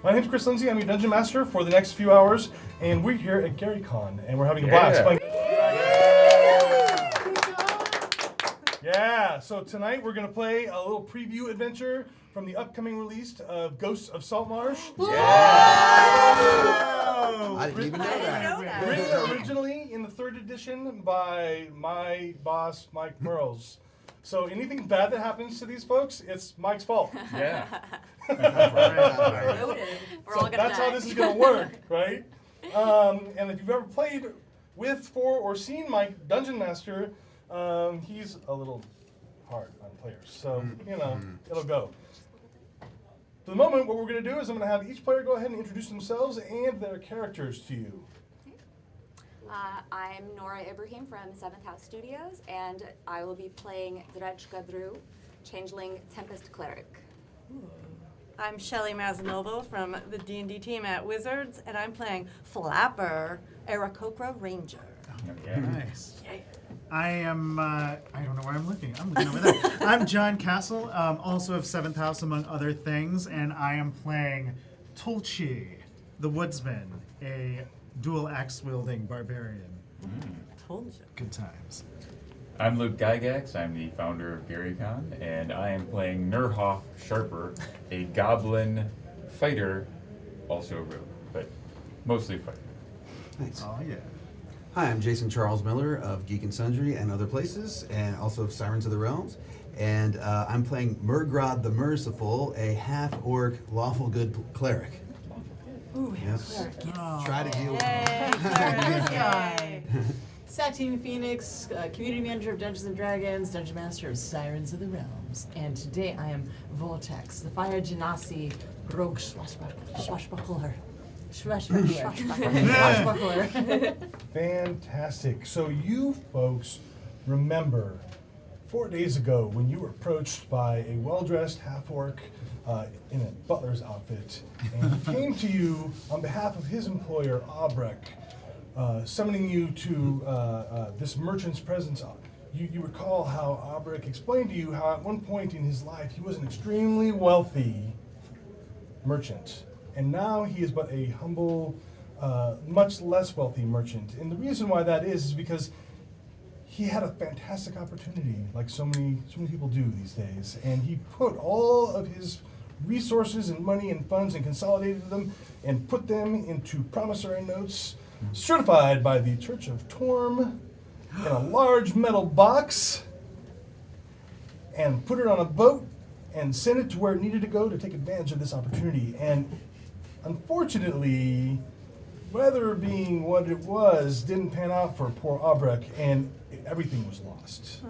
My name's Chris Lindsay. I'm your Dungeon Master for the next few hours, and we're here at GaryCon, and we're having a blast playing. Yeah, so tonight we're going to play a little preview adventure from the upcoming release of Ghosts of Saltmarsh. Yeah! I didn't even know that. Written originally in the 3rd edition by my boss, Mike Merles. So anything bad that happens to these folks, it's Mike's fault. Yeah. So that's how this is going to work, right? And if you've ever played with, for, or seen Mike Dungeon Master, he's a little hard on players. So, you know, it'll go. For the moment, what we're going to do is I'm going to have each player go ahead and introduce themselves and their characters to you. I'm Noura Ibrahim from 7th House Studios, and I will be playing Gadru, Changeling Tempest Cleric. I'm Shelley Mazzanoble from the D&D team at Wizards, and I'm playing Flapper, Aarakocra Ranger. Yeah. Nice. I am, I don't know where I'm looking. I'm looking over there. I'm John Cassel, also of 7th House, among other things, and I am playing Tulchi, the Woodsman, a dual axe-wielding barbarian. Told you. Good times. I'm Luke Gygax. I'm the founder of GaryCon, and I am playing Nurhoff Sharper, a goblin fighter, also a rogue, but mostly fighter. Nice. Oh, yeah. Hi, I'm Jason Charles Miller of Geek and Sundry and other places, and also of Sirens of the Realms. And I'm playing Murgrod the Merciful, a half-orc lawful good cleric. Ooh, Yes. cleric. Try to deal with Yay! Satine Phoenix, Community Manager of Dungeons & Dragons, Dungeon Master of Sirens of the Realms. And today I am Voltex, the Fire Genasi Rogue Swashbuckler. Swashbuckler. Fantastic. So you folks remember 4 days ago when you were approached by a well-dressed half-orc in a butler's outfit, and he came to you on behalf of his employer, Abrek, summoning you to this merchant's presence. You recall how Abrek explained to you how at one point in his life he was an extremely wealthy merchant, and now he is but a humble, much less wealthy merchant. And the reason why that is because he had a fantastic opportunity, like so many people do these days, and he put all of his resources and money and funds and consolidated them and put them into promissory notes certified by the Church of Torm in a large metal box, and put it on a boat and sent it to where it needed to go to take advantage of this opportunity. And unfortunately, weather being what it was, didn't pan out for poor Abrek, and everything was lost.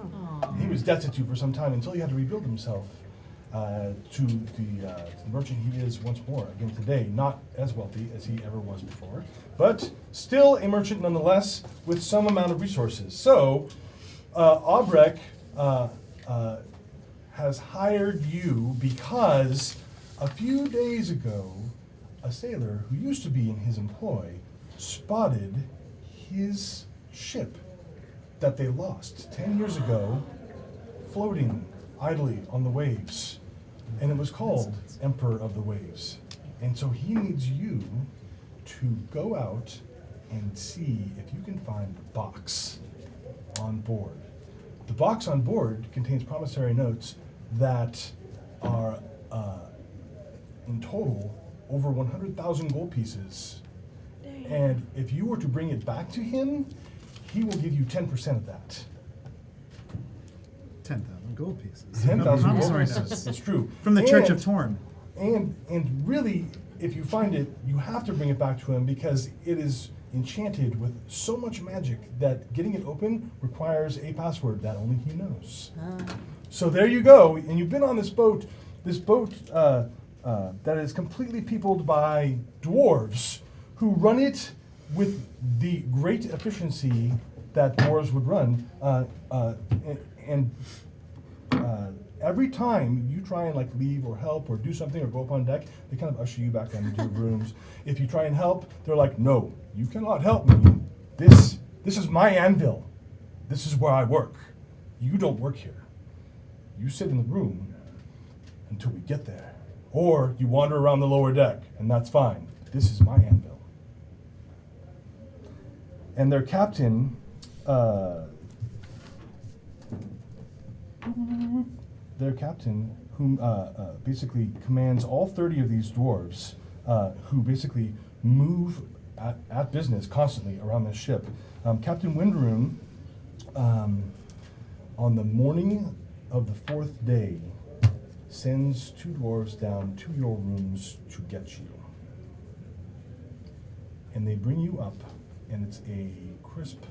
He was destitute for some time until he had to rebuild himself to the merchant he is once more again today. Not as wealthy as he ever was before, but still a merchant nonetheless with some amount of resources. So Abrek has hired you because a few days ago a sailor who used to be in his employ spotted his ship that they lost 10 years ago floating idly on the waves, and it was called Emperor of the Waves. And so he needs you to go out and see if you can find the box on board. The box on board contains promissory notes that are in total over 100,000 gold pieces. And if you were to bring it back to him, he will give you 10% of that. 10,000 gold pieces. 10,000 gold Promissory pieces. notes. It's true. From the Church of Torm. And really, if you find it, you have to bring it back to him because it is enchanted with so much magic that getting it open requires a password that only he knows. So there you go. And you've been on this boat that is completely peopled by dwarves who run it with the great efficiency that dwarves would run. Every time you try and like leave or help or do something or go up on deck, they kind of usher you back down into your rooms. If you try and help, they're like, "No, you cannot help me. This is my anvil. This is where I work. You don't work here. You sit in the room until we get there. Or you wander around the lower deck, and that's fine. This is my anvil. And their captain, whom basically commands all 30 of these dwarves, who basically move at business constantly around this ship. Captain Windroom, on the morning of the 4th day, sends 2 dwarves down to your rooms to get you. And they bring you up, and it's a crisp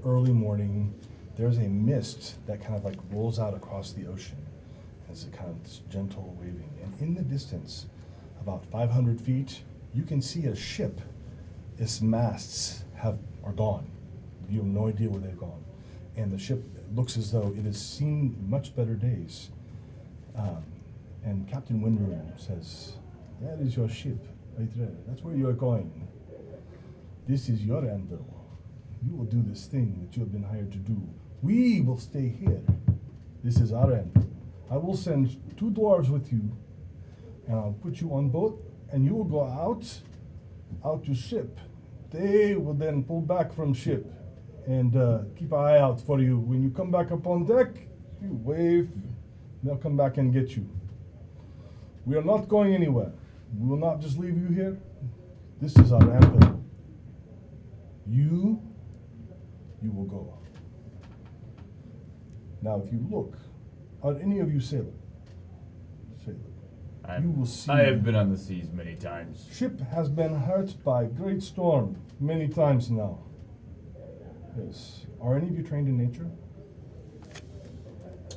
early morning. There's a mist that kind of like rolls out across the ocean. It's a kind of this gentle waving. And in the distance, about 500 feet, you can see a ship. Its masts are gone. You have no idea where they've gone. And the ship looks as though it has seen much better days. And Captain Windroom says, "That is your ship, right there. That's where you are going. This is your anvil. You will do this thing that you have been hired to do. We will stay here. This is our anvil. I will send 2 dwarves with you, and I'll put you on boat, and you will go out to ship. They will then pull back from ship and keep an eye out for you. When you come back up on deck, you wave, they'll come back and get you. We are not going anywhere. We will not just leave you here. This is our anvil. You will go. Now, if you look, are any of you sailor? You will see. I have been on the seas many times. Ship has been hurt by great storm many times now. Yes. Are any of you trained in nature?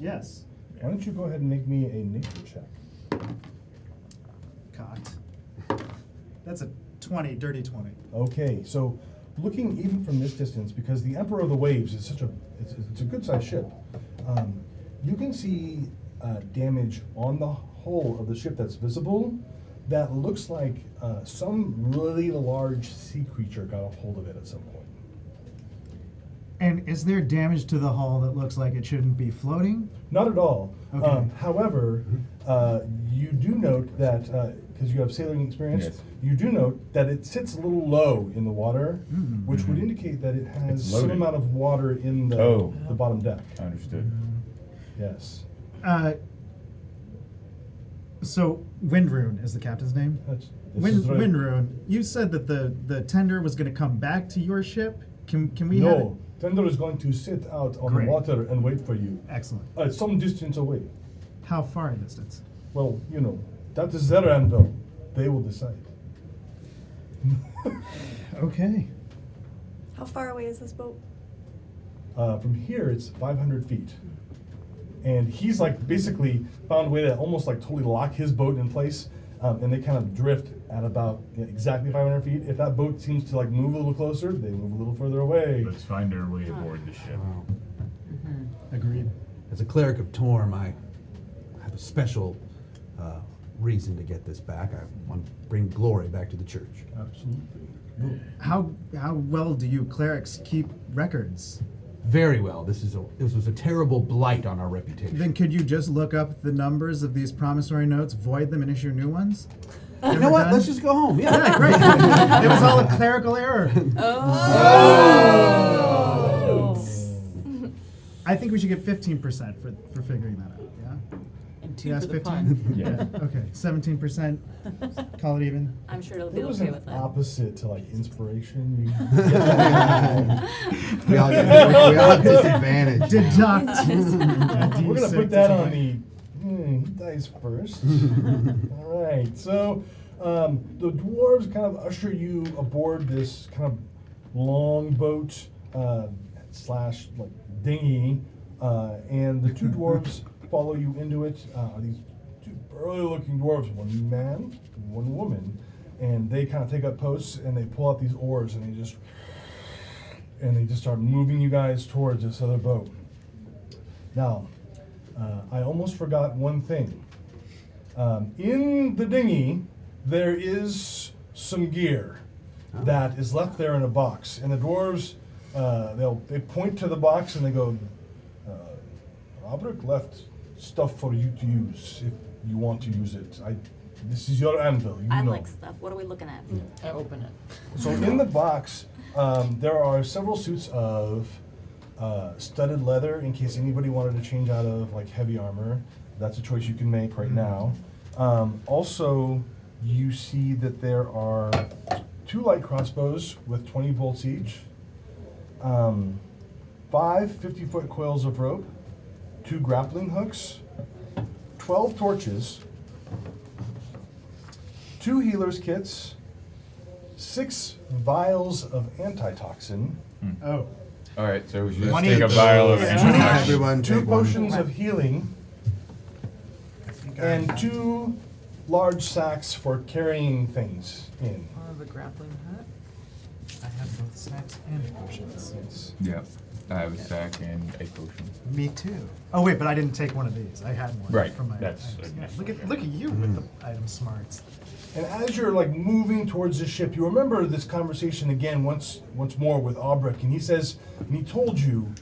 Yes. Why don't you go ahead and make me a nature check? Cocked. That's a 20, dirty 20. Okay, so looking even from this distance, because the Emperor of the Waves is it's a good sized ship, you can see damage on the hull of the ship that's visible that looks like some really large sea creature got a hold of it at some point. And is there damage to the hull that looks like it shouldn't be floating? Not at all. Okay. However, you do note that, because you have sailing experience, Yes. you do note that it sits a little low in the water, Mm. which would indicate that it has It's some loaded. amount of water in the bottom deck. Understood. Yes. So Windrune is the captain's name? This is right. Windrune, you said that the tender was going to come back to your ship. Can we have it? No, Tender is going to sit out on Great. the water and wait for you. Excellent. Some distance away. How far a distance? Well, you know, that is their anvil. They will decide. Okay. How far away is this boat? From here, it's 500 feet. And he's like basically found a way to almost like totally lock his boat in place. And they kind of drift at about exactly 500 feet. If that boat seems to like move a little closer, they move a little further away. Let's find our way aboard the ship. Agreed. As a cleric of Torm, I have a special reason to get this back. I want to bring glory back to the church. Absolutely. How well do you clerics keep records? Very well. This was a terrible blight on our reputation. Then could you just look up the numbers of these promissory notes, void them, and issue new ones? You know what? Let's just go home. Yeah. Yeah, great. It was all a clerical error. I think we should get 15% for figuring that out. Yeah. And 2 Yes, for the 15. fun. Yeah. Okay. 17%. Call it even. I'm sure it'll be There was okay an with that. opposite to like inspiration. We all have disadvantage. Deduct. We're gonna put that on the. He dies first. All right. So the dwarves kind of usher you aboard this kind of long boat slash like dinghy, and the 2 dwarves follow you into it. Are these 2 burly-looking dwarves, 1 man, 1 woman, and they kind of take up posts and they pull out these oars and they just start moving you guys towards this other boat. Now, I almost forgot one thing. In the dinghy, there is some gear that is left there in a box, and the dwarves they point to the box and they go, Roderick left stuff for you to use if you want to use it. This is your anvil. You I know. like stuff. What are we looking at? I open it. So in the box, there are several suits of studded leather in case anybody wanted to change out of like heavy armor. That's a choice you can make right now. Also, you see that there are 2 light crossbows with 20 bolts each, 5 50-foot coils of rope, 2 grappling hooks, 12 torches, 2 healer's kits, 6 vials of antitoxin, Oh. All right, so we should just One take a each. vial of Yeah. antitoxin. Everyone 2 take one. potions of healing, and 2 large sacks for carrying things in. Oh, the grappling hook. I have both sacks and potions. Yes. Yep. I have a sack and a potion. Me too. Oh wait, but I didn't take one of these. I had one Right, from my that's items. a Yeah, nice look at you with the item smarts. And as you're like moving towards the ship, you remember this conversation again once more with Aubrek, and he says, and he told you,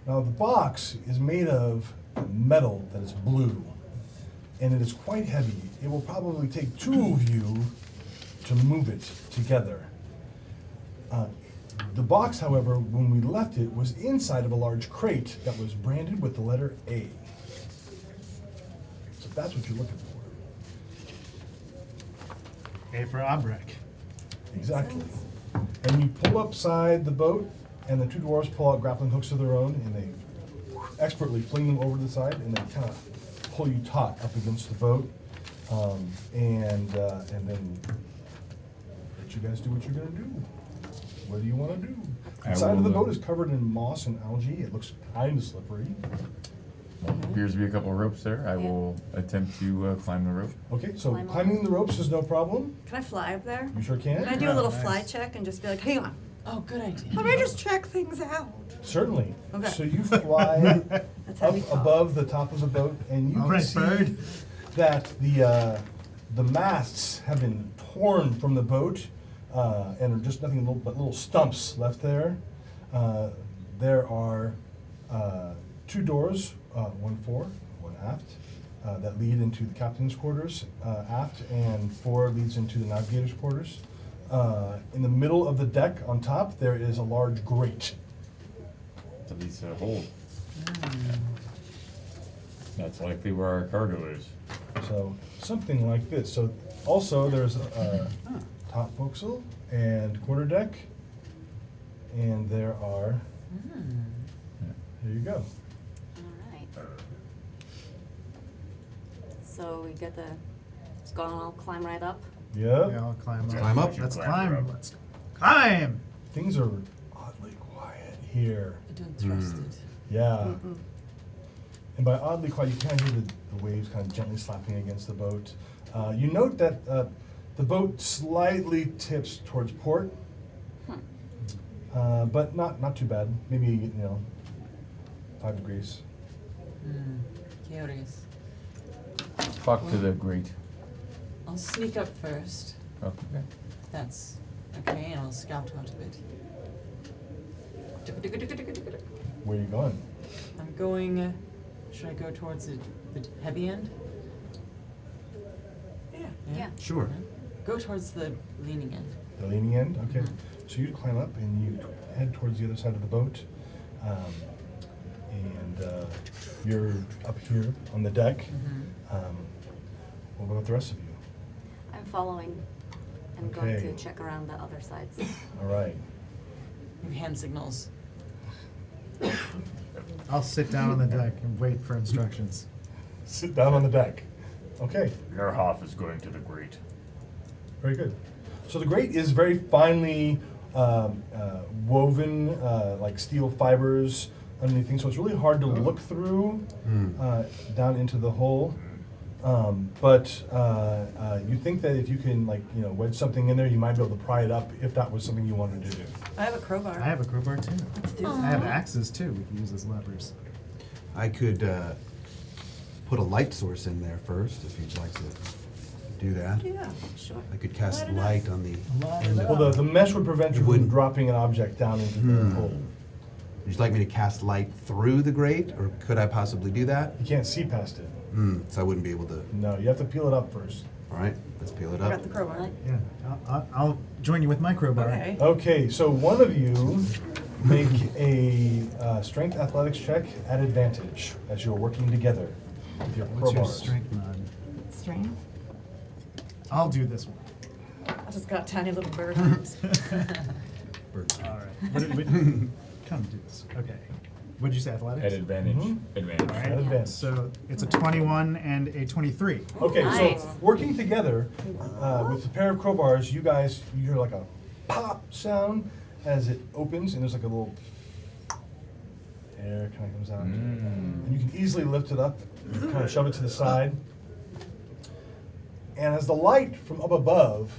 now the box is made of metal that is blue, and it is quite heavy. It will probably take 2 of you to move it together. The box, however, when we left it, was inside of a large crate that was branded with the letter A. So that's what you're looking for. A for Abrek. Exactly. And you pull upside the boat, and the 2 dwarves pull out grappling hooks of their own, and they expertly fling them over to the side, and they kind of pull you taut up against the boat, and then let you guys do what you're gonna do. What do you want to do? I The side of the will, boat is covered in moss and algae. It looks kind of slippery. Appears to be a couple of ropes there. I will attempt to climb the rope. Okay, so Climb on. climbing the ropes is no problem. Can I fly up there? You sure Can I can. do a little nice. fly check and just be like, hang on, Oh, good idea. let me just check things out? Certainly. Okay. So you fly That's how up we talk. above the top of the boat, and you All can right, see bird. that the masts have been torn from the boat, and are just nothing but little stumps left there. There are 2 doors, one fore, one aft, that lead into the captain's quarters aft, and 4 leads into the navigator's quarters. In the middle of the deck on top, there is a large grate. To these hold. That's likely where our cargo is. So something like this. So also there's a top forecastle and quarterdeck, and there are. There you go. All right. So we get the, it's going, I'll climb right up. Yep. Yeah, I'll climb up. Climb up. Let's Climb her climb. up. Let's climb. Things are oddly quiet here. I don't trust it. Yeah. And by oddly quiet, you kind of hear the waves kind of gently slapping against the boat. You note that the boat slightly tips towards port, but not too bad. Maybe 5 degrees. Curious. Talk to the grate. I'll sneak up first. Okay. If that's okay, and I'll scout out a bit. Where are you going? I'm going. Should I go towards the heavy end? Yeah. Sure. Go towards the leaning end. The leaning end? Okay. So you climb up and you head towards the other side of the boat. And you're up here on the deck. What about the rest of you? I'm following and going Okay. to check around the other sides. All right. Hand signals. I'll sit down on the deck and wait for instructions. Sit down on the deck. Okay. Nerhoff is going to the grate. Very good. So the grate is very finely woven, like steel fibers underneath things. So it's really hard to look through down into the hole. But you think that if you can, wedge something in there, you might be able to pry it up if that was something you wanted to do. I have a crowbar. I have a crowbar too. Let's do I have axes too. We can use as levers. I could put a light source in there first, if you'd like to do that. Yeah, sure. I could cast Light it up. light on the Light end it of Well, the mesh would prevent you from Wouldn't- dropping an object down into the hole. Would you like me to cast light through the grate, or could I possibly do that? You can't see past it. So I wouldn't be able to. No, you have to peel it up first. All right, let's peel it I up. got the crowbar. Yeah, I'll join you with my crowbar. Okay. Okay, so one of you make a strength athletics check at advantage as you're working together with your What's your crowbars. strength mod? Strength. I'll do this one. I just got tiny little bird arms. All right. Come do this. Okay. What did you say, athletics? At advantage. Mhm. Advantage. All At right. advantage. So it's a 21 and a 23. Okay, Nice. so working together with the pair of crowbars, you hear like a pop sound as it opens, and there's like a little air kind of comes out. And you can easily lift it up, kind of shove it to the side. And as the light from up above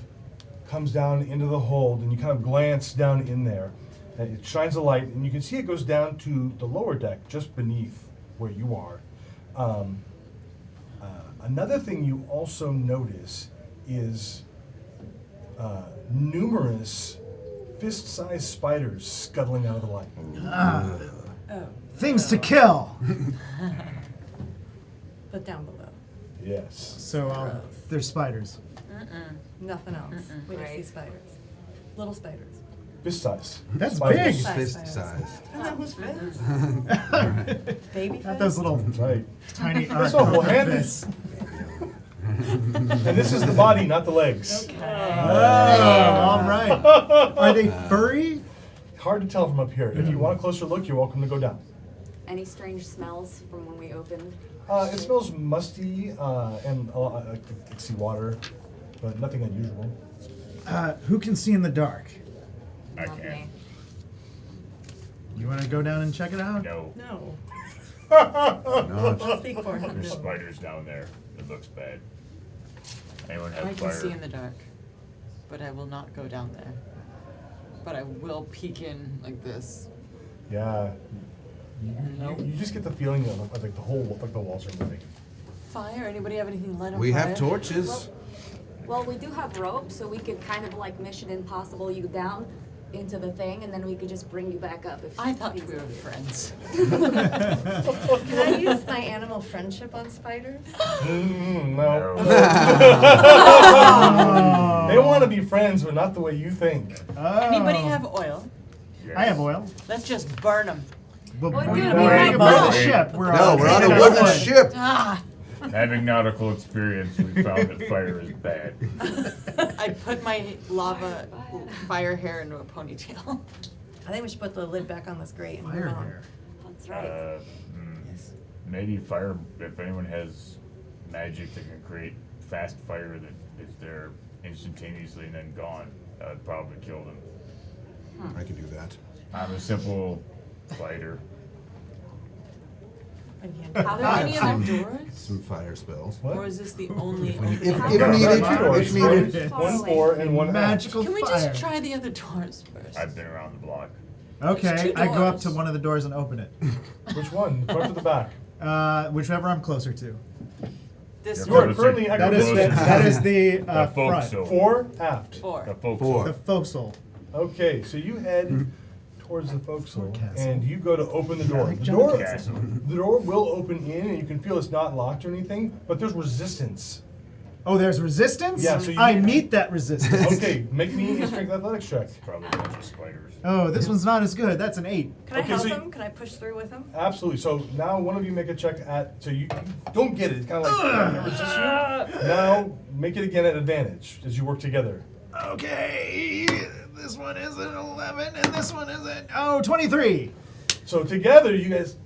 comes down into the hold, and you kind of glance down in there, and it shines a light, and you can see it goes down to the lower deck, just beneath where you are. Another thing you also notice is numerous fist-sized spiders scuttling out of the light. Oh, Things to kill. but down below. Yes. So there's spiders. Nothing else. We just see Right. spiders. Little spiders. Fist-sized. That's spiders. big. Size Fist spiders. sized. And that was baby Not those fish? little That's right. tiny So we'll hand fists. And this is the body, not the legs. Oh, all right. Are they furry? Hard to tell from up here. If you want a closer look, you're welcome to go down. Any strange smells from when we opened? It smells musty, and I can see water, but nothing unusual. Who can see in the dark? I Not can't. me. You want to go down and check it out? No. No. No, I'll speak for him. There's spiders down there. It looks bad. Anyone have I fire? can see in the dark, but I will not go down there. But I will peek in like this. Yeah. You just get the feeling of like the whole, like the walls are moving. Fire? Anybody have anything light on we fire? have torches. Well, we do have rope, so we could kind of like Mission Impossible you down into the thing, and then we could just bring you back up. If I thought we things- were friends. Can I use my animal friendship on spiders? No. Oh. They want to be friends, but not the way you think. Anybody have oil? Yes. I have oil. Let's just burn them. But Well, we're dude, not we might aboard the not. ship. We're No, we're on a board. wooden ship. Ah! Having nautical experience, we found that fire is bad. I put my lava fire hair into a ponytail. I think we should put the lid back on this grate and Fire move on. hair. That's right. Maybe fire, if anyone has magic that can create fast fire that is there instantaneously and then gone, that would probably kill them. I could do that. I'm a simple fighter. Are there any other doors? Some fire spells. What? Or is this the only If opening? needed, Doors. if needed. One floor and one aft. Magical Can we fire. just try the other doors first? I've been around the block. Okay, Two I go up doors. to one of the doors and open it. Which one? Front or the back? Whichever I'm closer to. This You are one. currently at That is this that is the The front. forecastle. Fore, aft. Four. The folks. Four. The forecastle. Okay, so you head towards the forecastle, Forecastle. and you go to open the door. Like The John door, Castle. the door will open in, and you can feel it's not locked or anything, but there's resistance. Oh, there's resistance? Yeah, so you- I meet that resistance. Okay, make me a strength athletics check. Probably a bunch of spiders. Oh, this one's not as good. That's an 8. Can I Okay, help so you- him? Can I push through with him? Absolutely. So now one of you make a check at. So you don't get it. It's kind of like it resists you. Now make it again at advantage as you work together. Okay, this one is an 11 and this one is an 23. So together, you guys.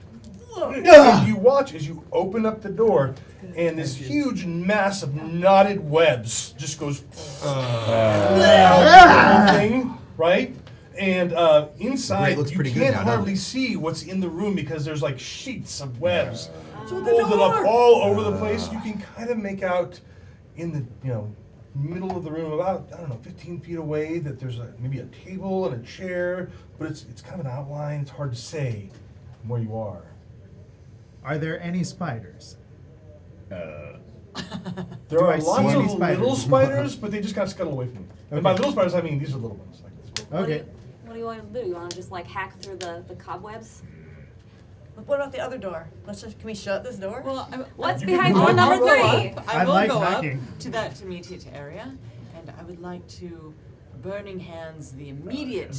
And you watch as you open up the door, and this huge mass of knotted webs just goes out the thing, right? And inside, looks you pretty good can't now, doesn't hardly it? see what's in the room because there's like sheets of webs folded up all over the place. You can kind of make out in the middle of the room, about 15 feet away, that there's maybe a table and a chair, but it's kind of an outline. It's hard to say from where you are. Are there any spiders? There Do are I see lots any of spiders? little spiders, but they just kind of scuttle away from you. And by Okay. little spiders, I mean these are little ones like this. Okay. What do you want to do? You want to just like hack through the cobwebs? What about the other door? Can we shut this door? Well, What's You behind can door go number up. 3? I I will like go hacking. up to that immediate area, and I would like to burning hands the immediate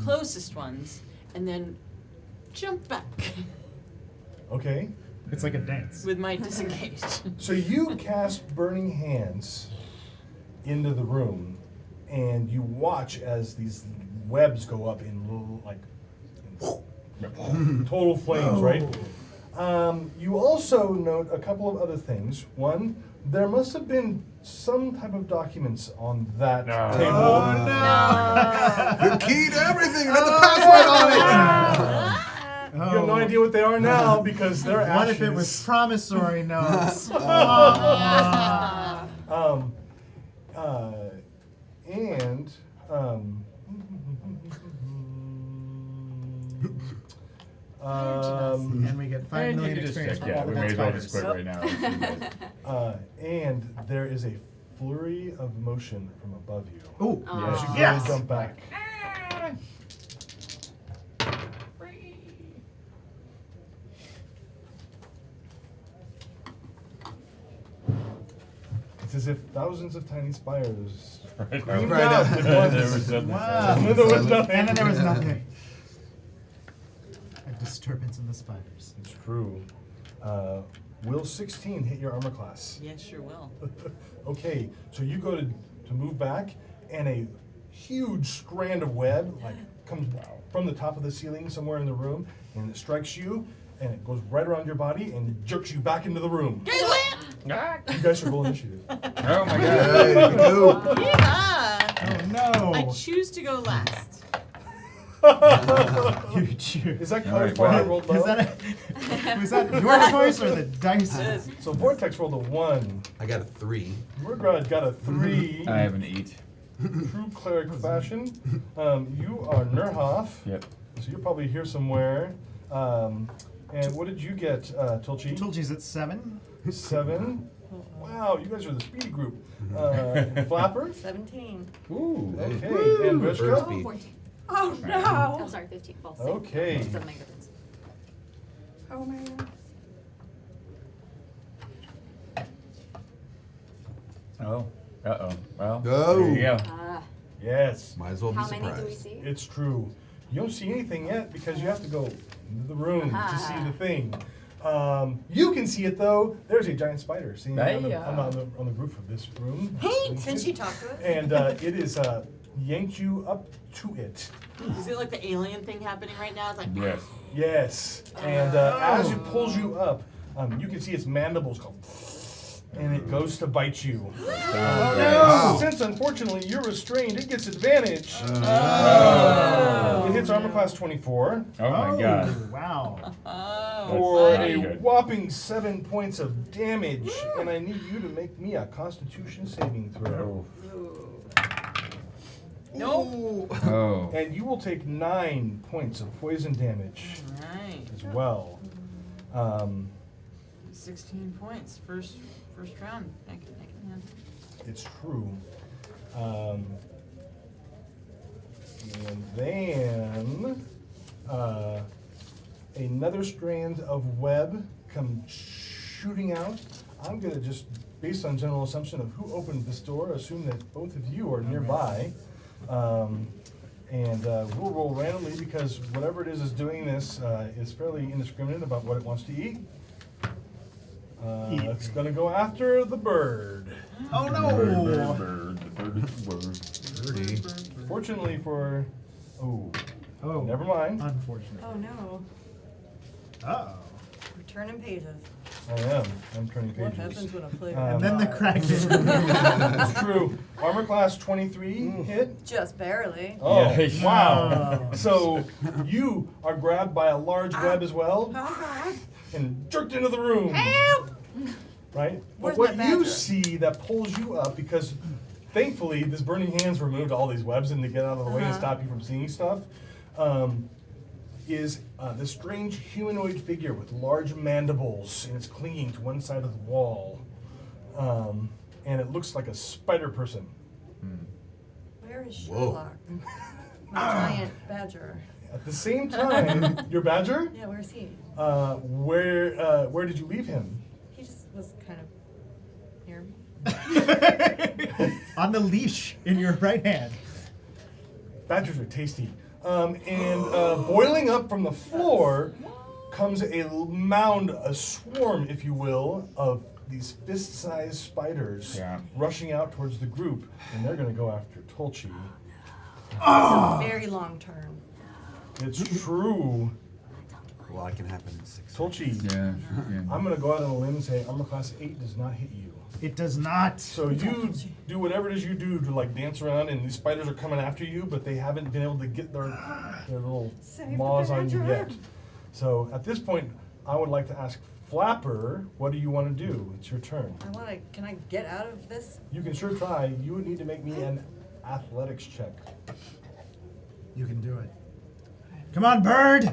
closest ones, and then jump back Okay. It's like a dance. with my disengage. So you cast Burning Hands into the room, and you watch as these webs go up in little, like, total flames, right? You also note a couple of other things. One, there must have been some type of documents on that No. table. The key to everything. It had the password on it. You have no idea what they are now because they're What if it was ashes. promissory notes? And And we get 5 million You just experience check, for yeah, all we the may dead as well just spiders. quit right now. and there is a flurry of motion from above you. Oh, As you go yes. to jump back. It's as if thousands of tiny spiders screamed Right out up. at There once. was nothing. Wow. And then there was nothing. And then there was nothing. A disturbance in the spiders. It's true. Will 16 hit your armor class? Yes, sure will. Okay, so you go to move back, and a huge strand of web like comes from the top of the ceiling somewhere in the room, and it strikes you, and it goes right around your body and jerks you back into the room. You guys should roll initiative. Oh my god. Hey, go. Yeah. Oh no! I choose to go last. You choose. Is that All color right, far well- rolled Was low? was that your choice or the dice? So Vortex rolled a 1. I got a 3. Murgrad got a 3. I have an 8. True cleric fashion. You are Nurhoff. Yep. So you're probably here somewhere. And what did you get, Tulchi? Tulchi's at 7. 7. Wow, you guys are the speedy group. Flapper. 17. Ooh. Okay. And Bird Rishka. speed. 14. Oh Oh, no! sorry, 15. Well, same. Okay. Doesn't make a difference. Oh man. Oh. Uh-oh. Well, Oh. there you go. Yes, Might as well be How many surprised. do we see? it's true. You don't see anything yet because you have to go into the room to see the thing. You can see it though. There's a giant spider sitting on the roof of this room. Can she talk to us? And it is yanked you up to it. Is it like the alien thing happening right now? It's like Yes. Yes. And as it pulls you up, you can see its mandibles go, and it goes to bite you. Since unfortunately you're restrained, it gets advantage. It hits armor class 24 Oh my god. Wow. for very a good. whopping 7 points of damage, and I need you to make me a Constitution saving throw. nope. Oh. And you will take 9 points of poison damage Right. as well. 16 points. First round. I can handle. It's true. And then another strand of web comes shooting out. I'm going to just, based on general assumption of who opened this door, assume that both of you are nearby. And we'll roll randomly because whatever it is doing this is fairly indiscriminate about what it wants to eat. It's going to go after the bird. Oh Bird, no! bird, the bird is the bird. Birdie. Fortunately for... Oh, Oh, never mind. unfortunate. Oh no. Uh-oh. We're turning pages. I am. I'm turning What pages. happens when a player And then the Kraken. It's true. Armor class 23 hit. Just barely. Oh, Yeah. wow. Oh. So you are grabbed by a large web as well and jerked into the room. Help! Right? Where's But what my you badger? see that pulls you up, because thankfully this burning hands removed all these webs and to get out of the way and stop you from seeing stuff, is this strange humanoid figure with large mandibles, and it's clinging to one side of the wall. And it looks like a spider person. Where is Whoa. Sherlock? My giant badger. At the same time, your badger? Yeah, where's he? Where did you leave him? He just was kind of near me. On the leash in your right hand. Badgers are tasty. Boiling up from the floor comes a mound, a swarm, if you will, of these fist-sized spiders rushing out towards the group, and they're going to go after Tolchi. It's a very long turn. It's true. A lot can happen in 6 Tolchi, Yeah. I'm going to go out on a limb and say armor class 8 does not hit you. It does not. So you do whatever it is you do to like dance around, and these spiders are coming after you, but they haven't been able to get their little Save the maws on you badger. yet. So at this point, I would like to ask Flapper, what do you want to do? It's your turn. Can I get out of this? You can sure try. You would need to make me an athletics check. You can do it. Come on, bird!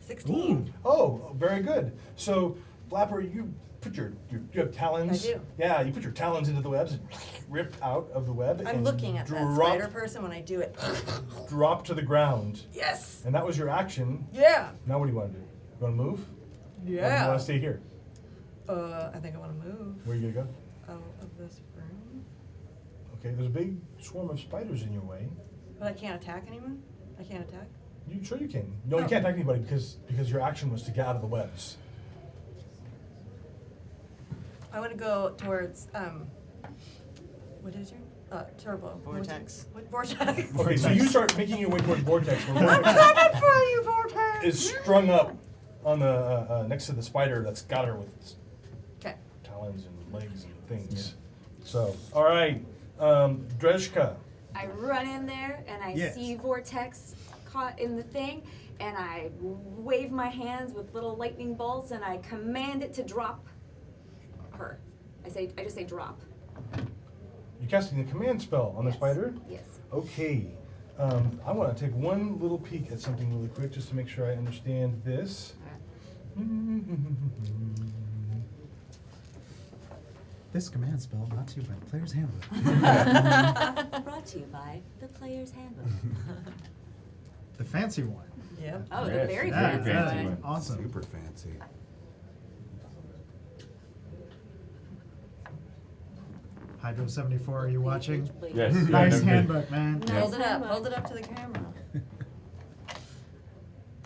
16. Oh, very good. So Flapper, you put you have talons? I do. Yeah, you put your talons into the webs and rip out of the web. I'm and looking at that drop, spider person when I do it. drop to the ground. Yes! And that was your action. Yeah! Now what do you want to do? You want to move? Or do you Yeah! want to stay here? I think I want to move Where are you going to go? out of this room. Okay, there's a big swarm of spiders in your way. But I can't attack anyone? I can't attack? Sure you can. No, you Oh. can't attack anybody because your action was to get out of the webs. I want to go towards, what is your? Turbo. Vortex. What vortex? Okay, so you start making your way towards Vortex. Where I'm Vortex coming for you, vortex! is strung up on the next to the spider that's got her with Okay. talons and legs and things. So, all right, Drezhka. I run in there and I Yes. see Vortex caught in the thing, and I wave my hands with little lightning bolts, and I command it to drop her. I just say drop. You're casting the command spell on the Yes. spider? Yes. Okay. I want to take one little peek at something really quick just to make sure I understand this. This command spell brought to you by the Player's Handbook. Brought to you by the Player's Handbook. The fancy one. Yep. Oh, the Yes, very very fancy fancy one. one. Awesome. Super fancy. Hydro 74, are you watching? Yes. Nice yeah, handbook, man. Nice Hold it up. handbook. Hold it up to the camera.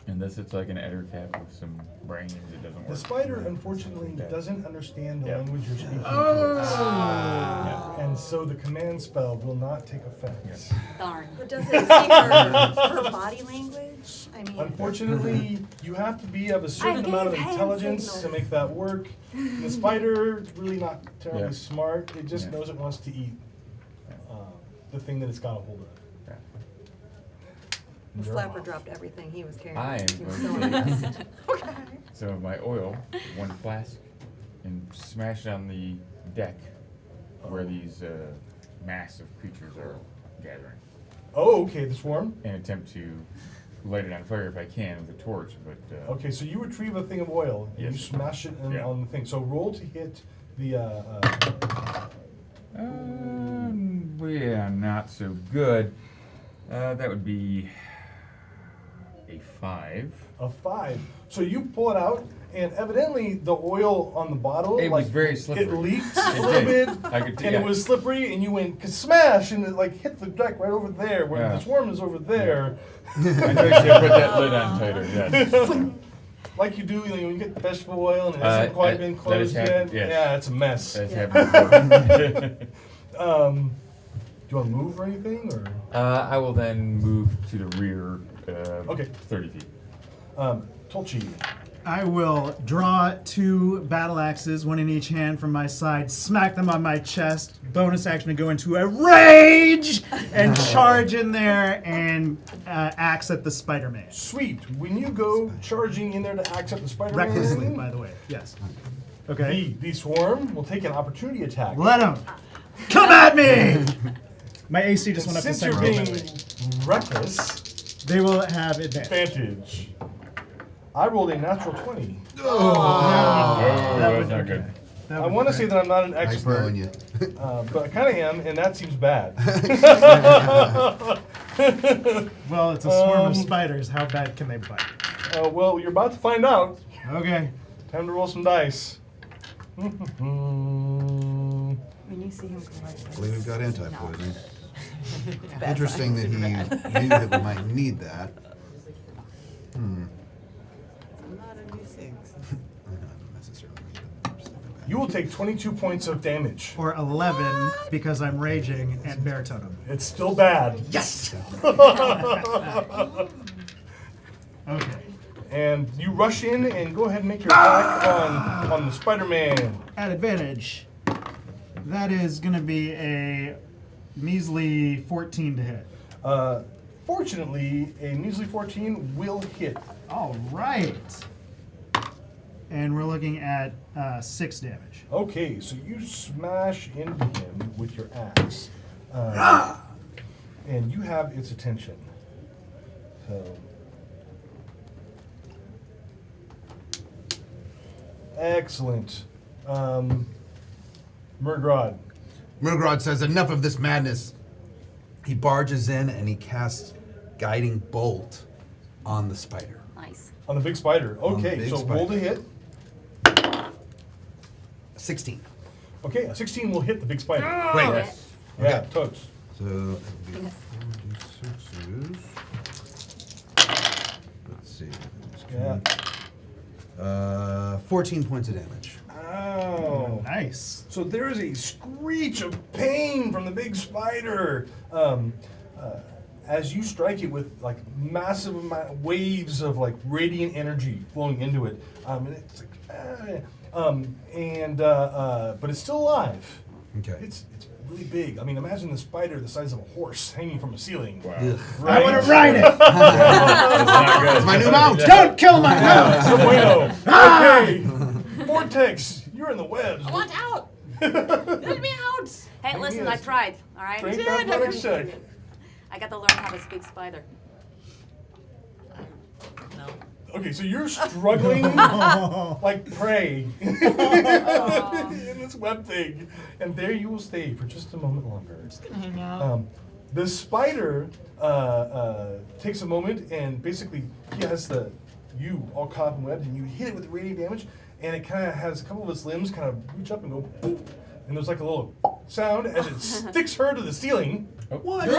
And this it's like an eder cap with some brains. It doesn't work. The spider, unfortunately, doesn't understand the Yeah. language you're speaking to Oh! it. And so the command spell will not take effect. Darn. But does it see her body language? I mean, Unfortunately, you have to be of a certain amount of gave hand intelligence to signals. make that work. And the spider, really not terribly Yeah. smart. It just Yeah. knows it wants to eat the thing that it's got a hold of. Yeah. the You're flapper off. dropped everything he was carrying. I am He was going so to impressed. Okay. So my oil, one flask, and smash it on the deck where these massive creatures are gathering, Oh, okay, the swarm. and attempt to light it on fire if I can with a torch. But Okay, so you retrieve a thing of oil and you Yes. smash it Yeah. on the thing. So roll to hit the. yeah, not so good. That would be a 5. A 5. So you pull it out, and evidently the oil on the bottle, It was very slippery. It leaked a It little bit, did. I could- and yeah. it was slippery, and you went smash, and it like hit the deck right over there, where Yeah. the swarm is over there, I know you should put that lid on tighter. Yes. like you do, when you get vegetable oil and it Uh, hasn't quite that- been that closed has yet. happened, yes. Yeah, it's a mess. That's Yeah. happened before. Do you want to move or anything, or I will then move to the rear. Okay. 30 feet. Tolchi? I will draw 2 battle axes, one in each hand from my side, smack them on my chest, bonus action to go into a rage, and charge in there and axe at the Spider-Man. Sweet. When you go charging in there to axe up the Spider-Man, Recklessly, by the way, yes. Okay, the swarm will take an opportunity attack. let them come at me! My AC just And went up to since you're 7. being reckless, They will have advantage. advantage. I rolled a natural 20. Oh, That that's would- not good. That I would want to be say great. that I'm not an Nice expert, knowing you. but I kind of am, and that seems bad. Well, it's a swarm of spiders. How bad can they bite? Well, you're about to find out. Okay. Time to roll some dice. When you see him come like I this. believe we've got anti-poison. Bad Interesting that signs, he super bad. knew that we might need that. I'm not a D6. I don't necessarily need that. You will take 22 points of damage. Or 11 because I'm raging and bear totem. It's still bad. Yes! Okay. And you rush in and go ahead and make your attack on the Spider-Man. At advantage. That is going to be a measly 14 to hit. Fortunately, a measly 14 will hit. All right. And we're looking at 6 damage. Okay, so you smash into him with your axe. And you have its attention. So. Excellent. Murgrod. Murgrod says, enough of this madness. He barges in and he casts Guiding Bolt on the spider. Nice. On the big spider. On the Okay, big so roll spider. to hit. 16. Okay, a 16 will hit the big spider. Great. Yes. Yeah, Okay. totes. So that would be 4d6s. Let's see. Yeah. 14 points of damage. Ow. Nice. So there is a screech of pain from the big spider as you strike it with like massive waves of like radiant energy flowing into it, and it's like, but it's still alive. Okay. It's really big. I mean, imagine the spider the size of a horse hanging from a ceiling. Wow. Ugh. I want to ride it! That's not good. It's my new mount. Don't kill my mount! So bueno. Okay. Vortex, you're in the webs. I want out! Let me out! Hey, listen, I Yes. tried. All right. Strength athletics check. I got to learn how to speak spider. No. Okay, so you're struggling like prey in this web thing, and there you will stay for just a moment longer. Just gonna hang out. The spider takes a moment, and basically he has you all caught up in webs, and you hit it with radiant damage, and it kind of has a couple of its limbs kind of reach up and go boop, and there's like a little sound as it sticks her to the ceiling What?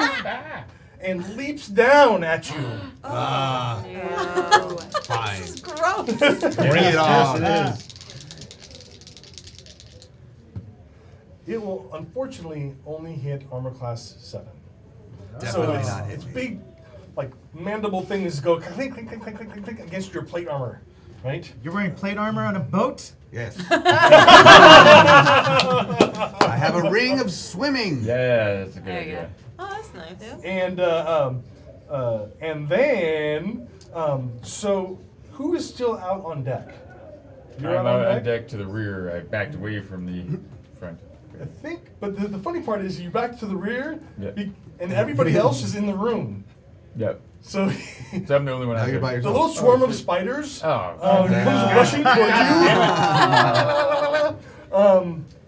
and leaps down at you. Ah, No. fine. Gross. Bring it on. Yes, It will unfortunately only hit armor class 7. Definitely so not hit it's me. big, like mandible things go clink, clink, clink, clink, clink, clink, clink against your plate armor, right? You're wearing plate armor on a boat? Yes. I have a ring of swimming. Yeah, that's a good There you idea. Oh, that's nice. And then so who is still out on deck? You're I'm out out on deck to the rear. I backed away from the front. I think, but the funny part is you back to the rear, Yeah. and everybody else is in the room. Yep. So So I'm the only one Now out you're by there. the yourself. little swarm of spiders Oh. comes rushing toward you.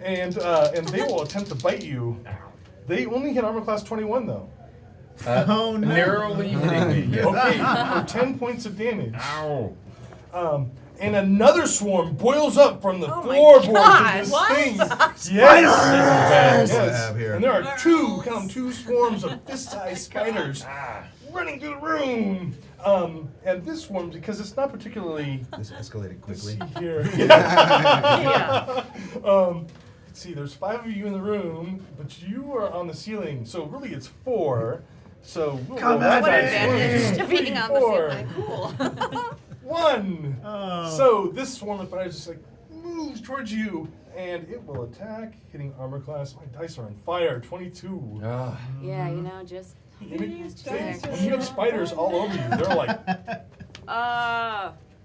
And they will attempt to bite you. They only hit armor class 21 though. Oh, no. Narrowly hitting me. Okay, for 10 points of damage. Ow. And another swarm boils up from the Oh my floorboards God, of this what? thing. Yes. Yes. Yes. What I have here. And there are two swarms of fist-sized spiders running through the room. And this swarm, because it's not particularly This escalated quickly. here. Yeah. Let's see, there's 5 of you in the room, but you are on the ceiling, so really it's 4. So we'll Come roll at that What me. dice. advantage 1, to 2, being 3, on the 4. ceiling. Cool. 1. Oh. So this swarm of spiders just like moves towards you, and it will attack, hitting armor class. My dice are on fire. 22. Ah. Yeah, you know, just. When you have spiders all over you, they're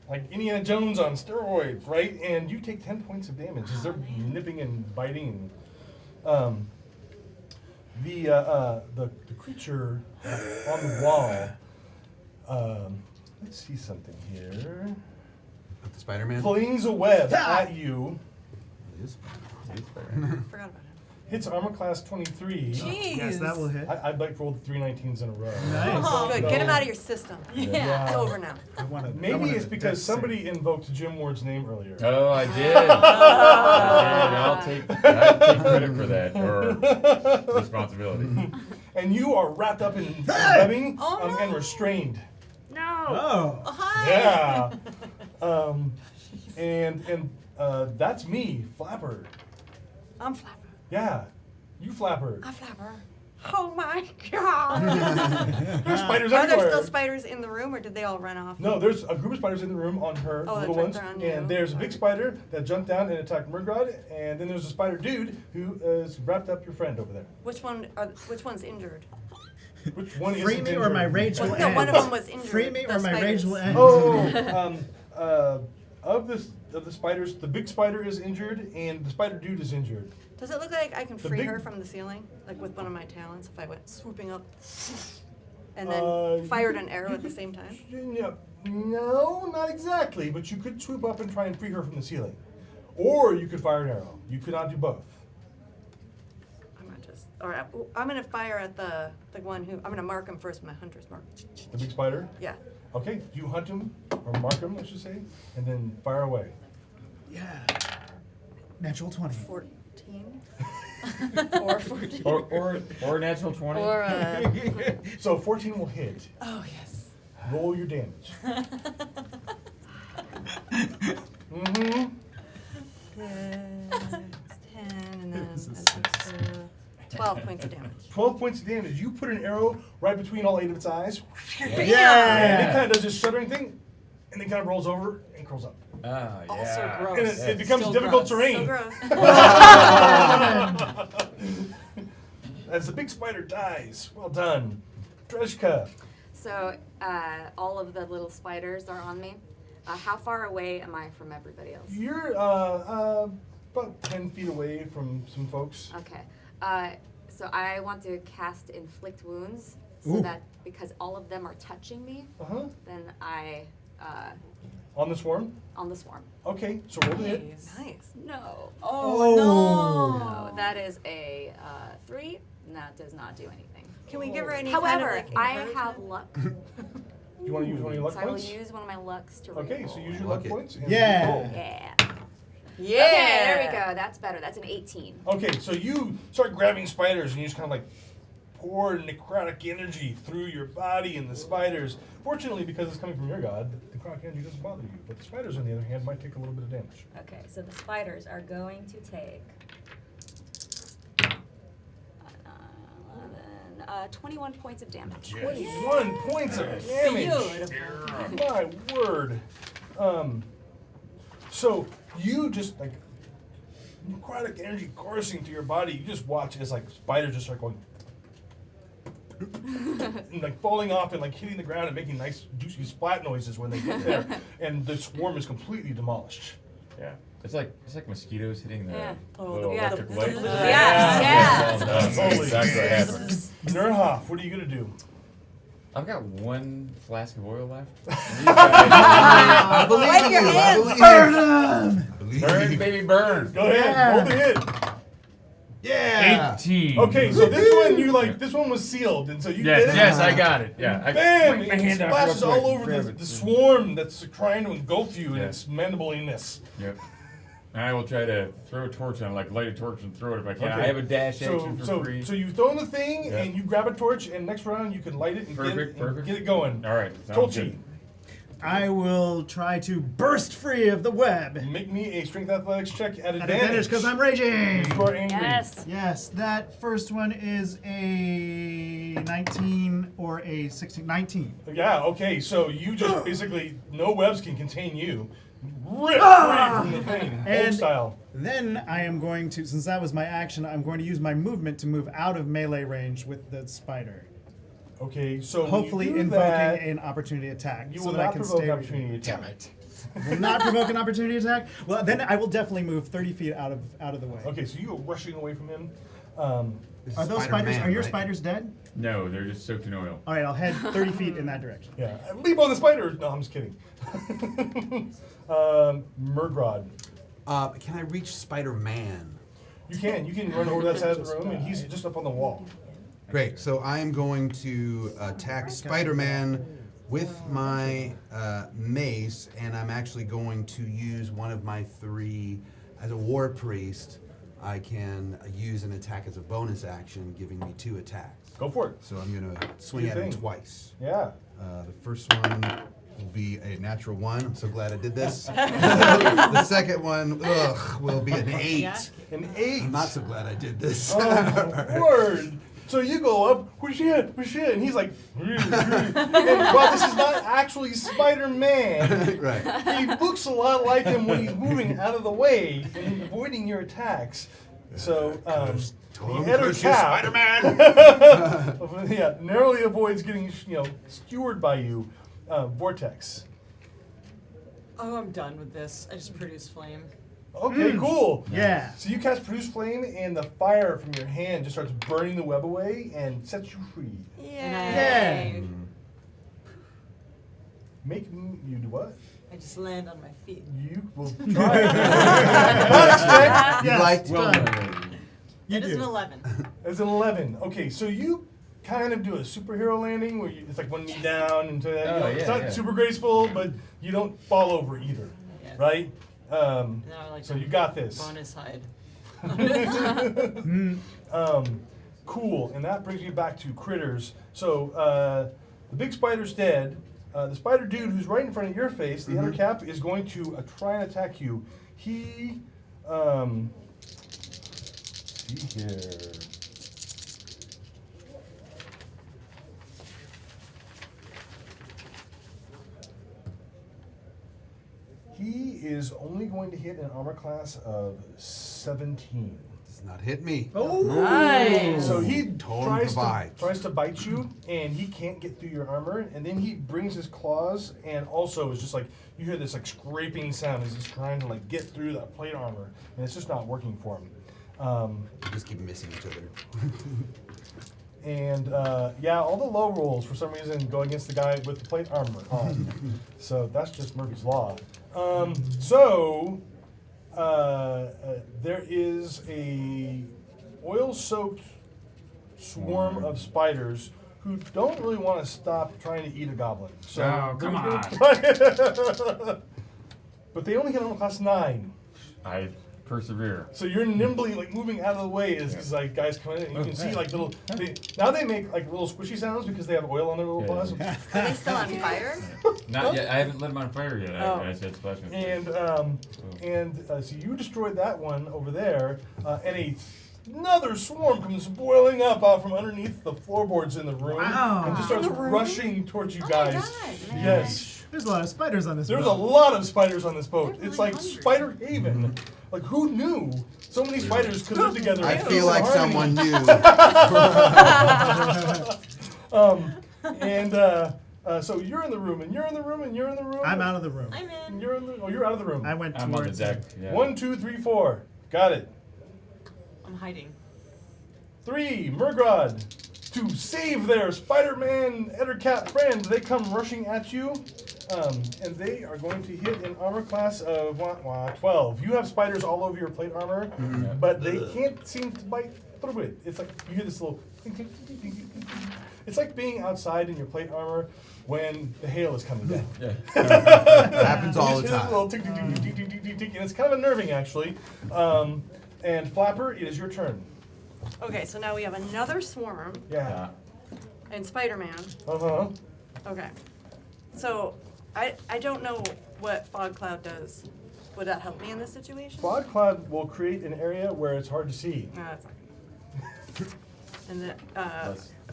like Indiana Jones on steroids, right? And you take 10 points of damage as they're nipping and biting. The creature on the wall. Let's see something here. The Spider-Man. Flings a web at you. It is. Forgot about him. Hits armor class 23. Jeez. Yes, that will hit. I'd like to roll the 3 19s in a row. Nice. Good. Get him out of your system. Yeah. It's over now. I wanna, Maybe it's because somebody invoked Jim Ward's name earlier. Oh, I did. I did. I'll take credit for that, or responsibility. And you are wrapped up in webbing Oh, no. and restrained. No. Oh. Oh, hi. Yeah. And that's me, Flapper. I'm Flapper. Yeah, you Flapper. I'm Flapper. Oh my god. There's spiders Are everywhere. there still spiders in the room, or did they all run off? No, there's a group of spiders in the room on her, Oh, little that's ones. right, they're on you. And there's a big spider that jumped down and attacked Murgrod. And then there's a spider dude who is wrapped up your friend over there. Which one's injured? Which one is Free me or my rage will No, end. one of them was injured. Free me the or my rage spiders. will end. Of the spiders, the big spider is injured and the spider dude is injured. Does it look like I can The free big- her from the ceiling? Like with one of my talents, if I went swooping up and then You fired could- an arrow you at the could- same time? Yeah, no, not exactly. But you could swoop up and try and free her from the ceiling, or you could fire an arrow. You could not do both. I'm gonna fire at the one who, I'm gonna mark him first with my hunter's mark. The big spider. Yeah. Okay, you hunt him or mark him, I should say, and then fire away. Yeah. Natural 20. 14? Or 14. Or natural 20. Or, So 14 will hit. oh yes. Roll your damage. Mm-hmm. 10 and then This is an extra 12 points of damage. 12 points of damage. You put an arrow right between all 8 of its eyes. And it Yeah. kind of does this shuddering thing, and then kind of rolls over and curls up. Ah, yeah. Also gross. And it becomes Still difficult gross. terrain. So gross. As the big spider dies. Well done. Dreshka. So all of the little spiders are on me. How far away am I from everybody else? You're about 10 feet away from some folks. Okay. So I want to cast Inflict Wounds so Ooh. that because all of them are touching me, Uh-huh. then I On the swarm? on the swarm. Okay, so roll the hit. Nice. No. Oh. No. That is a 3. And that does not do anything. Can we give her any However, kind of, like, I have encouragement? luck. You want to use one of your luck So I will points? use one of my lucks to Okay, reroll. so use your Luck luck it. points. And Yeah. roll. Yeah. Yeah. Okay, there we go. That's better. That's an 18. Okay, so you start grabbing spiders and you just kind of like pour necrotic energy through your body and the spiders. Fortunately, because it's coming from your god, the necrotic energy doesn't bother you. But the spiders, on the other hand, might take a little bit of damage. Okay, so the spiders are going to take 21 points of damage. 21 points of damage. Beautiful. My word. So you just like necrotic energy coursing through your body. You just watch as like spiders just start going, and, like falling off and like hitting the ground and making nice juicy splat noises when they get there. And the swarm is completely demolished. Yeah. It's like mosquitoes hitting the Yeah. little Yeah. electric light. Yeah. That's Holy exactly what happened. Nurhoff, what are you gonna do? I've got one flask of oil left. I believe Wipe in your you. hands. Burn 'em! I believe Burn, you. baby, burn. Go ahead, roll the hit. Yeah. 18. Okay, so this one you like. This one was sealed, and so you Yes, did it. yes, I got it. Yeah. I Bam! bring my It hand out splashes real quick, all over grab the it. swarm that's trying to engulf you in Yeah. its mandibliness. Yep. And I will try to throw a torch on, like light a torch and throw it if I can. Okay. I have a dash So, action for so, free. so you throw in the thing Yeah. and you grab a torch, and next round you can light it and, Perfect. get it going. All right. Sounds Tolchi, good. I will try to burst free of the web. make me a strength athletics check at At advantage. advantage because I'm raging. You are angry. Yes. Yes, that first one is a 19 or a 16. 19. Yeah. Okay. So you just basically no webs can contain you. Rip free from the thing, old And- style. Then I am going to, since that was my action, I'm going to use my movement to move out of melee range with the spider. Okay. So when Hopefully you do invoking that, an opportunity attack. you so will that I not can provoke stay an opportunity attack. Damn it. Will not provoke an opportunity attack? Well, then I will definitely move 30 feet out of the way. Okay. So you are rushing away from him. This is Are those Spider-Man, spiders, are your right? spiders dead? No, they're just soaked in oil. All right, I'll head 30 feet in that direction. Yeah. Leap on the spider. No, I'm just kidding. Murgrod. Can I reach Spider-Man? You can run over that side of the room, and he's just up on the wall. Great. So I am going to attack Spider-Man with my mace, and I'm actually going to use one of my 3 as a war priest. I can use an attack as a bonus action, giving me 2 attacks. Go for it. So I'm going to swing Your at him thing. twice. Yeah. The first one will be a natural 1. I'm so glad I did this. The second one, will be an 8. An 8. I'm not so glad I did this. Oh, my word. So you go up, where's she at? And he's like, and while this is not actually Spider-Man, Right. he looks a lot like him when he's moving out of the way and avoiding your attacks. So, the header cap, Spider-Man! yeah, narrowly avoids getting, skewered by you. Vortex. Oh, I'm done with this. I just produced flame. Okay, cool. Yeah. So you cast Produce Flame, and the fire from your hand just starts burning the web away and sets you free. Yay. Make you do what? I just land on my feet. You will try. Not expect. You'd Yes, like to- done. You It is do. an 11. It's an 11. Okay, so you kind of do a superhero landing where it's like one knee down and it's not super graceful, but you don't fall over either, Yes. right? Now I like So to you got this. bonus hide. Cool, and that brings me back to critters. So the big spider's dead. The spider dude who's right in front of your face, the other cap, is going to try and attack you. He, see here. He is only going to hit an armor class of 17. Does not hit me. Oh. Nice. So he Totally provides. tries to bite you, and he can't get through your armor. And then he brings his claws, and also is just like you hear this like scraping sound as he's trying to like get through that plate armor, and it's just not working for him. We just keep missing each other. And yeah, all the low rolls for some reason go against the guy with the plate armor on. So that's just Murphy's Law. There is a oil-soaked swarm of spiders who don't really want to stop trying to eat a goblin. So Oh, come on. But they only hit on class 9. I persevere. So you're nimbly like moving out of the way as like guys come in, and you can see like little. Now they make like little squishy sounds because they have oil on their little paws. Are they still on fire? Not yet. I haven't lit them on fire yet. Oh. I said splash me. And so you destroyed that one over there, and another swarm comes boiling up out from underneath the floorboards in the room Wow. and just starts rushing towards you guys. Oh my God, Yes. There's a lot of spiders on this There's a boat. lot of spiders on this boat. They're It's really like hungry. Spider Haven. Like who knew so many spiders could live together? I in feel like harmony? someone knew. So you're in the room, and you're in the room, and you're in the room. I'm out of the room. I'm And in. you're in the. Oh, you're out of the room. I went I'm on the towards deck. it. Yeah. 1, 2, 3, 4. Got it. I'm hiding. 3, Murgrod. To save their Spider-Man Ettercat friend, they come rushing at you, and they are going to hit an armor class of 12. You have spiders all over your plate armor, but they can't seem to bite through it. It's like you hear this little. It's like being outside in your plate armor when the hail is coming down. It happens all You the just hear this time. little tick, tick, tick, tick, tick, tick, tick, tick, and it's kind of unnerving actually. And Flapper, it is your turn. Okay, so now we have another swarm Yeah. and Spider-Man. Uh-huh. Okay. So I don't know what fog cloud does. Would that help me in this situation? Fog cloud will create an area where it's hard to see. No, that's not good. And then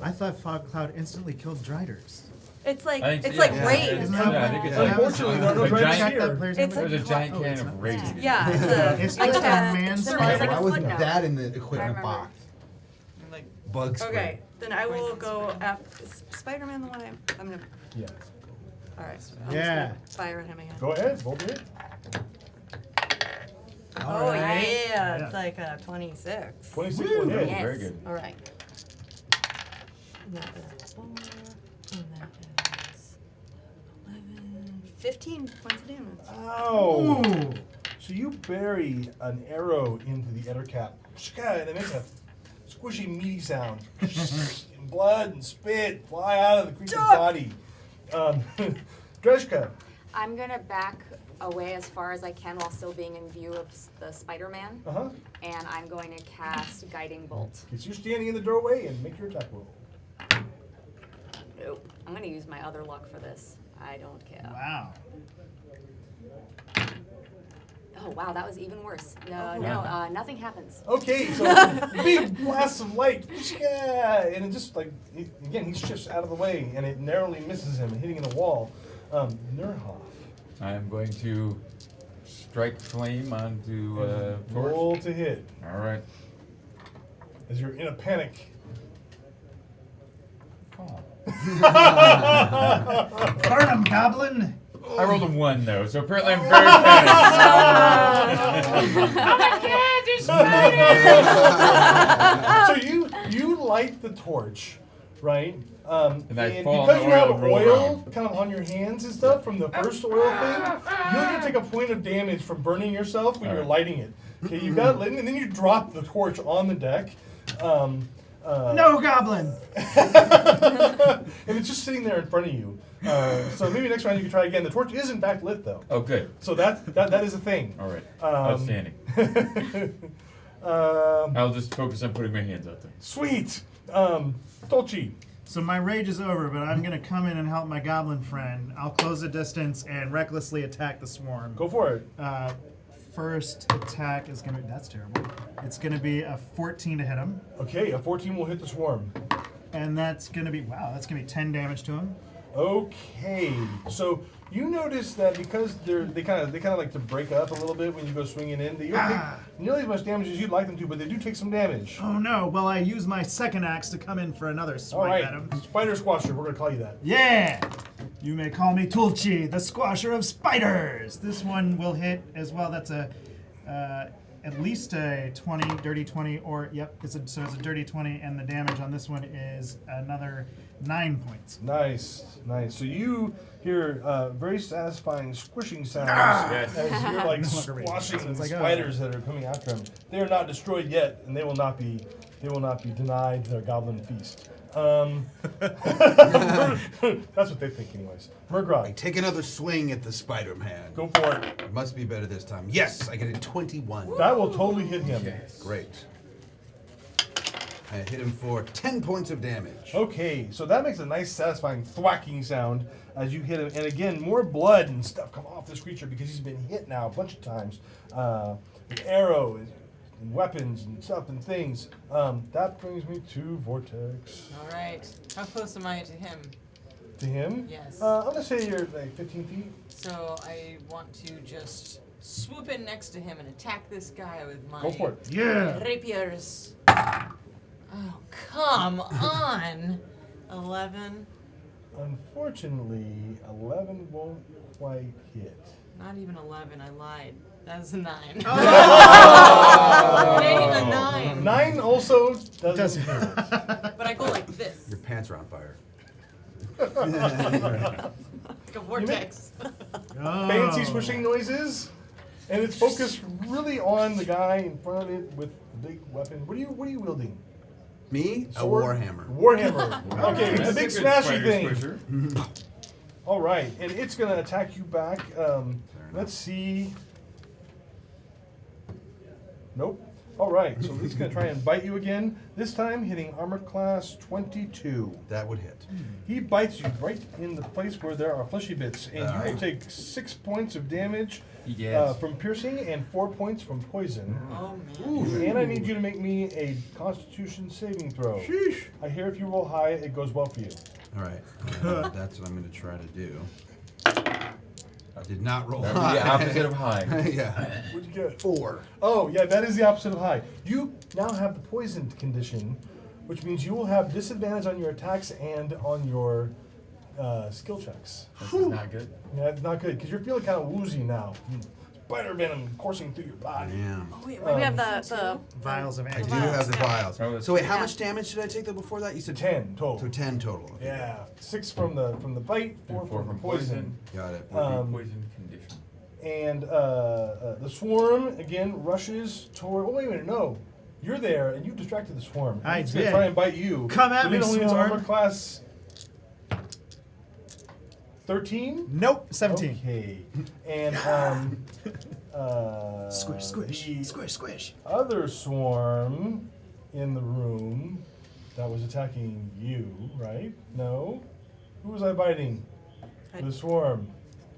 I thought fog cloud instantly killed driders. it's like I think it's so, like yeah. rain. Isn't that I think it's what- like- Unfortunately, there are no Like dragons giant- here. It's There's a giant Oh, can it's of not. raging. Yeah, it's a It's like just a a man it's spider. like Why a wasn't footnote. that in the equipment remember. box? I'm like, Bug spray. Okay, then I will go after Spider-Man. The one I'm gonna. Yeah. All right. I'm Yeah. just gonna fire at him again. Go ahead, roll it. Oh yeah, Yeah. it's like a 26. 26 will hit. Yes. Very good. All right. And that is 4, and that is 11, 15 points of damage. Ow. Ooh. So you bury an arrow into the edder cap, and it makes a squishy, meaty sound. And blood and spit fly out of the creature's body. Dreshka. I'm gonna back away as far as I can while still being in view of the Spider-Man. Uh-huh. And I'm going to cast Guiding Bolt. Okay, so you're standing in the doorway and make your attack roll. Nope. I'm gonna use my other luck for this. I don't care. Wow. Oh wow, that was even worse. No, nothing happens. Okay, so big blasts of light, and it just like, again, he shifts out of the way, and it narrowly misses him, hitting the wall. Nurhoff. I'm going to strike flame onto torch. Roll to hit. All right. As you're in a panic. Oh. Burn him, goblin! I rolled a 1 though, so apparently I'm very panicked. So you light the torch, right? And I and fall because in you the have oil and roll oil around. kind of on your hands and stuff from the first oil thing, you're gonna take a point of damage from burning yourself when you're Alright. lighting it. Okay, you got it lit, and then you drop the torch on the deck. No, goblin! And it's just sitting there in front of you. So maybe next round you can try again. The torch is in fact lit though. Oh, good. So that is a thing. All right. Outstanding. I'll just focus on putting my hands out there. Sweet. Dolce. So my rage is over, but I'm gonna come in and help my goblin friend. I'll close the distance and recklessly attack the swarm. Go for it. First attack is gonna be, that's terrible. It's gonna be a 14 to hit him. Okay, a 14 will hit the swarm. And that's gonna be, wow, that's gonna be 10 damage to him. Okay, so you notice that because they kind of like to break up a little bit when you go swinging in. They don't take nearly as much damage as you'd like them to, but they do take some damage. Oh no, well I use my second axe to come in for another All swipe right, at him. Spider Squasher, we're gonna call you that. Yeah! You may call me Tulchi, the squasher of spiders! This one will hit as well. That's a at least a 20, dirty 20, or yep, so it's a dirty 20, and the damage on this one is another 9 points. Nice. So you hear very satisfying squishing sounds Yes. as you're like No longer raging. squashing So it's like, spiders that are coming after him. They are not destroyed yet, and they will not be denied their goblin feast. That's what they think, anyways. Murgrod, Take another swing at the Spider-Man. go for it. It must be better this time. Yes, I get a 21. That will totally hit him. Great. I hit him for 10 points of damage. Okay, so that makes a nice, satisfying thwacking sound as you hit him. And again, more blood and stuff come off this creature because he's been hit now a bunch of times. With arrows and weapons and stuff and things. That brings me to Vortex. All right. How close am I to him? To him? Yes. I'm going to say you're like 15 feet. So I want to just swoop in next to him and attack this guy with my Go for it. Yeah! rapiers. Oh, come on. 11. Unfortunately, 11 won't quite hit. Not even 11. I lied. That was a 9. Oh. It ain't even a 9. 9 also doesn't Doesn't hit. But I go like this. Your pants are on fire. Like a vortex. Oh. Fancy swishing noises, and it's focused really on the guy in front of it with the big weapon. What are you wielding? Me? Sword? A warhammer. Warhammer. Okay, This a is big good smashy spider thing. squisher. All right, and it's gonna attack you back. Let's see. Nope. All right, so it's gonna try and bite you again. This time hitting armor class 22. That would hit. He bites you right in the place where there are fleshy bits, and you will Alright. take 6 points of damage Yes. from piercing and 4 points from poison. Oh, man. And I need you to make me a Constitution saving throw. Sheesh. I hear if you roll high, it goes well for you. All right. That's what I'm going to try to do. I did not roll That would high. be the opposite of high. Yeah. What'd you get? 4. Oh, yeah, that is the opposite of high. You now have the poisoned condition, which means you will have disadvantage on your attacks and on your skill checks. This is not good. Yeah, it's not good because you're feeling kind of woozy now. Spider venom coursing through your body. Damn. Oh, wait, we have the Vials of I antidote. do have the vials. Oh, that's So wait, good. how much damage did I take though before that? You said 10 total. So 10 total. Okay. Yeah, 6 from the bite, 4 And 4 from the poison. Got it. Would Um, be poison condition. And the swarm again rushes toward. Oh wait a minute, no, you're there and you distracted the swarm. I It's gonna did. try and bite you. Come at But me, it only has swarm. armor class 13. Nope, 17. Okay. And Squish, squish, the squish, squish. other swarm in the room that was attacking you, right? No, who was I biting? The swarm.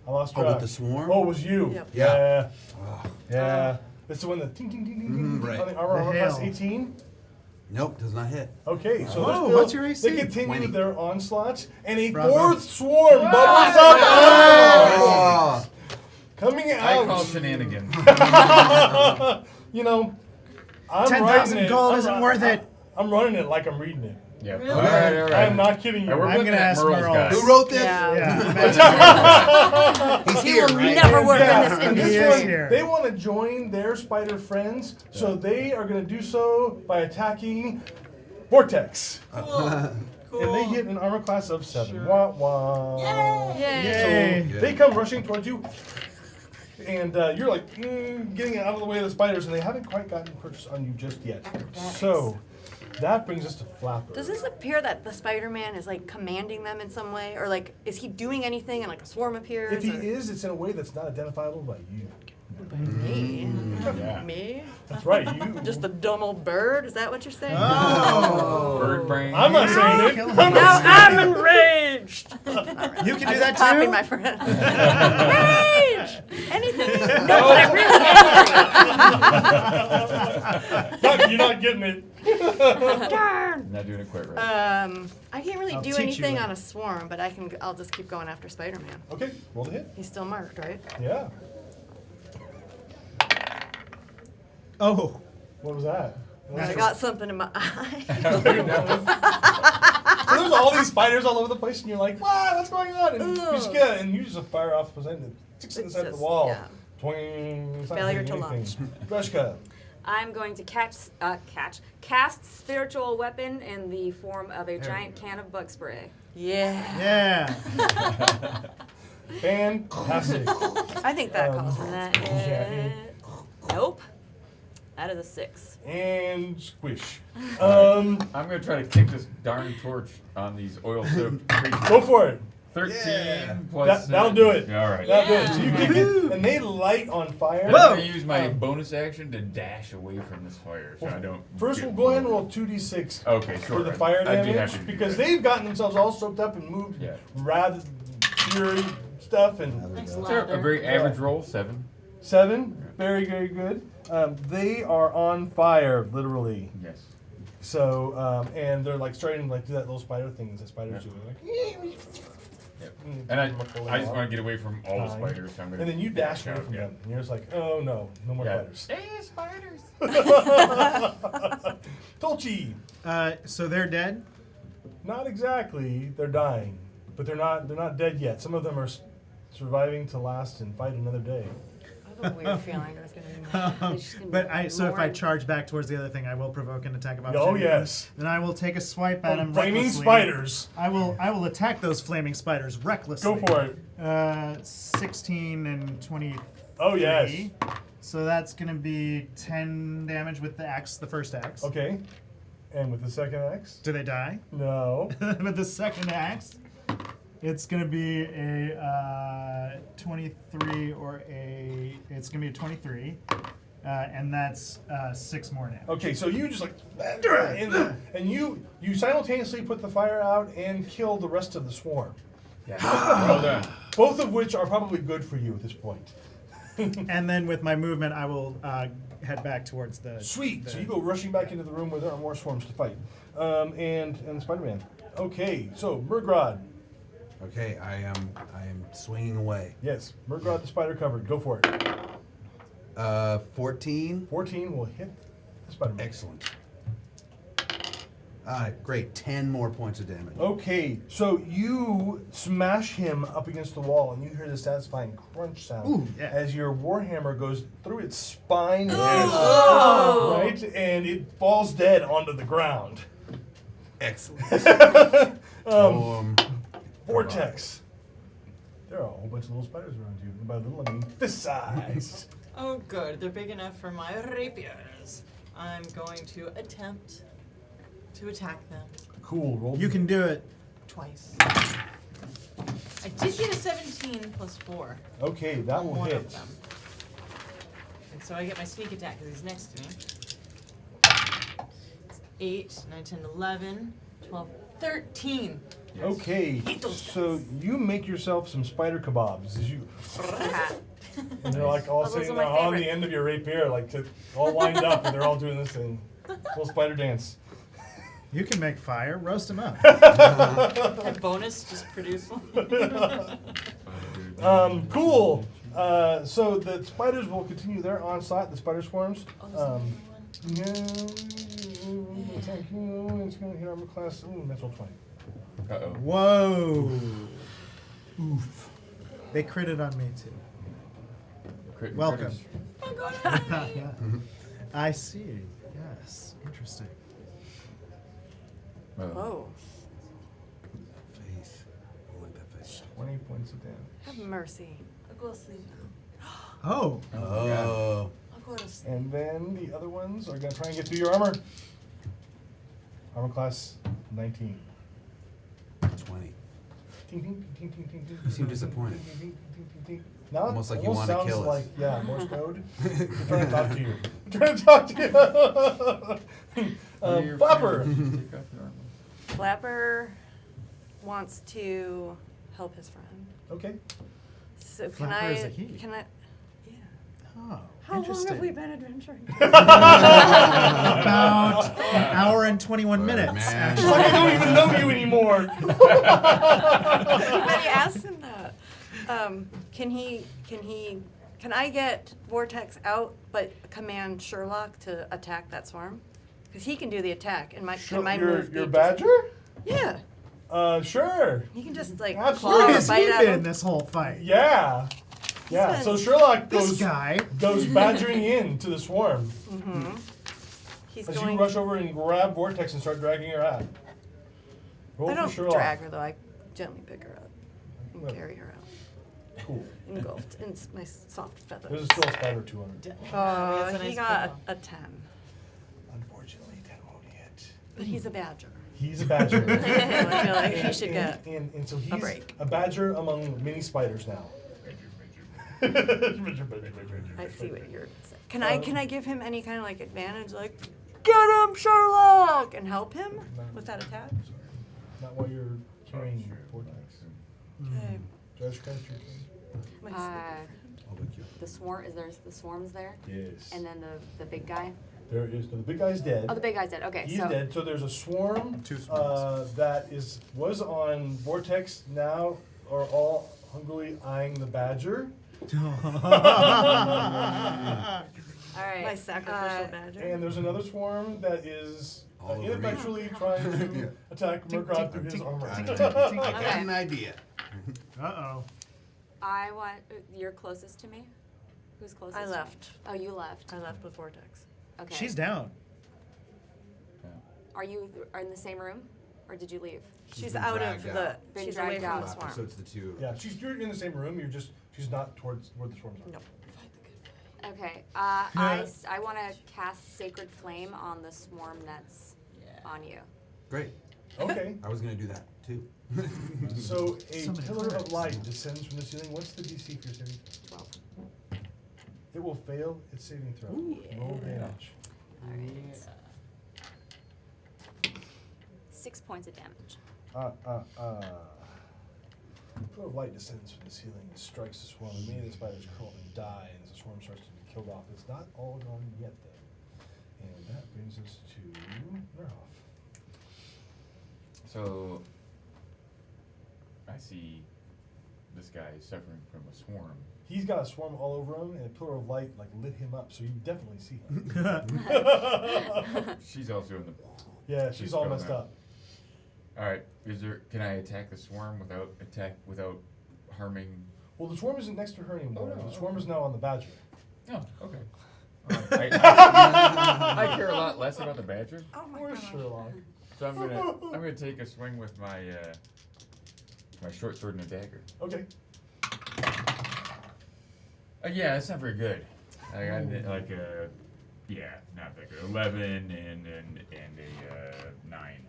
I lost Oh, track. with the swarm? Oh, it was you. Yep. Yeah. Oh, Yeah. That's the one that ding ding ding ding ding right. on the armor The class hail. 18. nope, does not hit. Okay, so Oh, they're still, what's your AC? they continue 20. their onslaught, and a Bravo. fourth swarm bubbles up. Oh. Coming I call out. shenanigans. You know, I'm 10,000 writing it- gold I'm isn't ri- worth it. I'm running it like I'm reading it. Yeah. Really? All right. I'm not kidding you. Hey, we're I'm looking gonna at ask Merle's Merle. guys. Who wrote this? Yeah. He's He here, will right? never work Yeah, in this and this industry. one, here. they want to join their spider friends, so they are going to do so by attacking Vortex. And they hit an armor class of 7. Wah wah. Yay. So they come rushing towards you, and you're like getting out of the way of the spiders, and they haven't quite gotten purchase on you just yet. So that brings us to Flapper. Does this appear that the Spider-Man is like commanding them in some way, or like is he doing anything and like a swarm appears? If he or- is, it's in a way that's not identifiable by you. By me? Yeah. Me? That's right, you. Just a dumb old bird? Is that what you're saying? Oh. Bird brain. I'm not saying it. Kill him. Now I'm enraged. You can I'm do just that popping too? my friend. Rage! Anything? No, but I'm really angry. You're not getting it. Darn. Not doing it quite right. I can't really I'll do teach you anything later. on a swarm, but I'll just keep going after Spider-Man. Okay, roll the hit. He's still marked, right? Yeah. Oh. What was that? I got something in my eye. So there's all these spiders all over the place, and you're like, "What? What's going on?" And you just get, and you just fire off beside it, sticks it It's inside the just- wall. yeah. Twing. It's not Failure hitting to anything. Breshka. I'm going to cast spiritual weapon in the form of a giant can of bug spray. Yeah. Yeah. Fantastic. I think that calls for And that. that is... Nope. That is a 6. And squish. I'm gonna try to kick this darn torch on these oil-soaked creatures. Go for it. 13 Yeah. plus. That'll do it. All right. That'll do it. So you kick it, and they light on fire. I'm gonna use my bonus action to dash away from this fire, so I don't. First, we'll go ahead and roll 2d6 Okay, sure. for the fire I'd be damage happy to do because that. they've gotten themselves all soaked up and moved Yeah. rather fury stuff and Thanks, Sure, a Lather. very average roll, 7. 7. Very, very good. They are on fire, literally. Yes. So, and they're like starting to like do that little spider things that spiders do. They're like, Yep. And I just want to get away from all the Fine. spiders, so I'm gonna. and then you dash away out, from yeah. them, and you're just like, oh no, no more Yeah. spiders. spiders. Tolchi. So they're dead? Not exactly. They're dying, but they're not dead yet. Some of them are surviving to last and fight another day. I have a weird feeling there's gonna be more. It's just gonna But be so if I more- charge back towards the other thing, I will provoke an attack of Oh opportunity. yes. Then I will take a swipe at him Flaming recklessly. spiders. I will attack those flaming spiders recklessly. Go for it. 16 and 23. Oh yes. So that's gonna be 10 damage with the axe, the first axe. Okay. And with the second axe? Do they die? No. With the second axe, it's gonna be a 23 or a. It's gonna be a 23, and that's 6 more damage. Okay, so you just like, and you simultaneously put the fire out and kill the rest of the swarm. Yeah. Well done. Both of which are probably good for you at this point. And then with my movement, I will head back towards the. Sweet. So you go rushing back into the room where there are more swarms to fight. And Spider-Man. Okay, so Murgrod. Okay, I am swinging away. Yes, Murgrod the spider covered. Go for it. 14. 14 will hit the Spider-Man. Excellent. Great. 10 more points of damage. Okay, so you smash him up against the wall, and you hear the satisfying crunch sound Ooh, yeah. as your warhammer goes through its spine, right, and it falls dead onto the ground. Excellent. Vortex. There are a whole bunch of little spiders around you. And by little, I mean this size. Oh, good. They're big enough for my rapiers. I'm going to attempt to attack them Cool. Roll. You can do it. twice. I did get a 17 plus 4 Okay, that on will one hit. of them. And so I get my sneak attack because he's next to me. It's 8, 9, 10, 11, 12, 13. Yes. Okay, Hate those so you make yourself some spider kebabs as you, and they're like all Oh, those sitting are there my on the favorite. end of your rapier, like all lined up, and they're all doing this thing, little spider dance. You can make fire. Roast them up. And bonus, just produce one. Cool. So the spiders will continue their onslaught. The spider swarms. Yeah, attack you. It's going to hit armor class. Ooh, natural 20. Uh-oh. Whoa. Oof. They critted on me too. Crit and Welcome. critters. Yeah. I see. Yes. Interesting. Oh. Whoa. Face. I like that face. 20 points of damage. Have mercy. I'll go to sleep now. Oh. Oh. I'll go to sleep. And then the other ones are going to try and get through your armor. Armor class 19. 20. Ting, ting, ting, ting, ting, ting, You seem ting, disappointed. ting, ting, ting, ting, ting. Now it Almost like you almost wanna sounds kill us. like, yeah, Morse code. They're trying to talk to you. They're trying to talk to you. What are your Flapper. friends? Take off your armor. Flapper wants to help his friend. Okay. So Flapper is a he. Can I? Yeah. Oh. How long Interesting. have we been adventuring? About an hour and 21 minutes. man. It's Actually. like I don't even know you anymore. Everybody asks him that. Can I get Vortex out, but command Sherlock to attack that swarm? Because he can do the attack, and my can my your move be your just- badger? Yeah, Sure. he can just like Absolutely. claw Where or has bite he at been him. this whole fight? Yeah. Yeah. been- So Sherlock This goes guy. badgering in to the swarm He's as going. you rush over and grab Vortex and start dragging her out. Roll I for don't Sherlock. drag her though. I gently pick her up and Well. carry her out, Cool. engulfed in my soft feathers. There's still a spider or two on her. That's a He nice got pillow. a 10, Unfortunately, that won't hit. but he's a badger. He's a badger. So I feel like he should get. And so he's break. a badger among many spiders now. I see what you're saying. Can I give him any kind of like advantage, like get him, Sherlock, and help him with that attack? Not while you're carrying Vortex. Okay. Judge Crunch, your turn. My I'll look you up. The swarm is there. The swarm's there, Yes. and then the big guy. There is. No, the big guy's dead. Oh, the big guy's dead. Okay, He's so dead. So there's a swarm Two swarms. that was on Vortex. Now are all hungrily eyeing the badger. all right. My sacrificial badger. And there's another swarm that is All over me. ineffectually trying to Yeah. attack Murkrod through his armor. I got an idea. Uh-oh. I want. You're closest to me. Who's closest? I to me? left. Oh, you left. I left with Vortex. Okay. She's down. Are you in the same room, or did you leave? She's been out of dragged the. out. Been She's away dragged from out. the swarm. So it's the two. Yeah, you're in the same room. She's not towards where the swarms are. Nope. Okay. I want to cast Sacred Flame on the swarm that's on you. Great. Okay. I was gonna do that too. So a So many pillar of cards. light descends from the ceiling. What's the DC for your saving throw? 12. It will fail its saving throw. Roll damage. All right. 6 points of damage. A pillar of light descends from the ceiling and strikes the swarm, and many of the spiders curl and die as the swarm starts to be killed off. It's not all gone yet, though. And that brings us to Nerhoff. So, I see this guy suffering from a swarm. He's got a swarm all over him, and a pillar of light like lit him up, so you definitely see him. She's also in the. Yeah, she's all going messed out. up. All right. Can I attack the swarm without harming? Well, the swarm isn't next to her anymore. Oh, no, The swarm okay. is now on the badger. No. Okay. I care a lot less about the badger, Oh my Poor god. Sherlock. so I'm gonna take a swing with my my short sword and a dagger. Okay. Yeah, it's not very good. I got like a, not that good. 11 and a 9.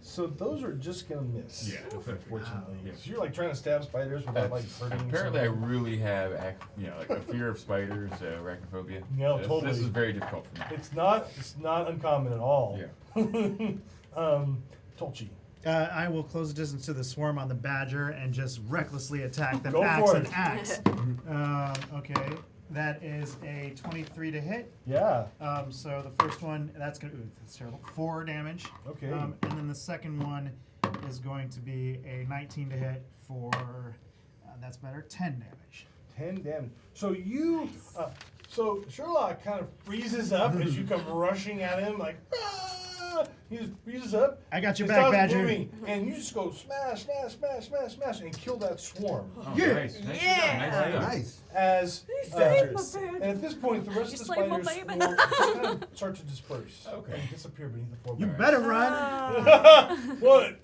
So those are just gonna miss. Yeah. Unfortunately. Yeah. So you're like trying to stab spiders without like hurting. Apparently, I someone. really have, like a fear of spiders, arachnophobia. No, this, totally. This is very difficult for me. It's not uncommon at all. Yeah. Tolchi. I will close the distance to the swarm on the badger and just recklessly attack them. Go Axe for and it. axe. Okay, that is a 23 to hit. Yeah. So the first one, that's terrible. 4 damage. Okay. And then the second one is going to be a 19 to hit for, that's better, 10 damage. 10 damage. So you, so Sherlock kind of freezes up as you come rushing at him, like, ah! He just freezes up. I got your he back, stops Badger. moving, and you just go smash, smash, smash, smash, smash, and kill that swarm. Oh, Yeah. nice. Nice Yeah. done, nice. Nice. As, saved my baby. and at this point, the rest You of the saved my spiders baby. will just kind of start to disperse Okay. and disappear beneath the floor. You barrels. better run. What?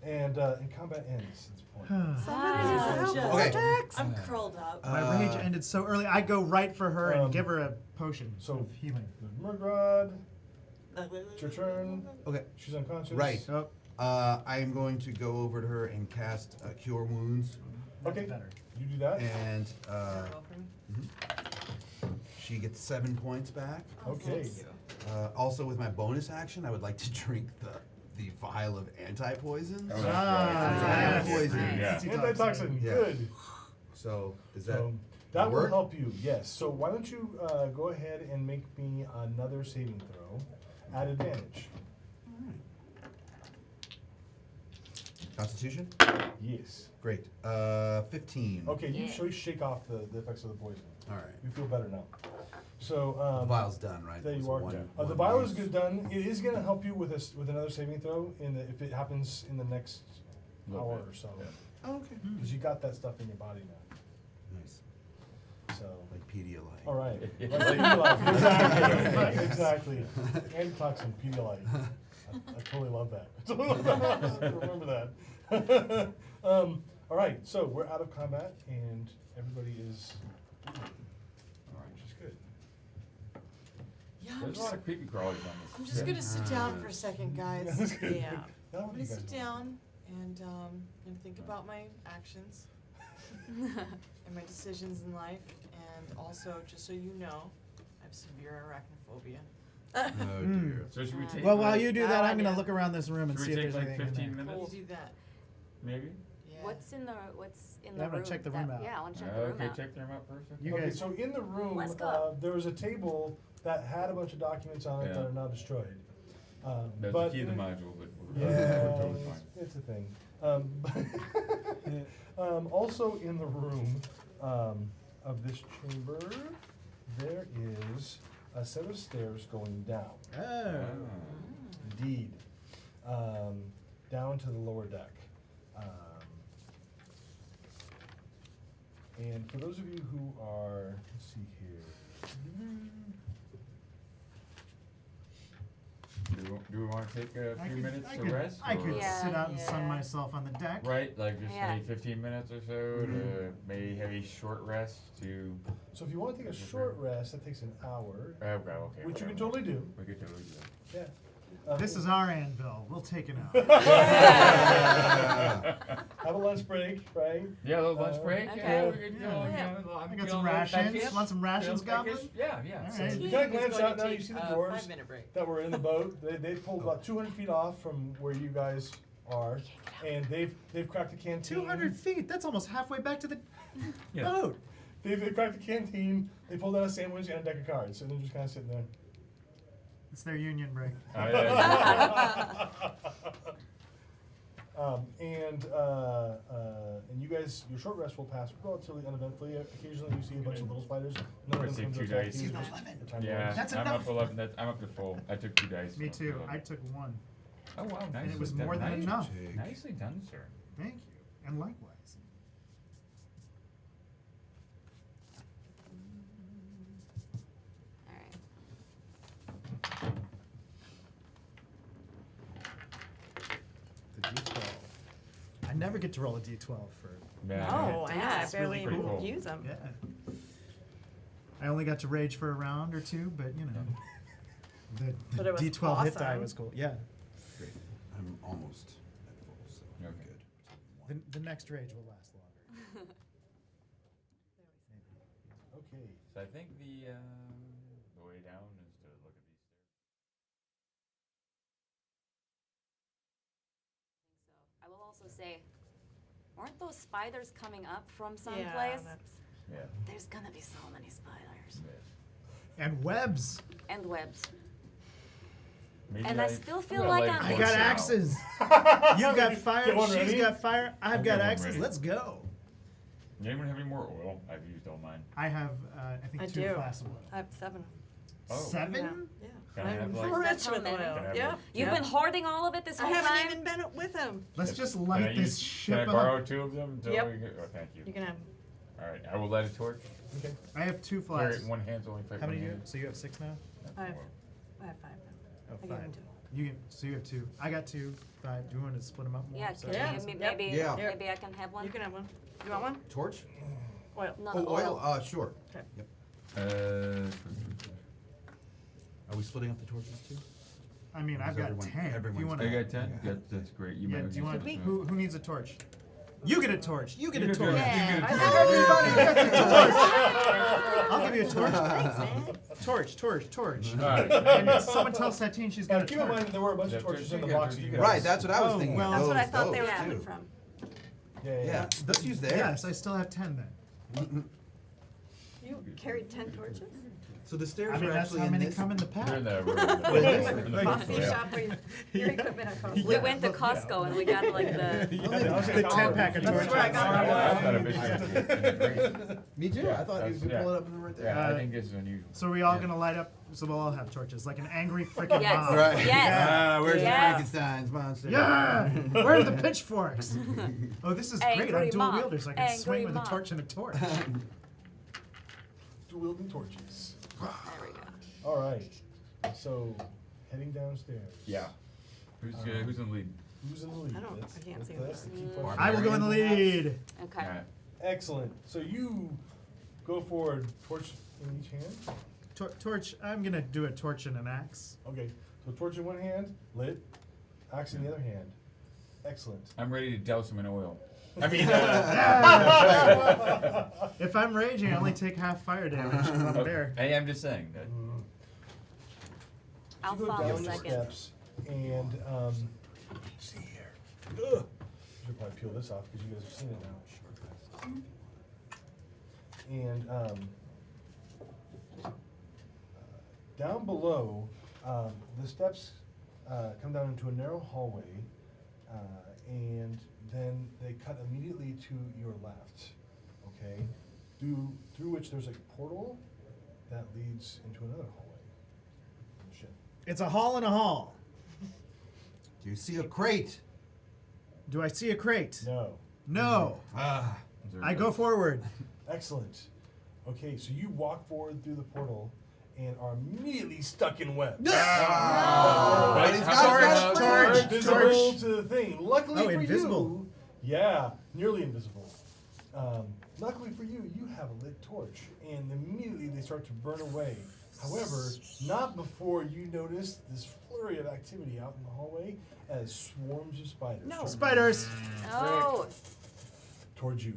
And combat ends at this point. Somebody needs to help just- Vortex. I'm curled up. My rage ended so early. I go right for her and Um, give her a potion so- of healing. Murgrod, it's your turn. Okay. She's unconscious. Right. Oh, I am going to go over to her and cast Cure Wounds, Okay. better. You do that. and she gets 7 points back. Okay. Also, with my bonus action, I would like to drink the vial of anti-poison. Oh, that's Ah, right. poison. Yeah. Antitoxin. Yeah. Good. So is that So that will work? help you. Yes. So why don't you go ahead and make me another saving throw at advantage? Constitution? Yes. Great. 15. Okay. You Yeah. shake off the effects of the poison. All right. You feel better now. So The vial's done, right? there It was you are. one- The one vial is use. good done. It is going to help you with with another saving throw if it happens in the next Little hour bit. or so. Yeah. Oh, okay. Because you got that stuff in your body now. Nice. So. Like Pedialyte. All right. Yeah. Like Pedialyte. Exactly. Exactly. Antitoxin, Pedialyte. I totally love that. I totally love that. Remember that. All right. So we're out of combat, and everybody is. Which is good. Yeah, There's a lot of creepy crawlies on this. I'm just gonna sit down for a second, guys. That's good. Yeah. Now, I'm what do gonna you guys sit want? down and think about my actions and my decisions in life, and also, just so you know, I have severe arachnophobia. Oh dear. So should we take? Well, while like, you do Bad that, I'm going to idea. look around this room and should see we if take there's like anything 15 in there. We'll minutes? do that. Maybe. Yeah. What's in the Yeah, I'm gonna room? check the room out. Yeah, I want to check the room Okay, out. check them out first. Okay. You Okay, guys- so in the room, Let's go. there was a table that had a bunch of documents on it Yeah. that are now destroyed. That's but the key to the module, but we're, Yeah, we're totally fine. it's a thing. Also in the room of this chamber, there is a set of stairs going down. Oh. Indeed. Down to the lower deck. And for those of you who are, let's see here. Do we want to take a few minutes I to could, rest? I could or- Yeah. sit out and sun Yeah. myself on the deck. Right, like just Yeah. maybe 15 minutes or so to maybe have a short rest to. So if you want to take a short rest, that takes an hour, Okay, okay. which you can whatever. totally do. We could totally do that. Yeah. This is our anvil. We'll take it out. Have a lunch break, right? Yeah, a little lunch break. Okay. Yeah, we could, Yeah. I'm I got some feeling rations. peckish. Want some rations, Feeling Goblin? peckish. Yeah, yeah. All so- right. You kind of He's glance going out to now, you take see the a doors 5-minute break. that were in the boat. They pulled about 200 feet off from where you guys are, and they've cracked a canteen. 200 feet. That's almost halfway back to the Yeah. boat. They've cracked a canteen. They pulled out a sandwich and a deck of cards, and they're just kind of sitting there. It's their union break. Oh, yeah, And you guys, your short rest will pass relatively uneventfully. Occasionally, you see a bunch of little spiders. None Or of them take come to 2 attack dice. you. See, Just 11. the time yeah. goes. That's I'm enough. up 11. I'm up to full. I took 2 dice. Me so I'm too. up to I 11. took 1. Oh wow, nice. And it was more than enough. Nicely done, sir. Thank you. And likewise. All right. The D12. I never get to roll a D12 for. Yeah. Oh, That's yeah, I really barely cool. use them. Yeah. I only got to rage for a round or two, but you know, But the it was D12 hit die awesome. was cool. Yeah, Great. I'm almost at full, so Okay. good. the next rage will last longer. Okay. So I think the way down is to look at these stairs. I will also say, weren't those spiders coming up from Yeah, someplace? that's- Yeah. There's gonna be so many spiders. And webs. And webs. Maybe And I still feel I'm like gonna I'm- light I a got torch now. axes. You've got fire. Get one She's ready? got fire. I've I'll got get one axes. ready. Let's go. Does anyone have any more oil? I've used all mine. I have, I think, I 2 do. flasks of oil. I have 7. Oh. 7? Yeah. Can I have, I'm like- rich That's how with many. oil. Can I have, Yeah. like, You've Yeah. been hoarding all of it this I whole haven't time? even been with him. Let's just Can I light this use- ship Can I up. borrow 2 of them? Until Yep. we get, oh, thank you. You can have. All right, I will light a torch. Okay. I have 2 Carry flasks. it in one hand's only fit How many one do you hand. have? So you have 6 now? I have, Well, I have 5 now. Oh, I gave 5. him 2. So you have 2. I got 2, 5. Do you want to split them up more? Yeah, So- can Yeah. you- Yep. maybe, Yeah. maybe I can have one? You can have one. You want one? Torch? Oil. No, Oh, oil? Sure. Okay. Yep. Uh, Are we splitting up the torches too? I mean, I've Is got everyone- 10. If you everyone's want I to. got 10. That's great. You Yeah, might do you want? use it. Who needs a torch? You get a torch. You get a You torch. get a torch. Everybody gets a torch. I'll give you a torch. Thanks, man. Torch. All right. And someone tell Satine she's got a Keep in torch. mind there were a bunch of Yeah, torches in the yeah, box that you yeah. guys. Right, that's what I was Oh, thinking. well- That's what I Those- thought they were those coming too. from. Yeah, let's use theirs. Yes, I still have 10 then. You carried 10 torches? So the stairs I mean, are that's actually how in many this. come in the They're pack. in the room. Wait, wait. Coffee Yeah. shop where your equipment at Costco. We went to Costco and we got like the. The 10-pack of That's torches. where I got I mine. thought of it. Me too. I thought you That's- could yeah. pull it up right there. Yeah, I think it's unusual. So are we all Yeah. gonna light up? So we'll all have torches, like an angry freaking Yes. mob. Right. Yes. Where's Yes. the Frankenstein's monster? Yeah! Where are the pitchforks? Oh, this is great. I'm Angry dual mob. wielder, so I can swing Angry with mob. a torch and a torch. Dual wielding torches. There we go. All right. So heading downstairs. Yeah. Who's in the lead? Who's in the lead? I don't- I can't see That's the key Mm. question. I will go in the lead. Okay. Alright. Excellent. So you go forward, torch in each hand. Torch. I'm gonna do a torch and an axe. Okay. So torch in one hand, lit. Axe in the other hand. Excellent. I'm ready to douse him in oil. I mean, If I'm raging, I only take half fire damage. I'm a bear. I am just saying that. I'll So you go follow down the second. steps and let's see here. Ugh. I should probably peel this off because you guys have seen it now. And down below, the steps come down into a narrow hallway, and then they cut immediately to your left. Okay, through which there's a portal that leads into another hallway. Shit. It's a hall in a hall. Do you see a crate? Do I see a crate? No. No. Ah. Is there I go forward. Excellent. Okay, so you walk forward through the portal and are immediately stuck in web. But he's How got about his torch? torch. Invisible to the thing. Luckily Oh, for invisible. you, yeah, nearly invisible. Luckily for you, you have a lit torch, and immediately they start to burn away. However, not before you notice this flurry of activity out in the hallway as swarms of spiders No. start Spiders. Oh, towards you.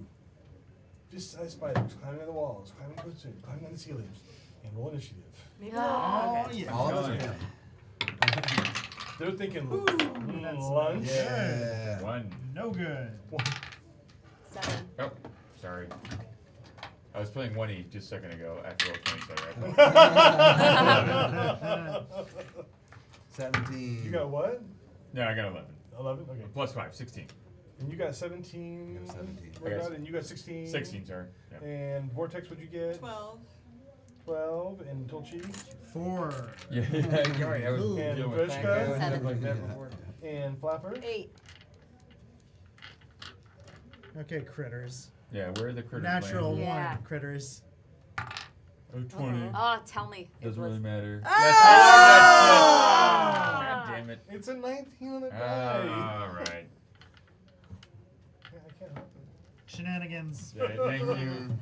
Fist-sized spiders climbing on the walls, climbing towards you, climbing on the ceilings, and roll initiative. Maybe Oh, okay. yeah. All of us are Yeah. They're thinking that's lunch. Yeah. One. No good. 7. Oh, sorry. I was playing 1E just a second ago after all 27. 17. You got what? No, I got 11. 11? Okay. Plus 5, 16. And you got 17. I got 17. Right, I got and you got 16. 16, sorry. Yeah. And Vortex, what'd you get? 12. 12. And Tulchi? 4. Yeah, you're right. I was Ooh. And dealing with Grishka? that guy Seven. like that before. And Flapper? 8. Okay, critters. Yeah, where are the critters? Natural landing? Yeah. 1 critters. Oh, 20. oh, tell me. It Doesn't was- really matter. Ah! God damn it. It's a 19 on the die. All right. Yeah, I can't help it. Shenanigans. Yeah, thank you.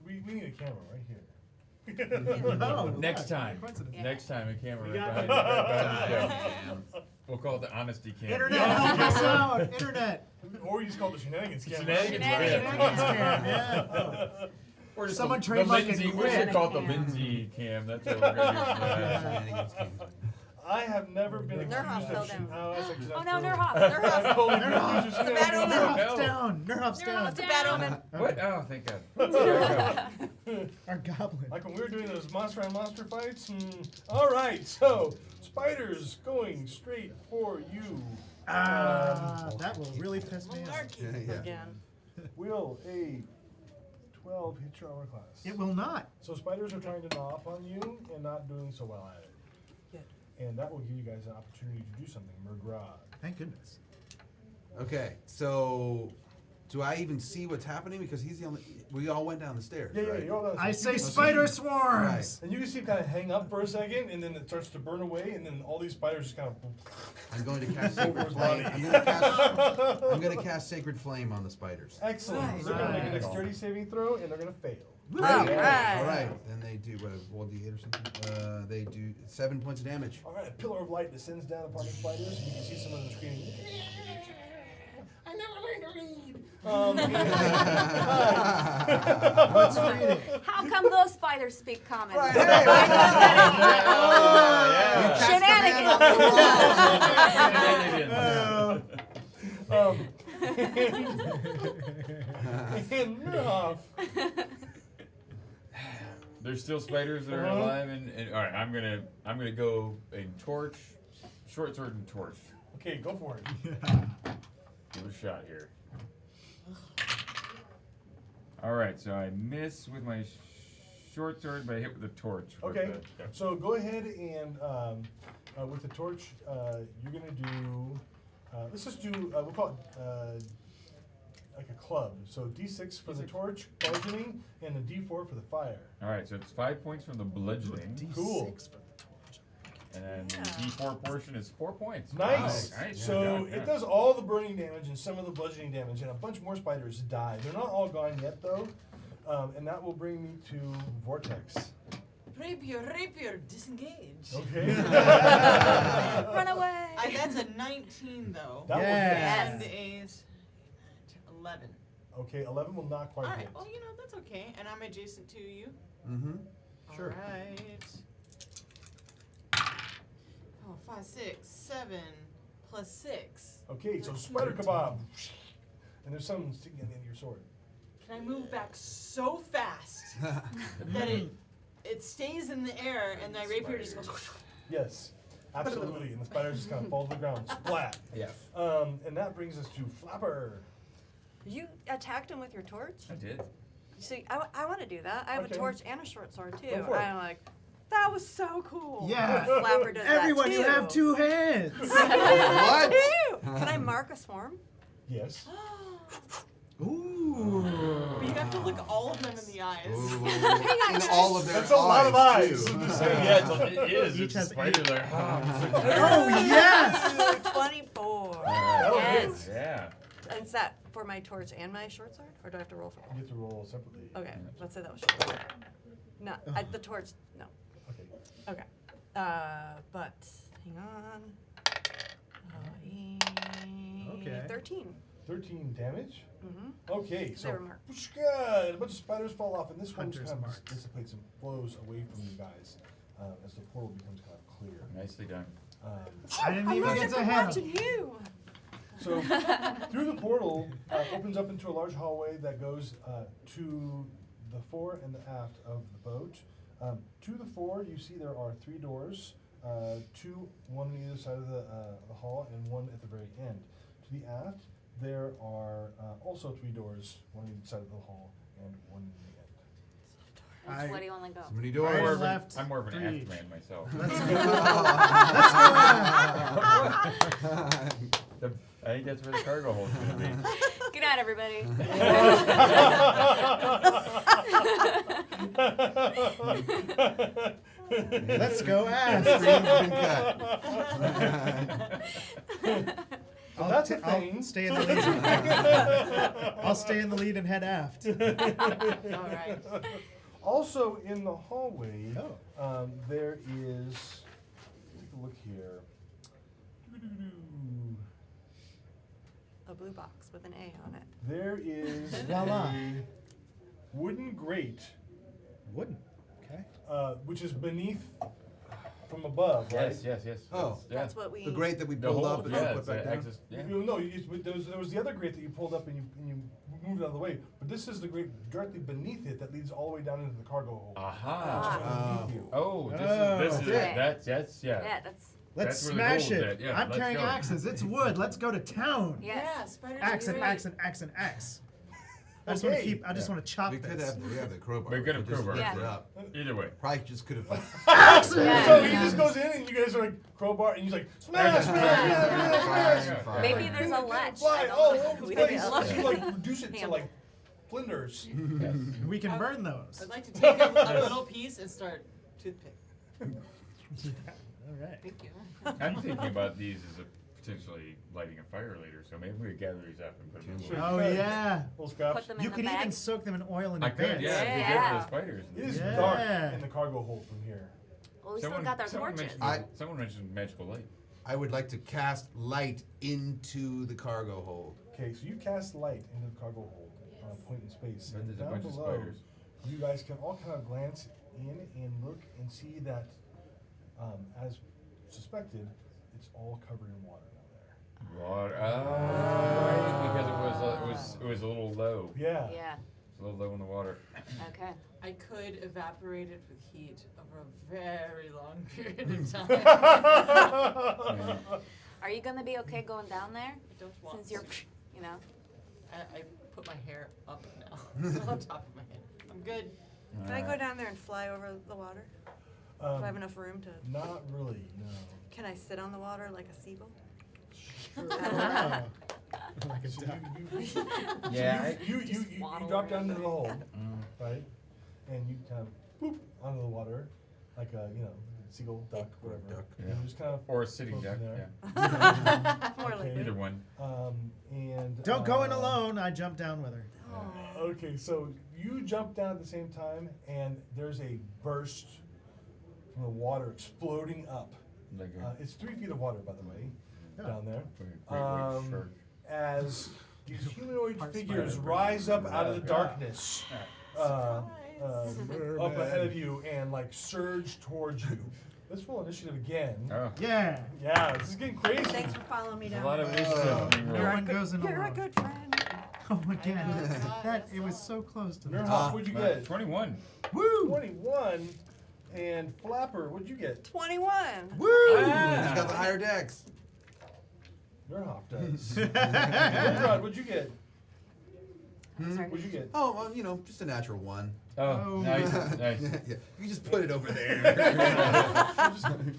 We need a camera right here. Oh, Next yeah, time. coincidence. Yeah. Next time, a camera We right got behind the show. We'll call it the honesty cam. Internet, help us out. Internet. Or you just call it the shenanigans camera. Shenanigans Shenanigans cam. cam, yeah. Or just Someone the trademark Lindsay, it we should quick. call it the Lindsay cam. That's what we're gonna use. Shenanigans came. I have never been accused Nurhoff fell of down. Oh no, Nurhoff. I've only been accused of It's a bad shenanigans. omen. Nerf's down. Nerf's down. It's a bad omen. What? Oh, thank God. Our goblin. Like when we were doing those monster on monster fights. All right, so spiders going straight for you. That will really piss me off. Yeah. Again. Will a 12 hit your armor class? It will not. So spiders are trying to gnaw up on you and not doing so well at it. Good. And that will give you guys an opportunity to do something. Murgrad. Thank goodness. Okay, so do I even see what's happening? Because he's the only. We all went down the stairs. Yeah, right? you're all done. I say You- spider swarms. Right. And you can see it kind of hang up for a second, and then it starts to burn away, and then all these spiders just kind of. I'm going to cast Sacred his Flame. body. I'm going to cast Sacred Flame on the spiders. Excellent. Nice. They're going to make a Nice. dexterity saving throw, and they're going to fail. Great. All right. All right. Then they do what? A 1d8 or something? They do 7 points of damage. All right, a pillar of light descends down upon the spiders, and you can see some of them screaming. I never learned to read. What's reading? How come those spiders speak common? Oh, yeah. Shenanigans. And Nurhoff. There's still spiders that are Uh-huh. alive, and all right, I'm gonna go a torch, short sword and torch. Okay, go for it. Give it a shot here. All right, so I miss with my short sword, but I hit with the torch. with Okay, the- so go ahead and with the torch, you're gonna do. Let's just do. We'll call it like a club. So D6 for the torch, bludgeoning, and a D4 for the fire. All right, so it's 5 points from the bludgeoning, Cool. D6 for the torch. and then the D4 portion is 4 points. Nice. Wow, nice. So Yeah, yeah. it does all the burning damage and some of the bludgeoning damage, and a bunch more spiders die. They're not all gone yet, though, and that will bring me to Vortex. Rapier, disengage. Okay. Run away. That's a 19 though. That will Yes. hit. And a 11. Okay, 11 will not quite All right. hit. Well, that's okay. And I'm adjacent to you. Mm-hmm. Sure. All right. Oh, 5, 6, 7, plus 6. Okay, so spider kebab, and there's some sticking at the end of your sword. Can I move back so fast that it stays in the air and my rapier just goes? Yes, absolutely, and the spiders just kind of fall to the ground, splat. Yeah. And that brings us to Flapper. You attacked him with your torch? I did. See, I want to do that. I have Okay. a torch and a short sword too. Go for it. I'm like, that was so cool. Yeah. Flapper does Everyone, that too. you have 2 hands. What? Two. Can I mark a swarm? Yes. Ooh. But you have to look all of them in the eyes. In all of their That's a lot of eyes. too. I'm just saying. Yeah, it is. Each It's has spiders like, Oh, yes. 24. That'll Yes. hit. yeah. Is that for my torch and my short sword? Or do I have to roll for You both? have to roll separately. Okay, let's say that was short sword. No, the torch, no. Okay. Okay. But, hang on. Okay. 13. 13 damage. Mm-hmm. Okay, They so were marked. whooshka, and a bunch of spiders fall off, and this one just Hunter's kind of marks. dissipates and flows away from you guys as the portal becomes kind of clear. Nicely done. I didn't I'm even learning get to from hit watching him. you. So through the portal opens up into a large hallway that goes to the fore and the aft of the boat. To the fore, you see there are 3 doors, 2, one on either side of the hall and one at the very end. To the aft, there are also 3 doors, one on each side of the hall and one in the end. Which way do you want to go? So many Right. doors. Left, I'm more of an three. aft man myself. I think that's where the cargo hold's gonna be. Good night, everybody. Let's go ask. So that's a thing. I'll stay in the lead. I'll stay in the lead and head aft. All right. Also in the hallway, Oh. there is. Take a look here. Doo-doo-doo. A blue box with an A on it. There is Voila. a wooden grate, Wooden. Okay. which is beneath from above, right? Yes. Oh. That's what we. The grate that we The pulled whole, up and yeah, then put it's back down. access, yeah. No, there was the other grate that you pulled up and you moved out of the way, but this is the grate directly beneath it that leads all the way down into the cargo hold. Aha. Beneath you. Oh, this Oh. is Okay. that's yeah. Yeah, that's. Let's That's where the smash gold is it. at. Yeah, I'm let's carrying go. axes. It's wood. Let's go to town. Yes. Yeah, spiders Axe are and great. axe and axe and axe. I just want to Okay. keep. I just want to chop We could this. have the crowbar. We could have just crowbar. lift Yeah. it up. Either way. Probably just could have. So Yeah. he just goes in and you guys are like crowbar and he's like smash. Maybe there's a latch. Fly I don't all know. over the We place. don't know. You like reduce it to like flinders. We can burn those. I'd like to take a little piece and start toothpick. All right. Thank you. I'm thinking about these as a potentially lighting a fire later, so maybe we could gather these up and put them in. Sure. Oh yeah. Little scraps. Put them in You the could bag. even soak them in oil in I could, advance. yeah, it'd be good for Yeah. the spiders. It is Yeah. dark in the cargo hold from here. Well, we still got our torches. Mentioned, someone mentioned magical light. I would like to cast light into the cargo hold. Okay, so you cast light into the cargo hold on a point in space. But And there's a down bunch of below, spiders. you guys can all kind of glance in and look and see that, as suspected, it's all covered in water down there. Water. Right, because it was a little low. Yeah. Yeah. It's a little low in the water. Okay. I could evaporate it with heat over a very long period of time. Are you gonna be okay going down there? I don't want Since you're, to. you know. I put my hair up now, on top of my head. I'm good. Can I go down there and fly over the water? Do I have enough room to? Not really, no. Can I sit on the water like a seagull? Sure. Oh. Like a So duck. Yeah. you waddle drop down around. into the hole, right? And you kind of boop onto the water, like a seagull, duck, whatever. Duck. And Yeah. you just kind of Or a sitting float duck. from there. Yeah. More like Okay. Either one. And Don't go in alone. I jumped down with her. Okay, so you jump down at the same time, and there's a burst from the water exploding up. Like a It's 3 feet of water, by the way, Yeah. down there. great white shark. As these humanoid Part figures spider. rise up out of the Yeah. darkness, up ahead of you and like surge towards you. Let's roll initiative again. Oh. Yeah. Yeah, this is getting crazy. Thanks for following me There's down. a lot of there. initiative being No rolled. one goes in You're a alone. good friend. Oh again. I know, I saw it, That I it was saw so close to the Nurhawk, top. what'd you get? 21. Woo! 21. And Flapper, what'd you get? 21. Woo! Ah. He's got the higher decks. Nurhawk does. Rod, what'd you get? Sorry. What'd you get? Oh, well, just a natural one. Oh, Oh. nice, nice. Yeah, you just put it over there.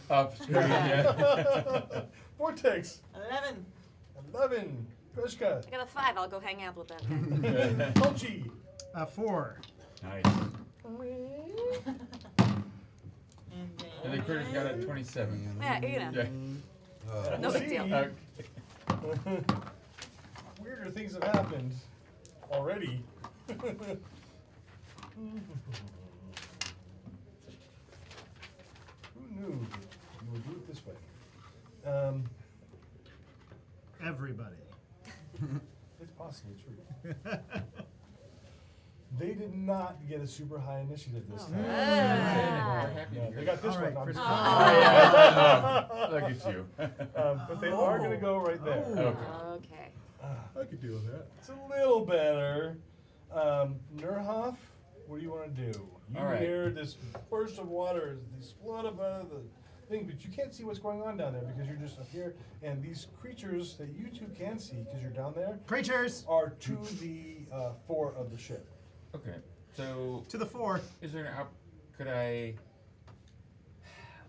Off screen, yeah. Vortex, 11. 11. Krishka, I got a 5. I'll go hang out with that. Tulchi, 4. Nice. And the critters got a 27. Yeah, you know. Yeah. No big deal. Okay. Weirder things have happened already. Who knew you would do it this way? Everybody. It's possibly true. They did not get a super high initiative this time. Ah. Yeah, they got this All right, one. I'm Chris. just Oh, look at you. but they are going to go right there. Okay. Okay. I could deal with that. It's a little better. Nurhoff, what do you want to do? You All right. hear this burst of water as they explode up out of the thing, but you can't see what's going on down there because you're just up here. And these creatures that you two can see because you're down there Creatures are to the fore of the ship. Okay. So, to the 4. is there could I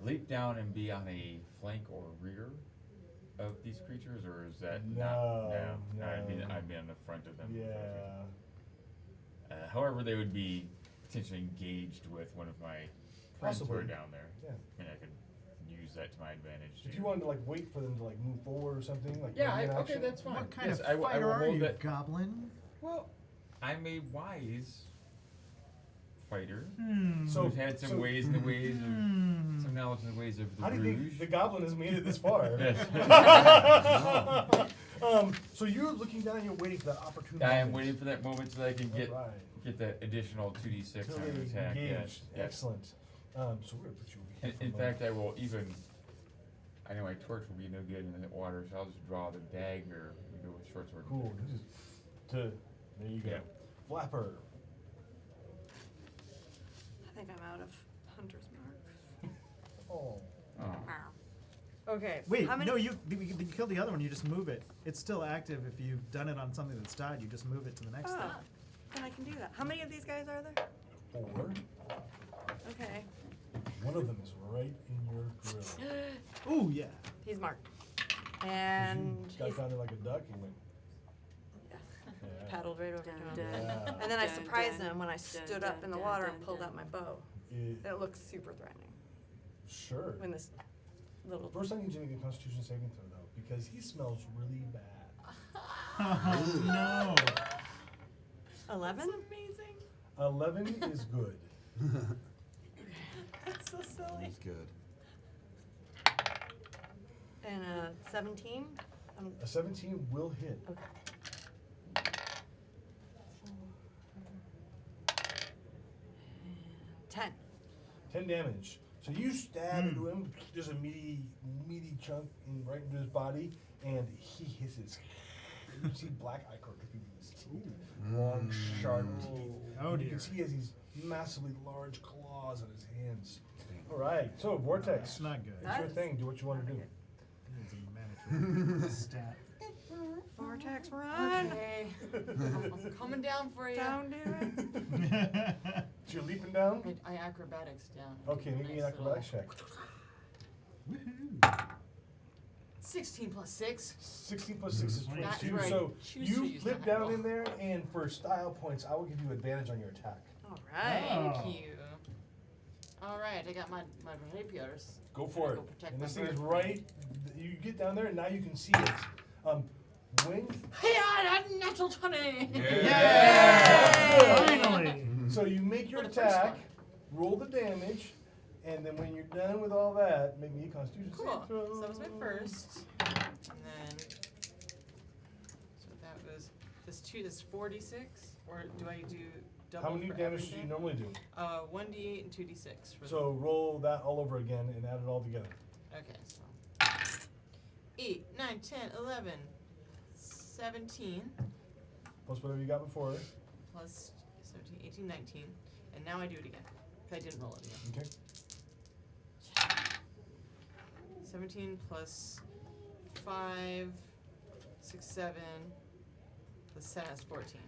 leap down and be on a flank or rear of these creatures, or is that No, no? I'd be no. on the front of them. Yeah. However, they would be potentially engaged with one of my friends who are Possibly. down there. Yeah. And I could use that to my advantage. If to- you wanted to like wait for them to like move forward or something, like Yeah, maybe in okay, action. that's fine. What kind Yes, of I will fighter are hold you, that. goblin? Well, I'm a wise fighter So who's had some ways in the ways of some knowledge in the ways of the how do you Rouge. think the goblin has made it this far? Yes. So you're looking down, you're waiting for that opportunity. I am waiting for that moment so that I can get Alright. that additional 2d6 on an attack. Engaged. Yes. Yes. Excellent. So we're gonna put you over here. In for a fact, moment. I will even. I know my torch will be no good in the water, so I'll just draw the dagger and go with short sword. Cool. This is there you go. Yeah. Flapper. I think I'm out of Hunter's Mark. Oh. Oh. Okay. Wait, how many? no, you kill the other one. You just move it. It's still active. If you've done it on something that's died, you just move it to the next Oh, thing. then I can do that. How many of these guys are there? 4. Okay. One of them is right in your grill. Ooh, yeah. He's marked. And You got he's down there like a duck and went. Yeah. paddled right over to him. Yeah. And then I Dun, surprised dun, him when I dun, stood dun, up in the dun, water dun, and pulled dun. out my bow. It- It looks super threatening sure. when this little. First, I need you to make a Constitution saving throw though, because he smells really bad. Oh, no. 11? Amazing. 11 is good. That's so silly. That's good. And 17? A 17 will hit. Okay. 10. 10 damage. So you stab into him. There's a meaty chunk right into his body, and he hisses. You see black ichor between his teeth. Long, sharp teeth. Oh, And you dear. can see he has these massively large claws on his hands. All right. So Vortex. It's not good. It's your thing. Do what you want to do. It's a mandatory stat. Vortex, run! Okay. I'm coming down for you. Don't do it. So you're leaping down. I acrobatics down. Okay, make me an Nice acrobatics little- check. Woohoo. 16 plus 6. 16 plus 6 is That's 22. right. So Choose to you use flip that down roll. in there, and for style points, I will give you advantage on your attack. All right. Oh. Thank you. All right, I got my rapiers. Go for Go it. protect And my this thing is bird. right. You get down there, and now you can see it. When Hey, I had natural 20. Finally. so you make your For the first attack, one. roll the damage, and then when you're done with all that, make me a Constitution Cool. save throw. So that was my first. And then, so that was, this 46? Or do I do double How many for damage do everything? you normally do? 1d8 and 2d6. For So roll that all over again and add it all together. Okay, so 8, 9, 10, 11, 17, Plus whatever you got before. plus 17, 18, 19. And now I do it again. 'Cause I didn't roll it again. Okay. 17 plus 5, 6, 7, plus 7 is 14.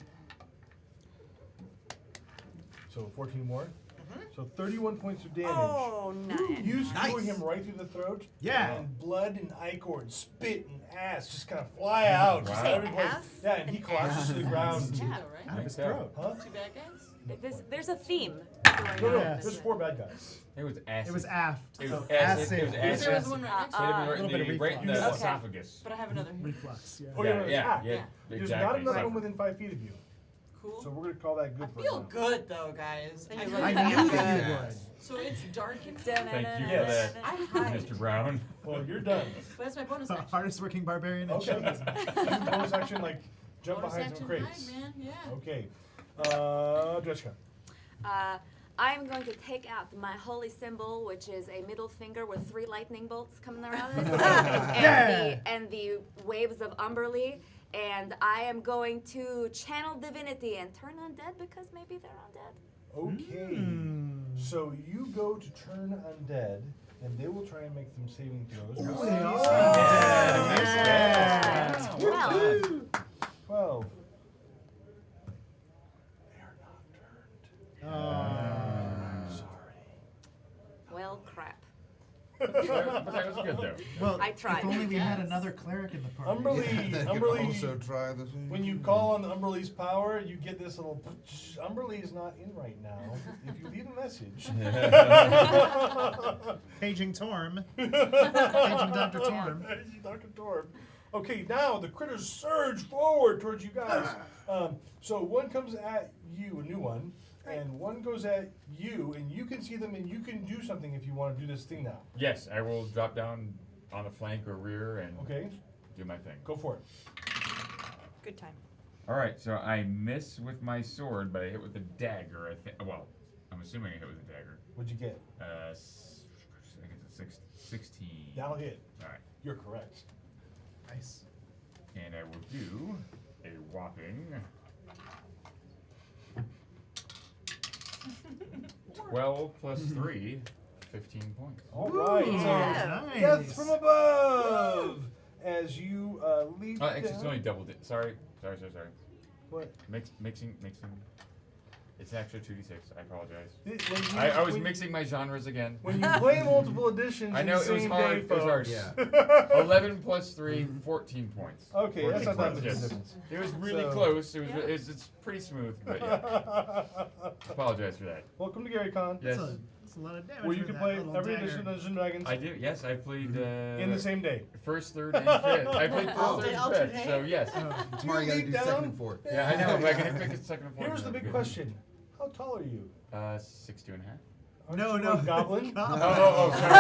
So 14 more. Mhm. So 31 points of damage. Oh, nice. You screw Nice. him right through the throat. Yeah. And blood and ichor and spit and ass just kind of fly out. just Wow. every place. Ass? Yeah, and he collapses to the ground. Two, though, Out right? of his so. throat. Huh? 2 bad guys? There's a theme. No, no, Yes. there's 4 bad guys. It was acid. It was aft. It was Oh, acid. It was acid. There was acid. one right next to Hit me. him right in little bit of the, right in the reflux. Okay. esophagus. But I have another here. Reflux, yeah. Oh, yeah, Yeah, yeah. yeah. There's Exactly. not another So- one within 5 feet of you. Cool. So we're going to call that I good for feel now. good though, guys. And I you like look I knew good. that you would. So it's dark in Thank you for Yes. that, I hide. Mr. Brown. Well, you're done. But that's my bonus The action. hardest working barbarian in Okay. show business. You bonus action, like, jump Bonus behind action some crates. hide, man. Yeah. Okay. Jessica. I'm going to take out my holy symbol, which is a middle finger with 3 lightning bolts coming around it, Yeah. and the waves of Umberly. And I am going to channel divinity and turn undead because maybe they're undead. Okay. Hmm. So you go to turn undead, and they will try and make some saving throws. Ooh, We'll they see. are. Yeah, nice catch. Well, Well done. 12. They are not turned. I'm sorry. well, crap. But that was good though. Well, I tried. if only we had Yes. another cleric in the party. Umberly, They could Umberly, also try this. when you call on Umberly's power, you get this little. Umberly is not in right now. If you leave a message. Paging Torm. Paging Dr. Torm. Dr. Torm. Okay, now the critters surge forward towards you guys. So one comes at you, a new one, and one goes at you, and you can see them, and you can do something if you want to do this thing now. Yes, I will drop down on the flank or rear and Okay, do my thing. go for it. Good time. All right, so I miss with my sword, but I hit with the dagger. Well, I'm assuming I hit with a dagger. What'd you get? I think it's a 16. That'll hit. All right, You're correct. Nice. and I will do a whopping 12 plus 3, 15 points. All right. Ooh, So yeah. death Nice. from above as you leap Actually, it's down. only double. Sorry. What? Mixing. It's an extra 2d6. I apologize. When you- I was when- mixing my genres again. When you play multiple editions I in know the it was same hard. day, It was hard. folks. Yeah. 11 plus 3, 14 points. Okay, that's 14 not that points, much of a yes. difference. It was really So- close. Yeah. It's pretty smooth, but yeah. Apologize for that. Welcome to GaryCon. Yes. That's a lot of damage. Where you with can that play little every dagger. edition of Dungeons & Dragons I do. Yes, I played in the same day. first, third, and fifth. I played Oh. first, third, They and alternate? fifth. So yes. Tomorrow you gotta leap do down? second and fourth. Yeah, I know. But I can pick a second and fourth. Here's the big question. How tall are you? 6'2.5". Aren't No, you no. a goblin? Oh, sorry.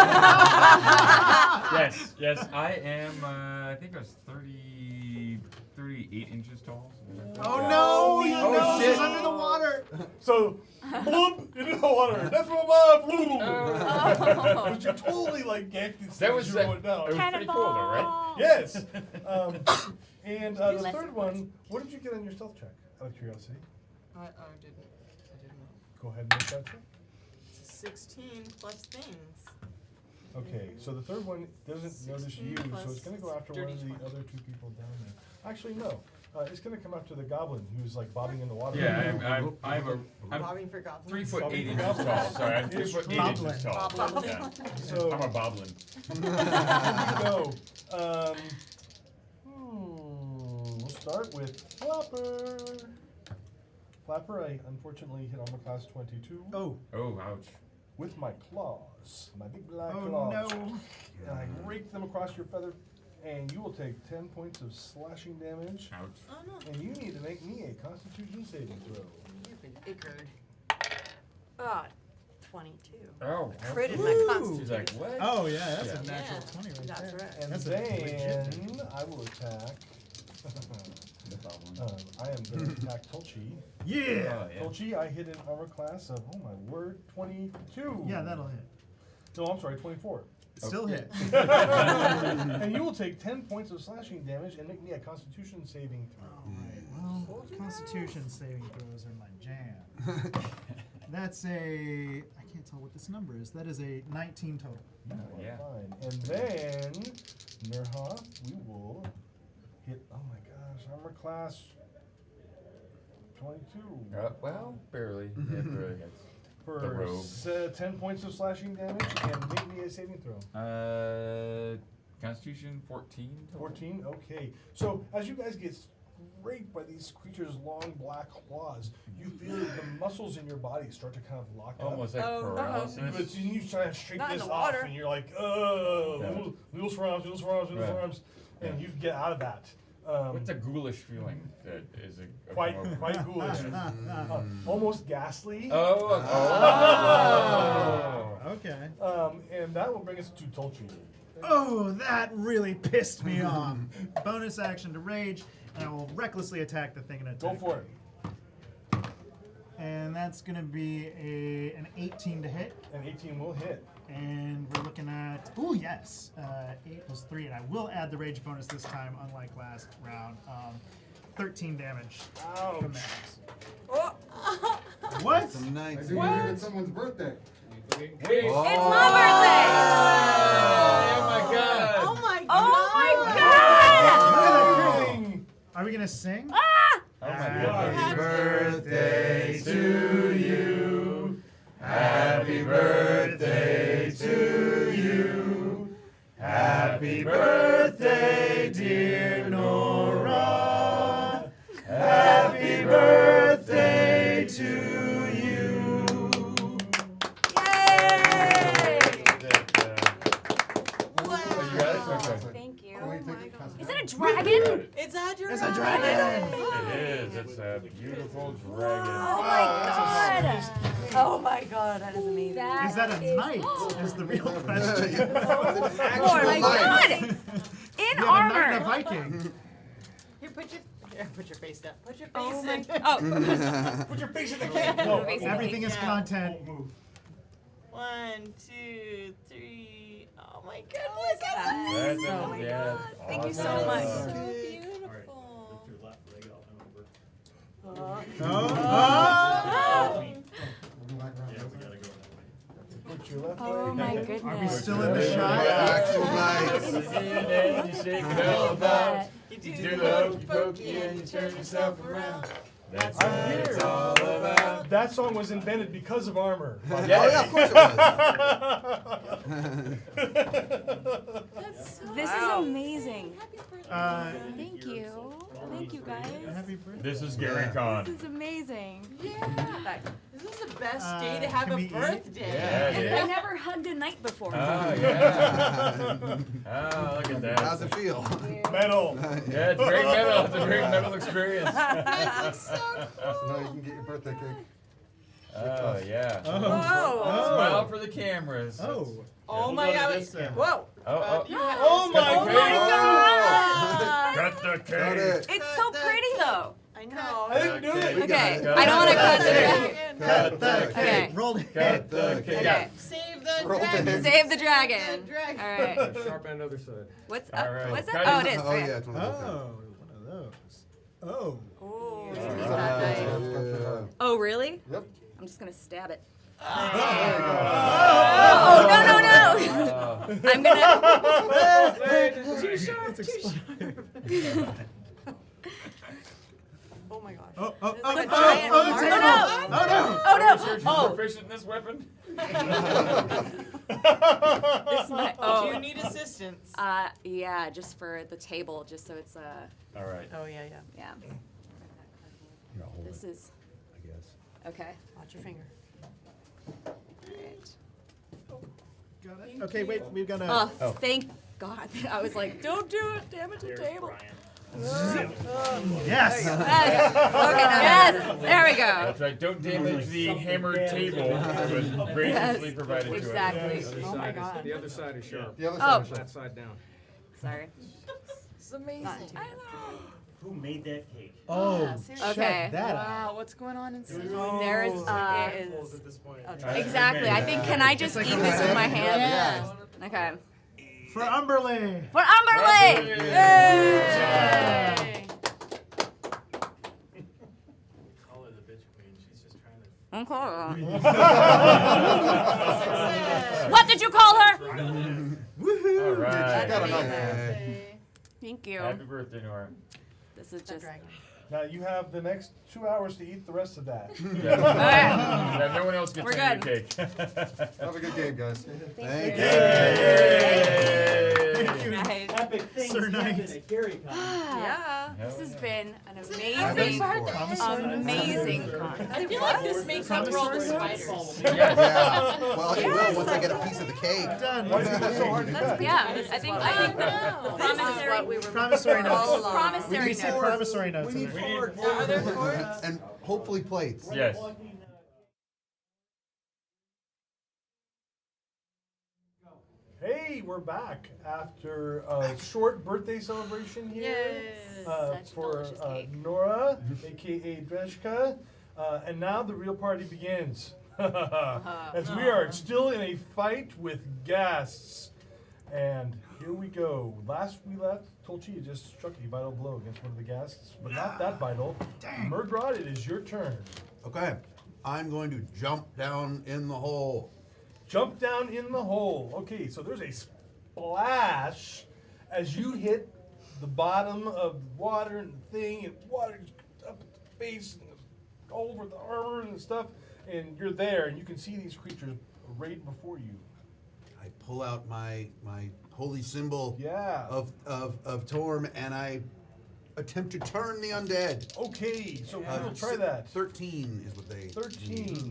Yes, I am. I think I was 38 inches tall. Oh no! Your Oh, nose shit. is under the water. So, bloop, into the water. Death from above. Bloop. Oh. But you totally like ganked these That things was you that- wrote down. it was pretty cool, though, right? Yes. And the Lesson third one, what did you get on your stealth check? Out of curiosity. I didn't know. Go ahead and make that check. 16 plus things. Okay, so the third one doesn't notice you, 16 so it's going to go after one dirty of the 20. other two people down there. Actually, no. It's going to come after the goblin who's like bobbing in the water. Yeah, I'm Robbing for goblins. 3 foot 8 Bobbling inches for tall. goblins. Sorry, I'm 3 It's foot 8 bobbling. inches tall. Bobbling. Yeah. So, I'm a boblin. go. We'll start with Flapper. Flapper, I unfortunately hit armor class 22 Oh. Oh, ouch. with my claws, my big black Oh claws. no. And I rake them across your feather, and you will take 10 points of slashing damage. Ouch. Oh no. And you need to make me a Constitution saving throw. You've been ickered. 22. Oh. Critted my Woo. constitution. She's like, what? Oh yeah, that's Yeah. a natural Yeah. 20 right That's there. right. And That's a legit then I will attack. The boblin. I am going to attack Tolchi. Yeah. Oh, yeah. Tolchi, I hit an armor class of, oh my word, 22. Yeah, that'll hit. No, I'm sorry, 24. Still hit. And you will take 10 points of slashing damage and make me a Constitution saving throw. Alright, well, Constitution saving throws are my jam. That's a, I can't tell what this number is. That is a 19 total. You are Yeah. fine. And then, Nurhoff, we will hit, oh my gosh, armor class 22. Well, barely. It barely hits. For the rogue. 10 points of slashing damage and make me a saving throw. Constitution 14. total. 14? Okay. So, as you guys get raped by these creatures' long black claws, you feel the muscles in your body start to kind of lock Almost up. like Oh, paralysis. But you need to try to shake Not in this the off, water. and you're like, Yeah. noodles for arms, Right. and Yeah. you get out of that. What's a ghoulish feeling that is a Quite quite ghoulish. Almost ghastly. Oh. Okay. And that will bring us to Tolchi. Oh, that really pissed me off. Bonus action to rage, and I will recklessly attack the thing in attack. Go for it. And that's gonna be an 18 to hit. And 18 will hit. And we're looking at, oh yes, 8 plus 3, and I will add the rage bonus this time, unlike last round. 13 damage Ouch. from that. Oh, What? Some nights. I think it's someone's birthday. Wait. Oh. It's my birthday! Oh my god. Oh my god! Oh my Look at that Dang. Are we gonna sing? Ah! Oh my Happy god. birthday to you. Happy birthday to you. Happy birthday, dear Noura. Happy birthday to you. yay! You got it? Okay. Thank you. Oh, wait, my take it, God. Cassel. Is that a dragon? It's a dragon. It's a dragon. It is. It's a beautiful dragon. Oh my god. Oh my god, that is amazing. Is that a knight? Is the real question. Oh my god! In You have a armor. knight and a Viking. Here, put your face down. Put your face Oh my. in. Oh. Put your face in the cake. No, Everything is content. 1, 2, 3. Oh my goodness. That's Oh my yeah, God. Thank you so awesome. much. So beautiful. Put your left Oh leg. my Are we goodness. still in the shot? You shake it all about. You You do the hokey pokey and you turn yourself around. That's what it's all about. That song was invented because of armor. Oh yeah, of course it was. This is amazing. Thank Thank you. Thank you guys. Happy birthday. This is Gary Yeah. Con. This is amazing. Yeah. This is the best day to have can a we eat? birthday. Yeah, And yeah. I never hugged a knight before. Oh, yeah. Oh, look at that. How's it feel? Metal. Yeah, it's great metal. It's a great metal experience. So now you can get your birthday cake. Oh, yeah. Oh. Smile for the cameras. Oh. Oh We'll my go to god. this end. Whoa. Oh, Oh my Cut the god! Cut the Got cake. it. It's so pretty though. I know. I didn't do it. Okay, got it. I don't want to cut the Cut dragon. Cut the Okay. cake. Roll it. Cut the cake. Okay. Save the Roll dragon. the Save the dragon. Dragon. All right. Sharp end other side. What's All right. What's Cut that? Oh, it. it is. Oh Okay. yeah, it's one of those. Oh, one of those. Oh. Ooh. Yeah. Oh, really? Yep. I'm just gonna stab it. Oh. Oh no! I'm gonna. Too sharp. Oh my gosh. Oh, oh, It's oh, like a oh, giant oh, the mark. table. Oh, Oh, no. Oh no! Research is Oh, proficient in this weapon. this might. Do Oh. you need assistance? Yeah, just for the table, just so it's All right. Oh yeah, yeah. yeah. This is I guess. okay. Watch your finger. All right. Got it. Okay, wait, we've got Oh, thank God. I was like, don't do it. Damage the table. Yes. Yes. Okay. Yes. There we go. That's right. Don't damage the hammered table that was graciously Yes, provided to us. exactly. Oh my god. The other side is sharp. The other Oh. side is That sharp. side down. Sorry. It's amazing. Not too bad. Who made that cake? Oh, seriously. Okay. check that out. Wow, what's going on inside? There is. It is. At this point. Exactly. I think. Can I just like eat a this with my lemon. hand? Yeah. Okay. For Umberly. For Umberly. Umberly. Yay! Call her the bitch queen. She's just trying to. Okay. What did you call her? All right. Got enough. Birthday. Thank you. Happy birthday, Nora. This is The just. dragon. Now you have the next 2 hours to eat the rest of that. Yeah, no one else gets We're any good. cake. Have a good game, guys. Thank you. Nice. Epic things Sir Knight. happen at Gary Con. Yeah. This has been an Happy amazing, amazing con. I feel like this makes up for all the spiders. Yeah. Well, it will once I get a piece of the cake. Done. Why is it so hard to cut? Yeah, I think the This is promissory, what we were Promissory looking for all notes. along. promissory We see note. promissory notes We in need there. forks. Are there forks? And hopefully plates. Yes. Hey, we're back after a short birthday celebration here Such for delicious cake. Noura, aka Dreshka, and now the real party begins. As we are still in a fight with ghasts. And here we go. Last we left, Tolchi had just struck a vital blow against one of the ghasts, but not that vital. Murgrod, it is your turn. Okay. I'm going to jump down in the hole. Jump down in the hole. Okay, so there's a splash as you hit the bottom of the water and the thing, and water up at the face and all over the armor and stuff, and you're there, and you can see these creatures right before you. I pull out my holy symbol Yeah. of Torm, and I attempt to turn the undead. Okay, so we'll try that. 13 is what they 13.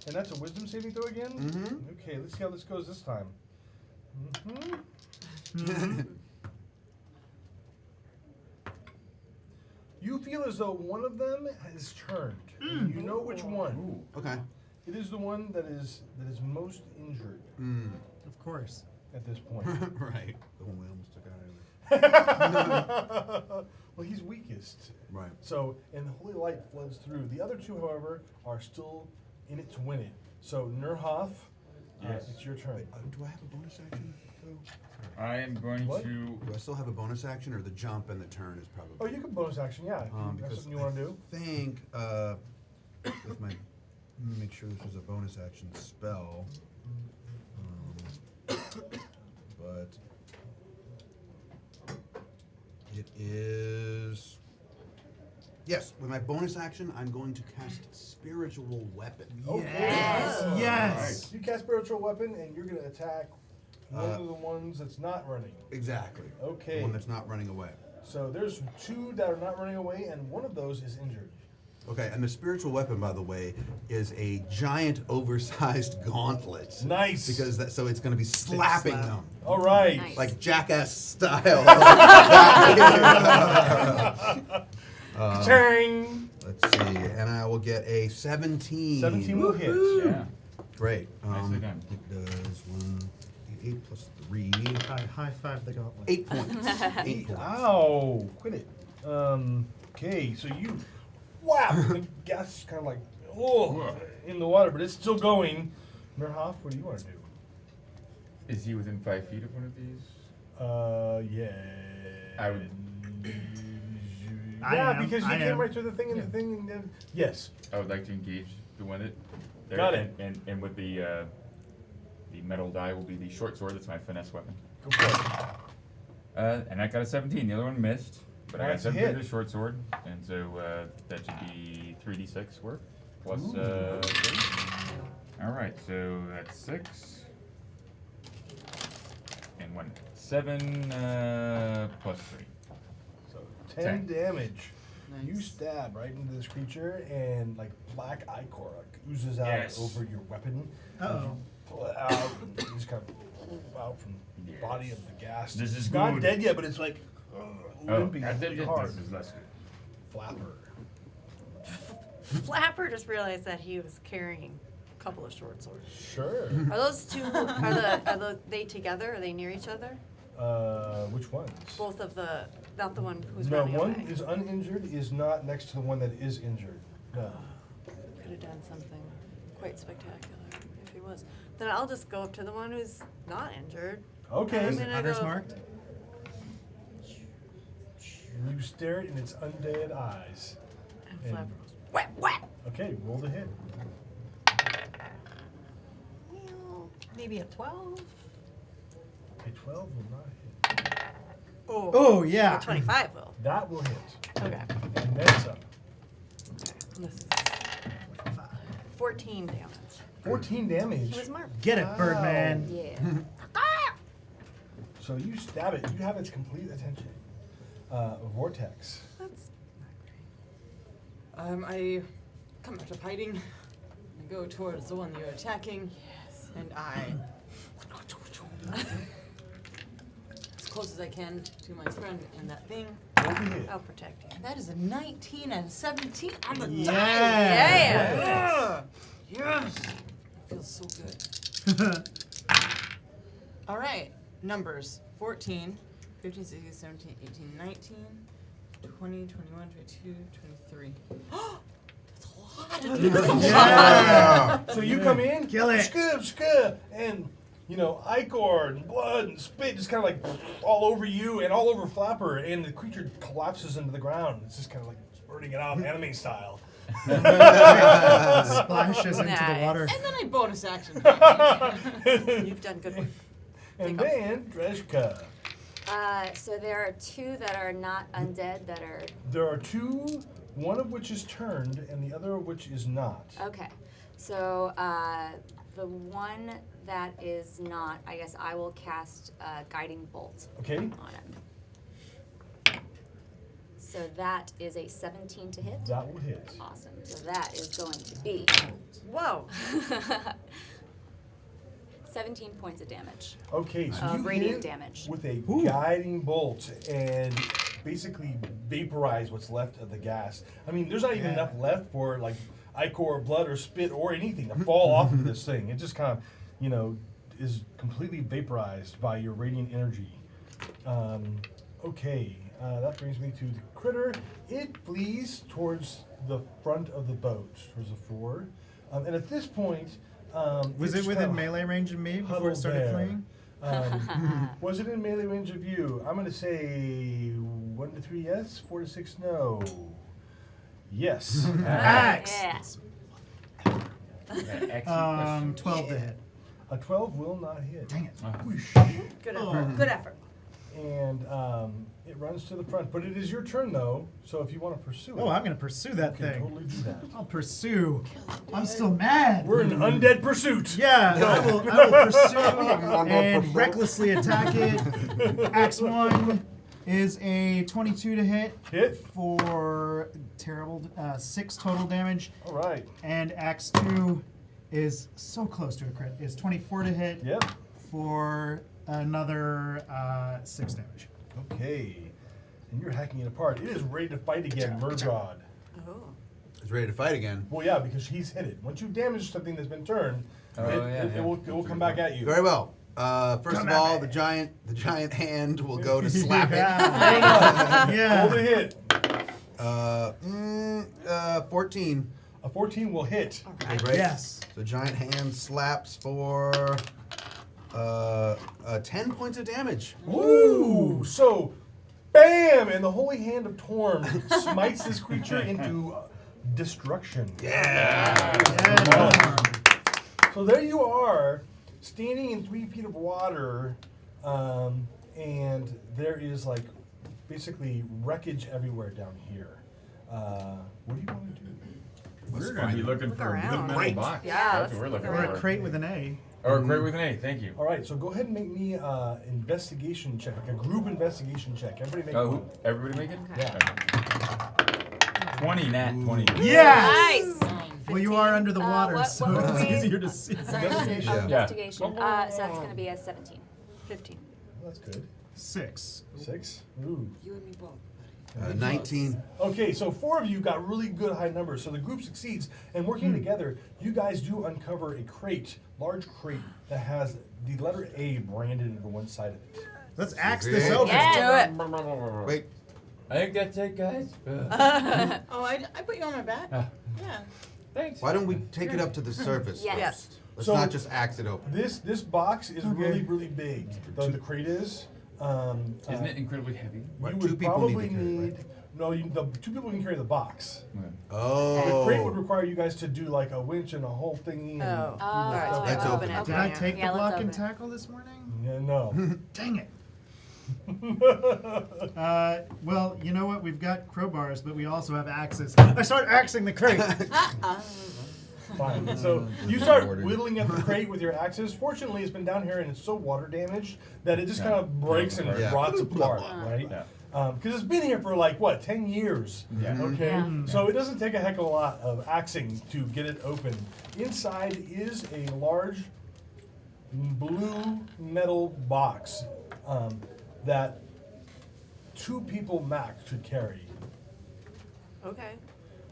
And that's a wisdom saving throw again? Mhm. Okay, let's see how this goes this time. Mm-hmm. feel as though one of them has turned. You know which one. Okay. It is the one that is most injured Of course. at this point. Right. The one we almost took out of Well, he's weakest. Right. So, and the holy light floods through. The other two, however, are still in it to win it. So, Nurhoff, Yes. it's your turn. Do I have a bonus action? I am going What? to. Do I still have a bonus action, or the jump and the turn is probably? Oh, you can bonus action, yeah. If that's Because something you want to do. I think with my, let me make sure this was a bonus action spell. But it is. Yes, with my bonus action, I'm going to cast Spiritual Weapon. Okay. Yes. Yes. You cast spiritual weapon, and you're going to attack one of the ones that's not running. Exactly. Okay. The one that's not running away. So there's two that are not running away, and one of those is injured. Okay, and the spiritual weapon, by the way, is a giant, oversized gauntlet. Nice. Because so it's going to be slapping slap. them, All right. Nice. like Jackass style. Chang. Let's see, and I will get a 17. 17 will hit. Yeah. Great. Nicely done. It does 8 plus 3. High five the gauntlet. 8 points. 8 points. Ow! Quit it. Okay, so you whap! The gas kind of like in the water, but it's still going. Nurhoff, what do you want to do? Is he within 5 feet of one of these? Yeah. I would. I Yeah, am, because you I came am. right through the thing and the thing, and then yes. I would like to engage the one that. there, Got it. And with the metal die will be the short sword. That's my finesse weapon. Go for it. And I got a 17. The other one missed, but I got That's a 17 hit. with the short sword, and so that should be 3d6 worth plus Ooh. 3. All right, so that's 6 and 1, 7 plus 3. So 10 10. damage. You Nice. stab right into this creature, and like black ichor oozes out Yes. over your weapon. Uh-oh. Pull it out, and you just kind of out from the body of the gas. This is It's not good. dead yet, but it's like limping this really hard. is less good. Flapper. Flapper just realized that he was carrying a couple of short swords. Sure. Are those two? Are they together? Are they near each other? Which ones? Both of the, not the one who's No, running one away. is uninjured is not next to the one that is injured. No. Could have done something quite spectacular if he was. Then I'll just go up to the one who's not injured. Okay. I'm Is it gonna others go- marked? You stare in its undead eyes. And And- Flapper goes, whack, whack. Okay, roll the hit. Maybe a 12? A 12 will not hit. Oh, yeah. A 25 will. That will hit. Okay. And then some. This is 14 damage. 14 damage. He was marked. Get it, Wow. Birdman. Yeah. So you stab it. You have its complete attention. Vortex. That's I come out of hiding and go towards the one you're attacking. Yes. And I, as close as I can to my friend and that thing. Roll the hit. I'll protect you. That is a 19 and a 17 on the die. Yeah. Yes. Feels so good. All right. Numbers 14, 15, 16, 17, 18, 19, 20, 21, 22, 23. That's a lot of damage. Yeah. So you come in, Kill it. skub, and you know, ichor and blood and spit just kind of like all over you and all over Flapper, and the creature collapses into the ground. It's just kind of like spurting it out, anime style. Splashes into the Nice. water. And then I bonus action. You've done good work. And then Drezhka. So there are two that are not undead that are There are two, one of which is turned and the other of which is not. okay. So the one that is not, I guess I will cast Guiding Bolt Okay? on him. So that is a 17 to hit. That will hit. Awesome. So that is going to be Whoa. 17 points of damage. Okay, so you hit Radiant it damage. with a guiding bolt, and basically vaporize what's left of the gas. I mean, there's not even enough left for like ichor or blood or spit or anything to fall off of this thing. It just kind of, you know, is completely vaporized by your radiant energy. Okay, that brings me to the critter. It flees towards the front of the boat, towards the forward. And at this point, Was it's it within kinda melee range of me before huddled it started there. fleeing? Was it in melee range of you? I'm going to say 1 to 3 yes, 4 to 6 no. Yes. Axe. Yes. 12 to hit. A 12 will not hit. Dang it. Whoosh. Good Oh. effort. Good effort. And it runs to the front. But it is your turn, though. So if you want to pursue it, Oh, I'm gonna pursue that you can thing. totally do that. I'll pursue. I'm still mad. We're in undead pursuit. Yeah, I will pursue and recklessly attack it. Axe 1 is a 22 to hit Hit. for terrible 6 total damage. All right. And Axe 2 is so close to a crit. Is 24 to hit Yep. for another 6 damage. Okay. And you're hacking it apart. It is ready to fight again, Murdrad. Oh. It's ready to fight again. Well, yeah, because he's hit it. Once you've damaged something that's been turned, Oh, it will come back at you. Very well. First Come of at all, me. the giant hand will go to slap it. Yeah. Hold a hit. 14. A 14 will hit. Okay, great. Yes. The giant hand slaps for 10 points of damage. Ooh! So, bam! And the holy hand of Torm smites this creature into destruction. Yeah. So there you are, standing in 3 feet of water, and there is like basically wreckage everywhere down here. What do you want to do? We're going to be looking Look for a around. good metal Crate. box. Yeah, That's let's what we're look looking Or for. a crate with an A. Or a crate with an A, thank you. All right, so go ahead and make me investigation check, like a group investigation check. Everybody make one. Everybody make it? Yeah. 20, nat 20. Yes! Nice. Well, you are under the water, what so were it's we? easier to see. Sorry, Investigation. investigation. So that's going to be a 17. 15. That's good. 6. 6. Ooh. You and me both. 19. Okay, so 4 of you got really good high numbers, so the group succeeds. And working together, you guys do uncover a crate, large crate, that has the letter A branded into one side of it. Let's axe this Yeah. open. Yes. Do it. Wait. I think that's it, guys. Oh, I put you on my back? Yeah. Thanks. Why don't we take it up to the surface Yes. first? Let's So- not just axe it open. This box is really, really big. The crate is. Isn't it incredibly heavy? What, You 2 would people probably need to carry, need. right? No, the 2 people can carry the box. The Oh. crate would require you guys to do like a winch and a whole thingy. And, Oh. Oh, All right, so Let's let's open open it. it. Did I take Yeah, the let's block open and it. tackle this morning? Yeah, no. Dang it. Well, you know what? We've got crowbars, but we also have axes. I start axing the crate. Fine. So you start Ordered. whittling at the crate with your axes. Fortunately, it's been down here and it's so water damaged that it just kind of breaks and Yeah. rots apart, right? Yeah. Because it's been here for like, what, 10 years? Yeah. Okay? Yeah. So it doesn't take a heck of a lot of axing to get it open. Inside is a large blue metal box that 2 people max should carry. Okay.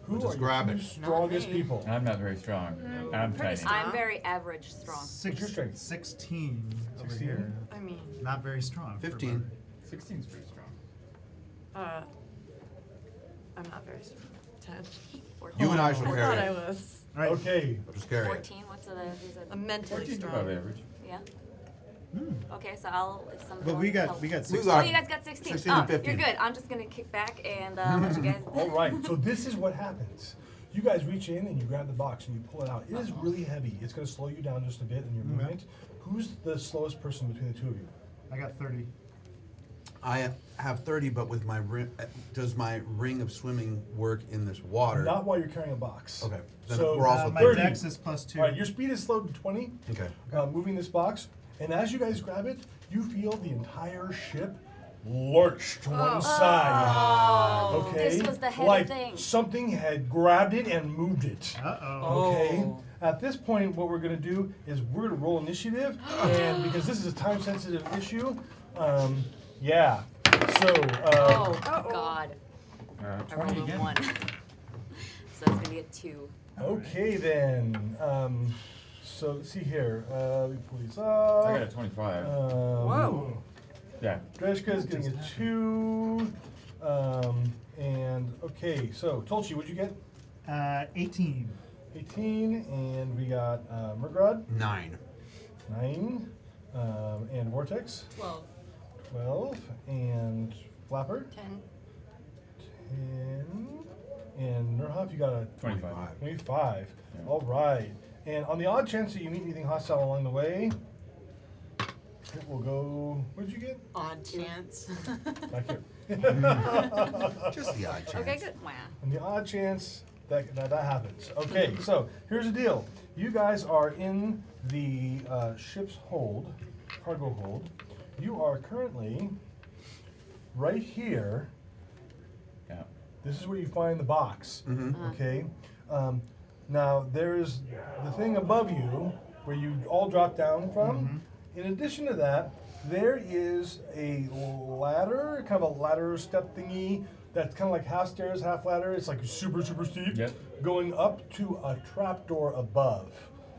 Who We'll just are grab your it. 2 strongest Not me. people? I'm not very strong. I'm tiny. I'm very average strong. What's your strength? 16 over 16? here. I mean, Not very strong. for 15. barbarian. 16's pretty strong. I'm not very strong. 10. You and I shall I carry thought I it. was. All right. Okay. Just carry it. 14. What's the? I'm mentally 14's above strong. average. Yeah. Okay, so I'll. If somebody But wants we to got help. 6. We Oh, got you guys got 16. 16 Oh, and 15. you're good. I'm just gonna kick back and let you guys. All right, so this is what happens. You guys reach in and you grab the box and you pull it out. It is really heavy. It's going to slow you down just a bit in your movement. Who's the slowest person between the 2 of you? I got 30. I have 30, but with my does my ring of swimming work in this water? Not while you're carrying a box. Okay. Then So we're also My 30. dex is plus 2. All right, your speed is slowed to 20. Okay. Moving this box, and as you guys grab it, you feel the entire ship lurch to one side. Okay, This was the heavy like thing. something had grabbed it and moved it. Uh-oh. Okay. Oh. At this point, what we're going to do is we're going to roll initiative, and because this is a time-sensitive issue, yeah. So, Oh, God. I rolled 20 a again. 1. So that's going to be a 2. okay then. So let's see here. Let me pull these up. I got a 25. Whoa. Yeah. Greshka's getting a 2. And okay, so Tolchi, what'd you get? 18. 18, and we got Murgrod, 9. 9, and Vortex, 12. 12, and Flapper, 10. 10, and Nurhoff, you got a 25. 25. Yeah. All right. And on the odd chance that you meet anything hostile along the way, it will go. What did you get? Odd chance. Back here. Just the odd chance. Okay, good. Wow. On the odd chance that happens. Okay, so here's the deal. You guys are in the ship's hold, cargo hold. You are currently right here. Yeah. This is where you find the box. Okay. Now there's the thing above you where you all drop down from. In addition to that, there is a ladder, kind of a ladder step thingy that's kind of like half stairs, half ladder. It's like super, super steep. Yep. Going up to a trapdoor above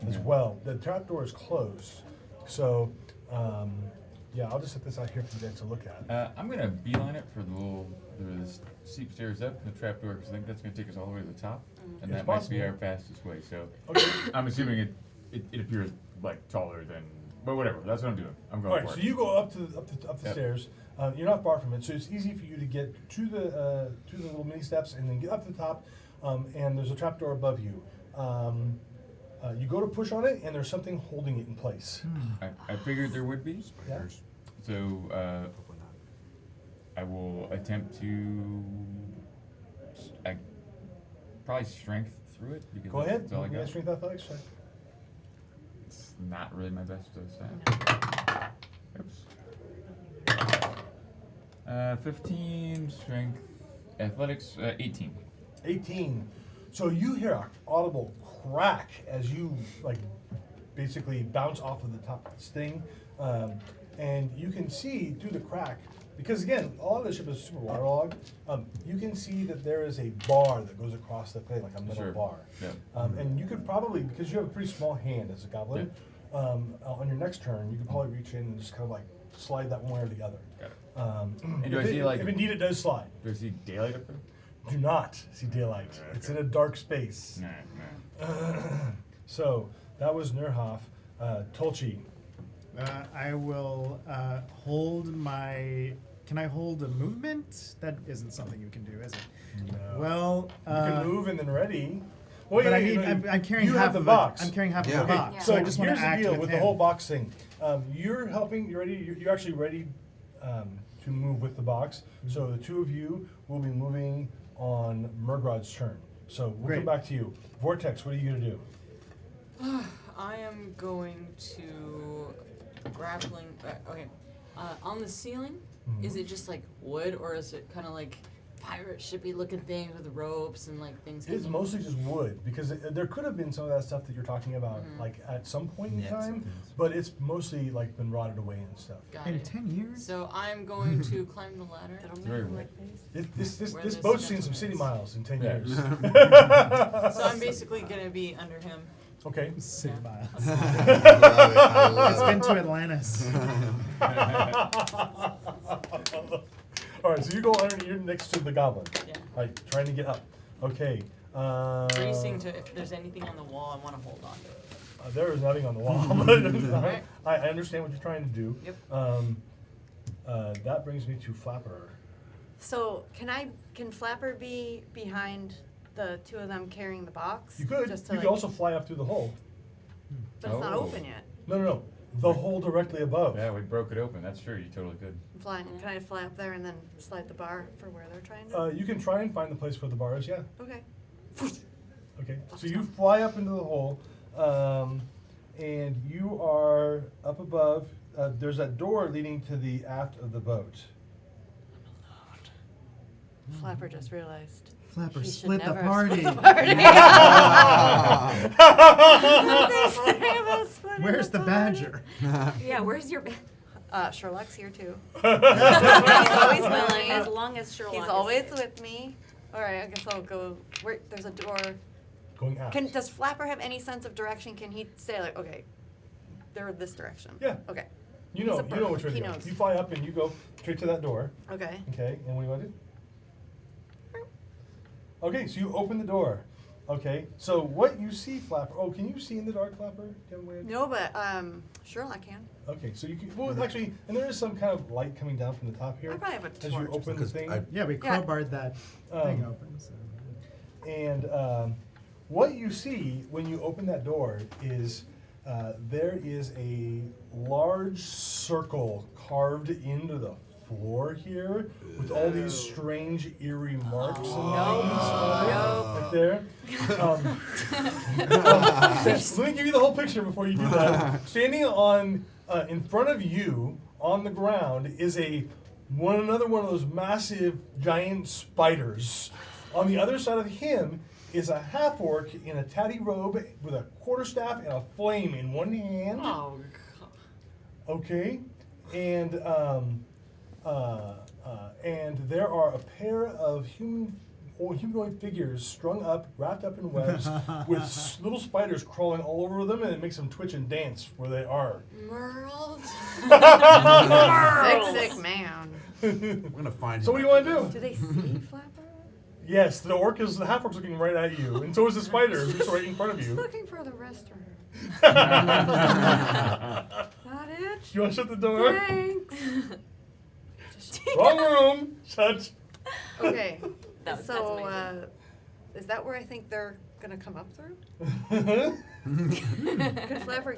as well. The trapdoor is closed. So, yeah, I'll just set this out here for you guys to look at. I'm gonna beeline it for the steep stairs up and the trapdoor because I think that's gonna take us all the way to the top, and It's that might possible. be our fastest way. So Okay. I'm assuming it appears like taller than, but whatever. That's what I'm doing. I'm All going right, for so it. you go up the Yep. stairs. You're not far from it, so it's easy for you to get to the little mini steps and then get up to the top. And there's a trapdoor above you. You go to push on it, and there's something holding it in place. I figured there would be. Yeah. So I will attempt to probably strength through it because Go ahead. that's all I Give me a got. strength athletics check. It's not really my best stat. Oops. 15 strength, athletics, 18. 18. So you hear an audible crack as you like basically bounce off of the top of this thing, and you can see through the crack because again, all of the ship is super waterlogged. You can see that there is a bar that goes across the thing, like a metal Sure. bar. Yeah. And you could probably, because you have a pretty small hand as a goblin, on your next turn, you could probably reach in and just kind of like slide that one way or the other. Got it. And do I see, like- if indeed it does slide, Do I see daylight up there? do not see daylight. It's in a dark space. Nah. So that was Nurhoff. Tolchi. I will hold my. Can I hold a movement? That isn't something you can do, is it? No. Well, You can move and then ready. Well, but I yeah, need. I'm carrying you half have the of box. I'm carrying half Yeah. of the Okay, box, Yeah. so I just want here's to the act deal with with him. the whole box thing. You're helping. You're ready. You're actually ready to move with the box. So the two of you will be moving on Murgrod's turn. So we'll Great. come back to you. Vortex, what are you gonna do? I am going to grappling. Okay, on the ceiling, is it just like wood, or is it kind of like pirate shippy looking things with ropes and like things? It's mostly just wood because there could have been some of that stuff that you're talking about, like at some point in Yeah, time, something. but it's mostly like been rotted away and stuff. Got In it. 10 years? So I'm going to climb the ladder. Very well. This Where this this boat's seen some gentleman city is. miles in 10 Yeah. years. So I'm basically gonna be under him. Okay. City miles. I love It's it. been to Atlantis. All right, so you go under. You're next to the goblin, Yeah. like trying to get up. Okay. Bracing to if there's anything on the wall, I want to hold on to it. There is nothing on the wall, but Right. I understand what you're trying to do. Yep. That brings me to Flapper. So can Flapper be behind the two of them carrying the box? You could. Just to You like, could also fly up through the hole. but it's not Oh. open yet. No. The hole directly above. Yeah, we broke it open. That's true. You totally could. I'm flying. Can I fly up there and then slide the bar for where they're trying to? You can try and find the place where the bar is. Yeah. Okay. Okay. So you fly up into the hole, and you are up above. There's that door leading to the aft of the boat. Flapper just realized. Flapper, He should split the never have party. split the party. They say about splitting Where's the party. badger? Yeah, where's your... Sherlock's here too. He's always willing, as long as Sherlock He's is always safe. with me. All right, I guess I'll go. Where there's a door. Going out. Does Flapper have any sense of direction? Can he say like, okay, they're this direction? Yeah. Okay. You He's know a which bird. way to He go. knows. You fly up and you go straight to that door. Okay. Okay, and what do you want to do? Okay, so you open the door. Okay, so what you see, Flapper? Oh, can you see in the dark, Flapper? Do you have a way of- No, but Sherlock can. Okay, so you can. Well, actually, and there is some kind of light coming down from the top here. I probably have a as you torch or open the Because thing. Yeah, we Yeah. crowbarred that thing open. So. And what you see when you open that door is there is a large circle carved into the floor here with all these strange, eerie marks and things on it, right there. Let me give you the whole picture before you do that. Standing on in front of you on the ground is another one of those massive giant spiders. On the other side of him is a half-orc in a tatty robe with a quarterstaff and a flame in one hand. Oh, God. Okay, and there are a pair of humanoid figures strung up, wrapped up in webs, with little spiders crawling all over them, and it makes them twitch and dance where they are. Merle. Sick man. We're gonna find. So what do you want to Do do? they see Flapper? Yes, the half-orc's looking right at you, and so is the spider who's right in front of Just you. looking for the restroom. Not it. You want to shut the door? Thanks. Wrong room. Shut. Okay. That's So, amazing. is that where I think they're gonna come up through? Could Flapper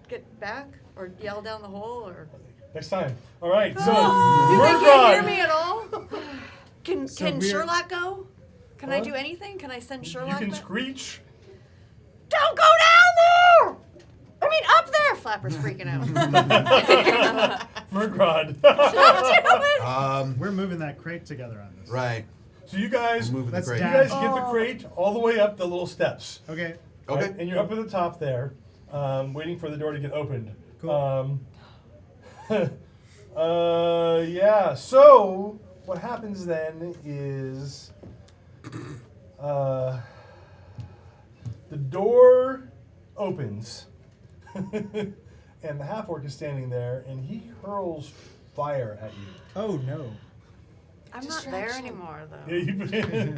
get back or yell down the hole or? Next time. All right. So You think you Murgrod. hear me at all? Can So can we're- Sherlock go? Can I Huh? do anything? Can I send You Sherlock? can back? screech. Don't go down there! I mean, up there! Flapper's freaking out. Murgrod. We're moving that crate together on this. Right. So you guys, We're moving the Let's crate. you down. guys get the crate all the way up the little steps. Okay. Okay. Right? And you're up at the top there, waiting for the door to get opened. Cool. Yeah. So what happens then is, the door opens, and the half-orc is standing there, and he hurls fire at you. Oh no. I'm not there anymore, though. Yeah,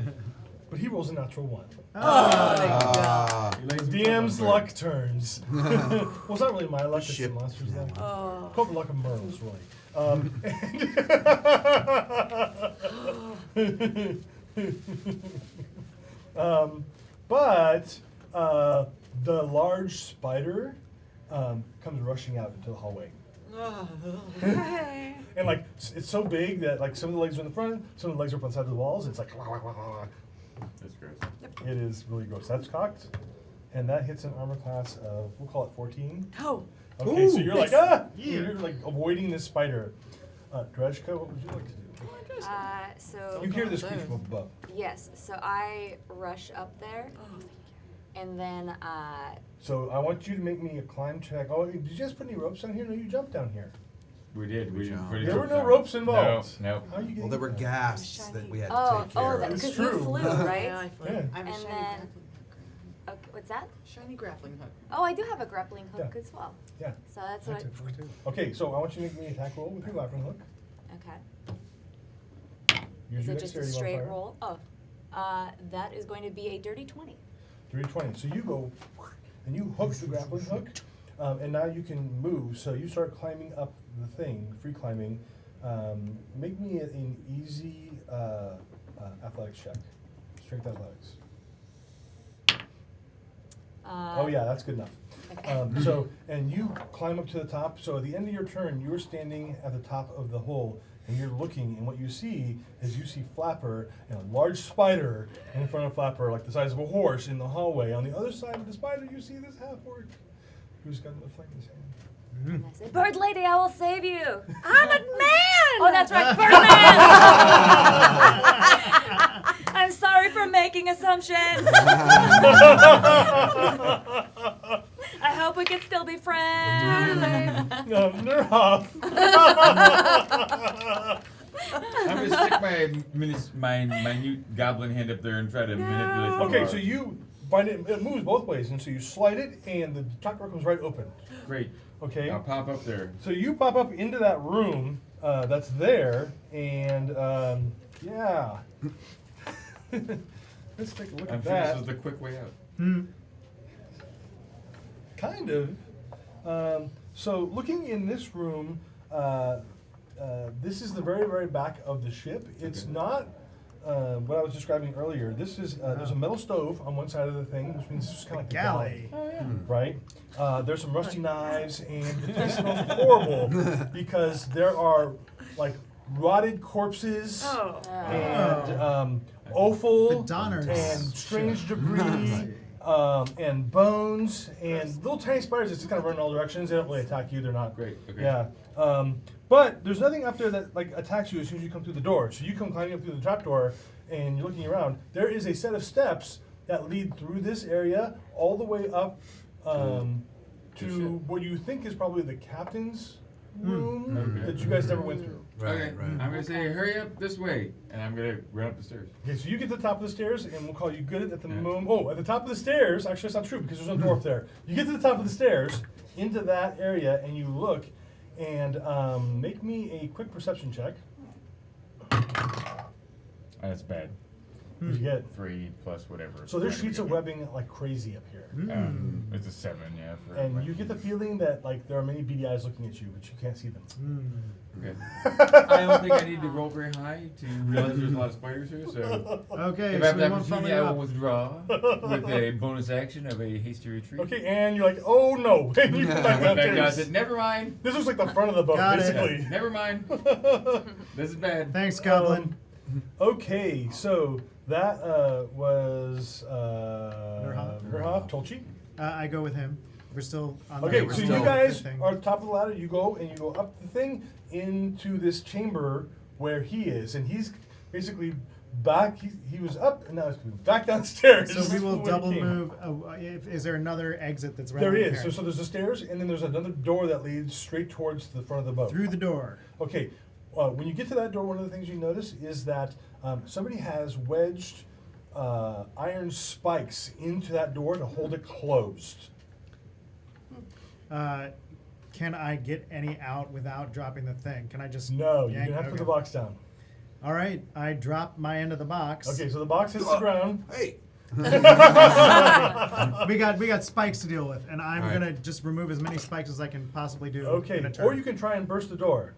but he rolls a natural one. Ah. DM's luck turns. Well, it's not really my luck, it's the Shit. monster's luck. Oh. Called the luck of Merle's, really. But the large spider comes rushing out into the hallway. Hey. And like it's so big that like some of the legs are in the front, some of the legs are up on the side of the walls. It's like That's gross. it is really gross. That's cocked, and that hits an armor class of we'll call it 14. Oh. Okay, so Ooh, you're like nice. you're like avoiding this spider. Drejka, what would you like to do? So You hear this screech from above. yes, so I rush up there, and then So I want you to make me a climb check. Oh, did you guys put any ropes down here? No, you jumped down here. We did. We didn't put There were ropes no on. ropes involved. No. How are you getting Well, there were down? gasps that we had to oh take care of. It's because true. you flew, right? Yeah, I flew. Yeah. I have a And shiny then- grappling hook. Okay, what's that? Shiny grappling hook. Oh, I do have a grappling hook Yeah. as well. Yeah. So that's what. Okay, so I want you to make me an attack roll with your grappling hook. Okay. Use Is your it just a dexterity straight modifier. roll? Oh, that is going to be a dirty 20. 320. So you go and you hook the grappling hook, and now you can move. So you start climbing up the thing, free climbing. Make me an easy athletics check, strength athletics. Oh yeah, that's good enough. Okay. So and you climb up to the top. So at the end of your turn, you're standing at the top of the hole. And you're looking, and what you see is you see Flapper and a large spider in front of Flapper, like the size of a horse, in the hallway. On the other side of the spider, you see this half-orc who's got the flame in his hand. And I say, Bird Lady, I will save you. I'm a man! Oh, that's right, Birdman! I'm sorry for making assumptions. I hope we can still be friends. Nurhoff. I'm gonna stick my minute goblin hand up there and try to manipulate the Okay, bar. so you find it moves both ways, and so you slide it, and the top door comes right open. Great. Okay. I'll pop up there. So you pop up into that room that's there, and yeah. Let's take a look I'm at sure that. this is the quick way out. Kind of. So looking in this room, this is the very, very back of the ship. It's Okay. not what I was describing earlier. This is there's a metal stove on one side of the thing, which means it's kind of like a galley, right? There's some rusty knives, and the place smells horrible because there are like rotted corpses and offal The Donners. and strange debris. And bones and little tiny spiders that just kind of run in all directions. They don't really attack you. They're not Great. Okay. Yeah. But there's nothing up there that like attacks you as soon as you come through the door. So you come climbing up through the trapdoor and you're looking around. There is a set of steps that lead through this area all the way up to what you think is probably the captain's room Okay. that you guys never went through. Okay. I'm gonna say hurry up this way, and I'm gonna run up the stairs. Okay, so you get to the top of the stairs, and we'll call you good at the moment. Oh, at the top of the stairs, actually that's not true because there's no door up there. You get to the top of the stairs, into that area, and you look, and make me a quick perception check. That's bad. What'd you get? 3 plus whatever. So there's Whatever sheets you of get. webbing like crazy up here. It's a 7, yeah. For And my- you get the feeling that like there are many beady eyes looking at you, but you can't see them. Okay. I don't think I need to roll very high to realize there's a lot of spiders here, so Okay, if so I have we the won't follow opportunity, you I will up. withdraw with a bonus action of a hasty retreat. Okay, and you're like, oh no, and you come back I went back down and downstairs. said, never mind. This looks like the front of the boat, Got it. basically. Never mind. This is bad. Thanks, Goblin. Okay, so that was Nurhoff. Nurhoff, Tolchi. I go with him. We're still on the Okay, we're so you still guys thing. are at the top of the ladder. You go and you go up the thing into this chamber where he is, and he's basically back. He was up and now he's back downstairs. So we will Where he double came. move. Is there another exit that's right There over is. here? So there's the stairs, and then there's another door that leads straight towards the front of the boat. Through the door. Okay, when you get to that door, one of the things you notice is that somebody has wedged iron spikes into that door to hold it closed. Can I get any out without dropping the thing? Can I just No, you're yank- gonna have to put the okay. box down. All right, I drop my end of the box. Okay, so the box hits the ground. Hey. we got spikes to deal with, and I'm All right. gonna just remove as many spikes as I can possibly do. Okay, in a turn. or you can try and burst the door.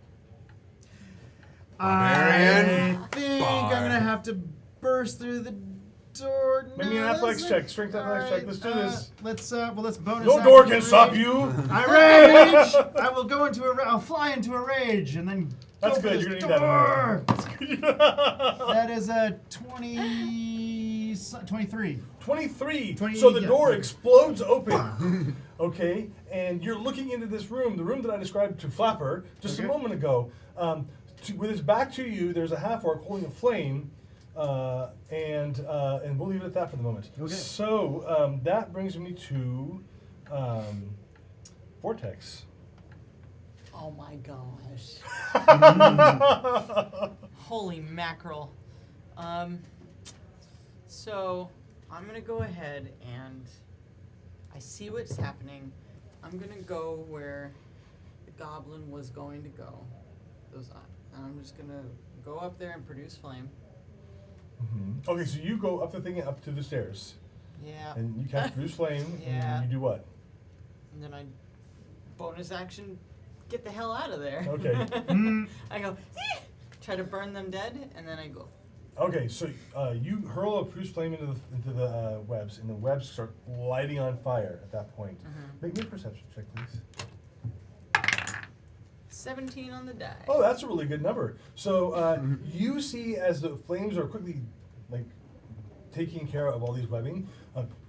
I Barbarian. think I'm gonna have to burst through the door. Make me an athletics check, strength athletics check. Let's do this. Let's bonus. No action door can rage. stop you. I rage. I will go into I'll fly into a rage and then. That's go for good. this You're gonna need door. that. That is a 23. 23. 20, So the yeah. door explodes open. Okay, and you're looking into this room, the room that I described to Flapper just a Okay. moment ago. With his back to you, there's a half orc holding a flame, and we'll leave it at that for the moment. Okay. So that brings me to Vortex. Oh my gosh. Holy mackerel. So I'm gonna go ahead and I see what's happening. I'm gonna go where the goblin was going to go. And I'm just gonna go up there and produce flame. Okay, so you go up the thing and up to the stairs, Yeah. and you cast Bruce Flame, Yeah. and you do what? And then I bonus action get the hell out of there. Okay. I go try to burn them dead, and then I go. Okay, so you hurl a Bruce Flame into the webs, and the webs start lighting on fire at that point. Make me a perception check, please. 17 on the die. Oh, that's a really good number. So you see as the flames are quickly taking care of all these webbing,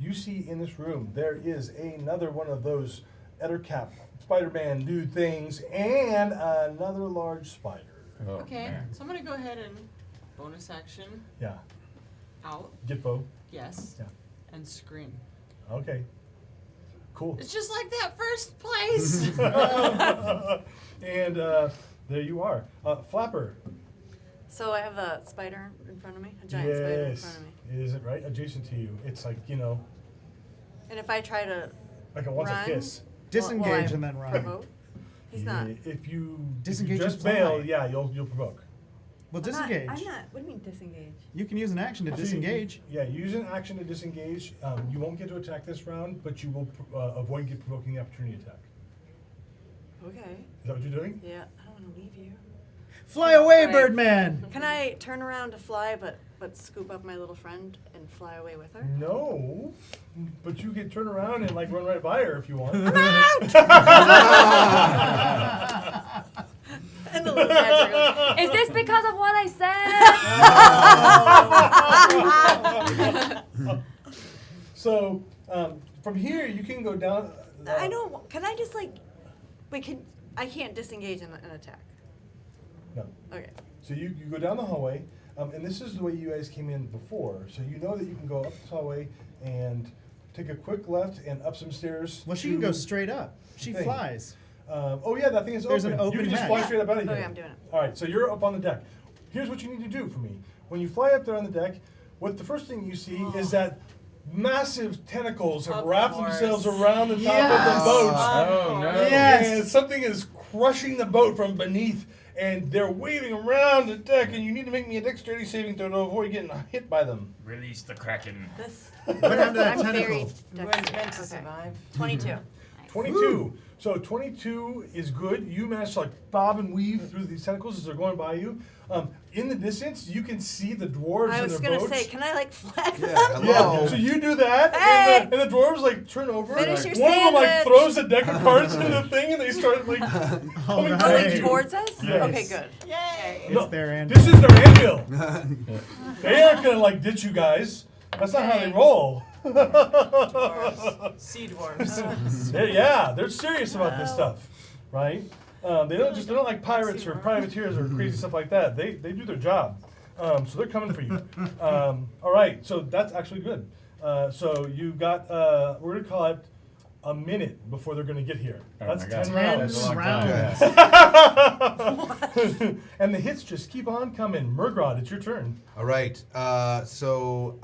you see in this room there is another one of those Ettercap Spider-Man dude things and another large spider. Oh, Okay, man. so I'm gonna go ahead and bonus action Yeah. out, Gitbo. yes, Yeah. and scream. Okay. Cool. It's just like that first place. And there you are. Flapper. So I have the spider in front of me, a giant spider in front of me. Is it right? Adjacent to you. It's like, And if I try to like a once run, a kiss. Disengage and then run. provoke? He's not. If you Disengage just and fly. bail, yeah, you'll provoke. Well, I'm not- disengage. I'm not. What do you mean disengage? You can use an action to So disengage. use an action to disengage. You won't get to attack this round, but you will avoid provoking the opportunity attack. Okay. Is that what you're doing? Yeah. I don't want to leave you. Fly away, Right. Birdman! Can I turn around to fly, but scoop up my little friend and fly away with her? No, but you can turn around and like run right by her if you want. And the little magic goes, Is this because of what I said? So from here you can go down. I don't. Can I just like? Wait. I can't disengage an attack. No. Okay. So you go down the hallway, and this is the way you guys came in before. So you know that you can go up the hallway and take a quick left and up some stairs. Well, she can go straight up. She thing. flies. Oh yeah, that thing is There's open. an open You can just hatch. fly straight up out of here. Okay, I'm doing it. All right, so you're up on the deck. Here's what you need to do for me. When you fly up there on the deck, what the first thing you see is that massive tentacles have Of wrapped course. themselves around the top Yes. of the boat. Oh no. Yes. And something is crushing the boat from beneath, and they're waving around the deck, and you need to make me a dexterity saving throw to avoid getting hit by them. Release the Kraken. This. What happened to that I'm very tentacle? You weren't meant to Okay. survive. 22. 22. So 22 is good. You managed to like bob and weave through these tentacles as they're going by you. In the distance, you can see the dwarves I in was their gonna boats. say, can I like flag Yeah, them? hello. Yeah, so you do that, Hey! and the dwarves like turn over. Finish your One of them like sandwich. throws the deck of cards in the thing, and they start like All coming right. Oh, like you. towards us? Yes. Okay, good. Yay! It's their end. This is their anvil. They aren't gonna like ditch you guys. That's not how they Hey. roll. Dwarves. Sea dwarves. They're serious about this stuff, right? They don't like pirates or privateers or crazy stuff like that. They do their job, so they're coming for you. All right, so that's actually good. So you got we're gonna call it a minute before they're gonna get here. Oh That's my God. 10 That's a rounds. long time. And the hits just keep on coming. Murgrod, it's your turn. All right. So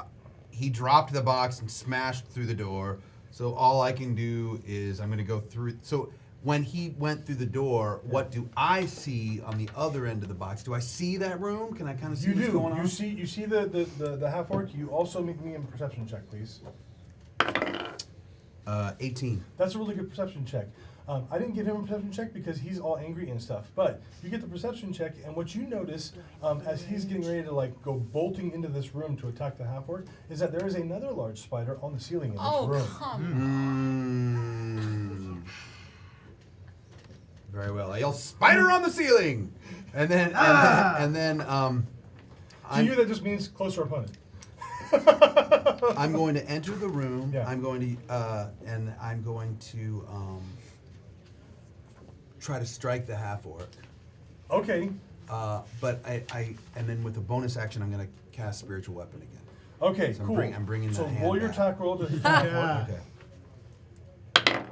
he dropped the box and smashed through the door. So all I can do is I'm going to go through. So when he went through the door, what do I see on the other end of the box? Do I see that room? Can I kind of see You what's do. going on? You see the half orc. You also make me a perception check, please. 18. That's a really good perception check. I didn't give him a perception check because he's all angry and stuff. But you get the perception check, and what you notice as he's getting ready to like go bolting into this room to attack the half orc is that there is another large spider on the ceiling in this Oh, room. come Very well. I yell, "Spider on the ceiling!" And then, To you, that just means closer opponent. I'm going to enter the room. Yeah. I'm going to try to strike the half orc. Okay. But and then with a bonus action, I'm going to cast spiritual weapon again. Okay. So cool. I'm bringing so that hand roll your back. attack roll to hit the half orc. Yeah. Okay.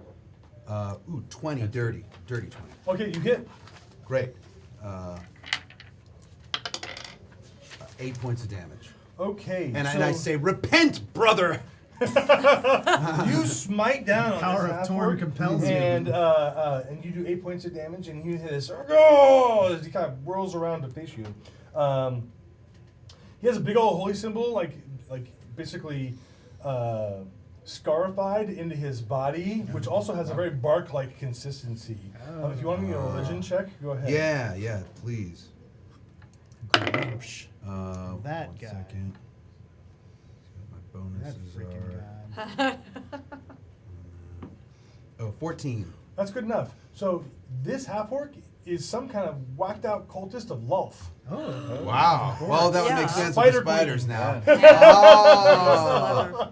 20, dirty 20. Okay, you hit. Great. 8 points of damage. Okay. And so I say, repent, brother! you smite down on Power this of half Torn orc, compels you. and you do 8 points of damage, and he hits as he kind of whirls around to face you. He has a big old holy symbol, like basically scarified into his body, which also has a very bark-like consistency. If you want me to a religion check, go ahead. Yeah, please. Gross. That One guy. second. My That bonuses freaking are. 14. That's good enough. So this half-orc is some kind of whacked-out cultist of Lulf. guy. Oh. Wow. Well, that would Yeah. make sense Spider with the spiders queen. now. Oh.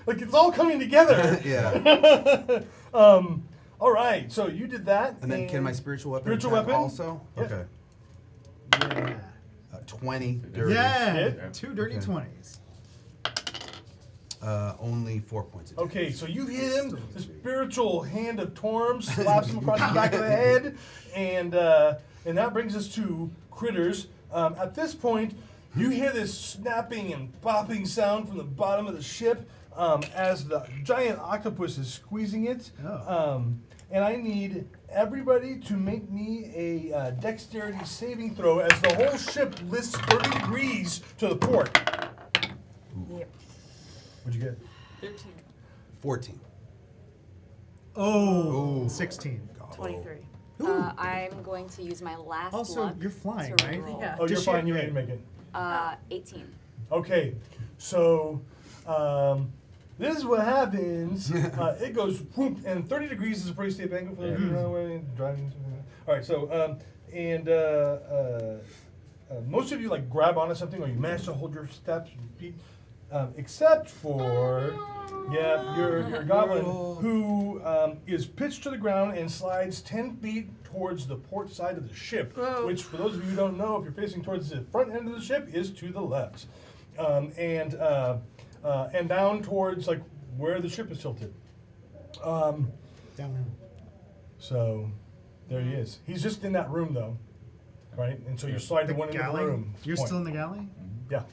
Like, it's all coming together. Yeah. All right, so you did that. And then can my spiritual weapon Spiritual attack weapon? also? Yeah. Okay. Yeah. 20 dirty. Yeah. Hit. 2 dirty Okay. 20s. Only 4 points of damage. Okay, so you hit him. The spiritual hand of Torm slaps him across the back of the head, and that brings us to critters. At this point, you hear this snapping and bopping sound from the bottom of the ship as the giant octopus is squeezing it. And I need everybody to make me a dexterity saving throw as the whole ship lists 30 degrees to the port. Yep. What'd you get? 13. 14. Oh, 16. 23. I'm going to use my last Also, luck you're flying, to right? reroll. Yeah. Oh, you're Does she- fine. You didn't make it. 18. Okay, so this is what happens. It goes whoop, and 30 degrees is a pretty steep angle for those of you who run away and driving. All right, so most of you like grab onto something, or you manage to hold your steps, your feet, except for your goblin who is pitched to the ground and slides 10 feet towards the port side of the ship, which, for those of you who don't know, if you're facing towards the front end of the ship, is to the left, and down towards like where the ship is tilted. Down now. So there he is. He's just in that room though, right? And so you slide the one into the Galley? room. You're Point. still in the galley? Yeah.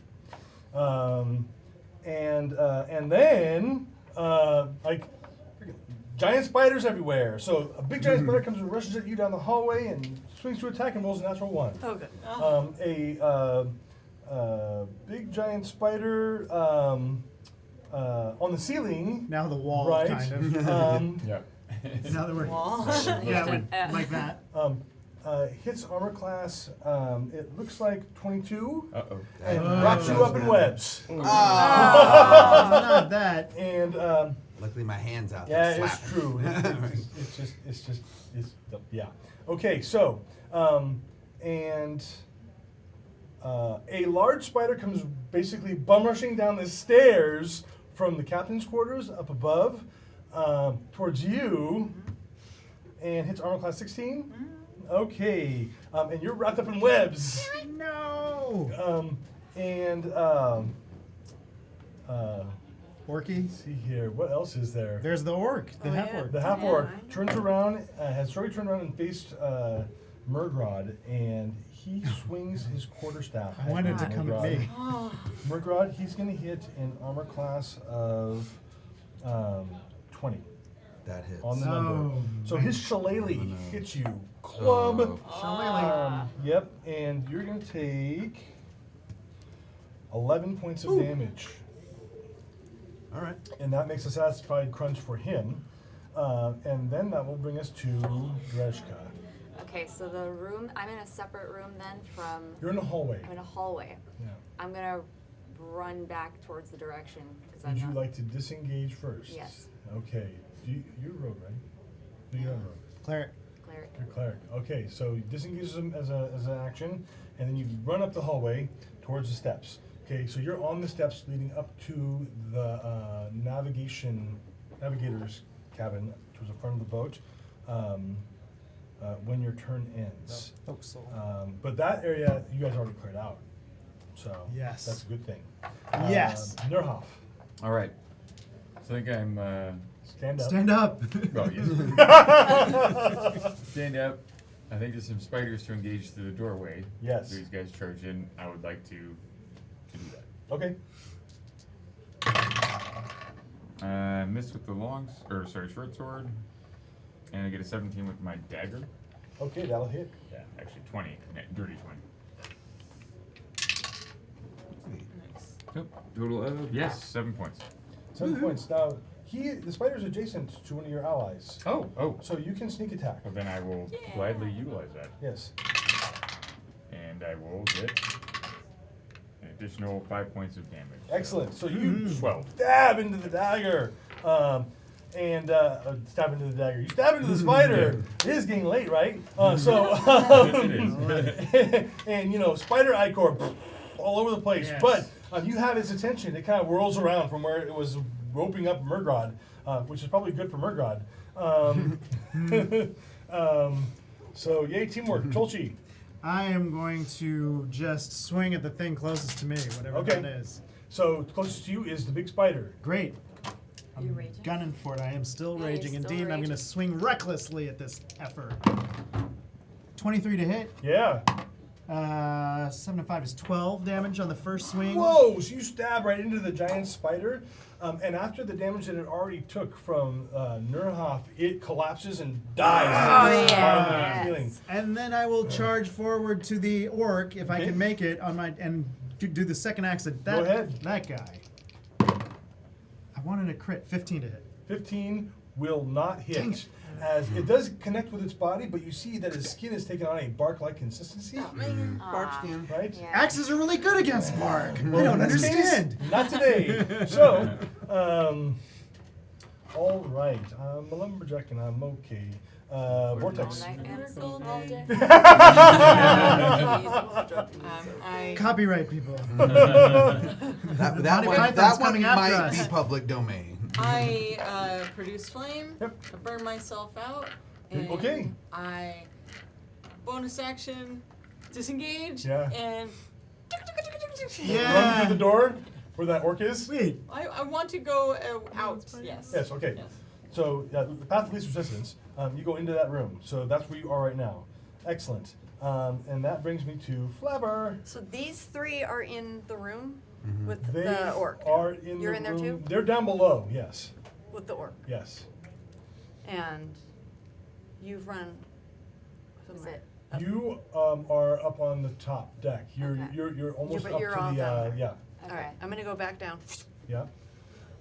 And then like giant spiders everywhere. So a big giant spider comes and rushes at you down the hallway and swings to attack and rolls a natural 1. Oh, good. A big giant spider on the ceiling. Now the wall, Right. kind of. Yep. Now that we're Wall. like that. Hits armor class. It looks like 22, Uh-oh. and wraps you up in webs. Not that. And Luckily, my hand's out yeah, there. it's slapping. true. It's yeah. Okay, so and a large spider comes basically bum rushing down the stairs from the captain's quarters up above towards you, and hits armor class 16. Okay, and you're wrapped up in webs. No. Orky. Let's see here. What else is there? There's the orc. The Oh, half yeah. orc. The half Yeah, orc I know. turns around, has already turned around and faced Murgrod, and he swings his quarterstaff. I wanted to come at me. Murgrod, he's going to hit an armor class of 20 That hits. on the number. Oh, So man. his shillelagh Oh, no. hits you. Club. Shillelagh. Yep, and you're going to take 11 points of damage. All right. And that makes a satisfied crunch for him. And then that will bring us to Drezhka. Okay, so the room, I'm in a separate room then from, You're in a hallway. I'm in a hallway. Yeah. I'm gonna run back towards the direction because I'm Would you not. like to disengage first? Yes. Okay. You're a rogue, right? No, you're not a rogue. Cleric. Cleric. You're a cleric. Okay, so you disengage him as an action, and then you run up the hallway towards the steps. Okay, so you're on the steps leading up to the navigator's cabin towards the front of the boat when your turn ends. Forecastle. But that area you guys already cleared out, so Yes. that's a good thing. Yes. Nurhoff, All right. So I think I'm. stand up. Stand up. Oh, yes. Stand up. I think there's some spiders to engage through the doorway. Yes. These guys charge in. I would like to do that. Okay. Miss with the short sword, and I get a 17 with my dagger. Okay, that'll hit. Yeah, actually 20, dirty 20. Nice. Total of 7 points. 7 points. Now the spider's adjacent to one of your allies, Oh. so you can sneak attack. Well, then I will gladly utilize that, Yes. and I will get an additional 5 points of damage. Excellent. So you 12. stab into the dagger. Stab into the dagger. You stab into the spider. It is getting late, right? It And spider ichor all over the place. Yes. But you have its attention. It kind of whirls around from where it was roping up Murgrod, which is probably good for Murgrod. So yay, teamwork. Tolchi. I am going to just swing at the thing closest to me, whatever Okay. that is. So closest to you is the big spider. Great. Are you I'm raging? gunning for it. I am still Yeah, you're raging. still Indeed, I'm raging. going to swing recklessly at this effort. 23 to hit. Yeah. 7 to 5 is 12 damage on the first swing. Whoa! So you stab right into the giant spider, and after the damage that it already took from Noura, it collapses and dies. yes. And then I will charge forward to the orc if I Okay. can make it on my and do the second axe at Go ahead. that guy. I wanted a crit, 15 to hit. 15 will not hit. Dang it. As it does connect with its body, but you see that his skin has taken on a bark-like consistency. Bark skin. Right? Yeah. Axes are really good against bark. They Well, don't in this case, understand. Not today. So, all right. I'm a lumberjack and I'm okay. Vortex. All night and gold all day. I Copyright people. That Monty one, Python's that one coming after might us. be public domain. produce flame. Yep. I burn myself out. And Okay. I bonus action disengage. Yeah. And Run through the door where that orc is. Sweet. I want to go out. Yes. Yes, okay. Yes. So, the path of least resistance, you go into that room. So that's where you are right now. Excellent. And that brings me to Flabber. So these three are in the room with They the orc. are in You're the in there room. too? They're down below, yes. With the orc. Yes. And you've run Is somewhere. it? You are up on the top deck. You're Okay. you're almost but up you're to all the down there. yeah. All right, I'm gonna go back down, Yeah.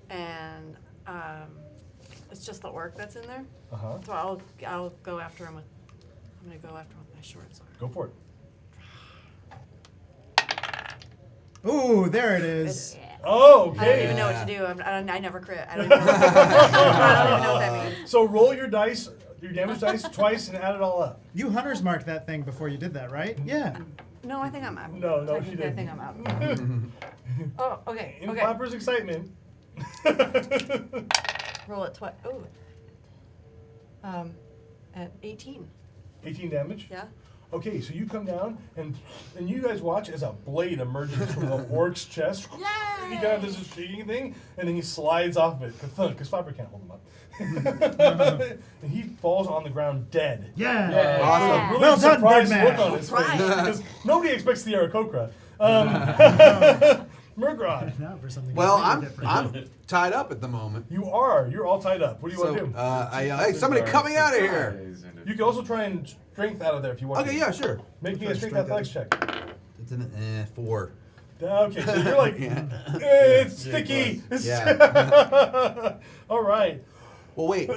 and it's just the orc that's in there. Uh-huh. So I'll go after him with. I'm gonna go after him with my short sword. Go for it. Ooh, there it is. Yeah. Oh, I don't okay. even know what to do. I never crit. I don't even know, I don't even know what that means. So roll your dice, your damage dice twice, and add it all up. You hunters marked that thing before you did that, right? Yeah. No, I think I'm out. No, she Technically, I think didn't. I'm out. Oh, okay. In Okay. Flapper's excitement. Roll it twice. Oh. At 18. 18 damage. Yeah. Okay, so you come down and you guys watch as a blade emerges from the orc's chest. Yay! He kind of does this shaking thing, and then he slides off of it because Flapper can't hold him up. And he falls on the ground dead. Yeah. Awesome. Really Well done, surprised Birdman. look on his face Right. because nobody expects the Aarakocra. Murgrod, Now for something Well, completely I'm different. tied up at the moment. you're all tied up. What do you want to do? Hey, somebody cut me out of here. You can also try and strength out of there if you want to. Okay, yeah, sure. Make me a Try strength strength athletics check. It's an 4. Okay, so you're like, Yeah. it's sticky. Yeah. All right. Well, wait.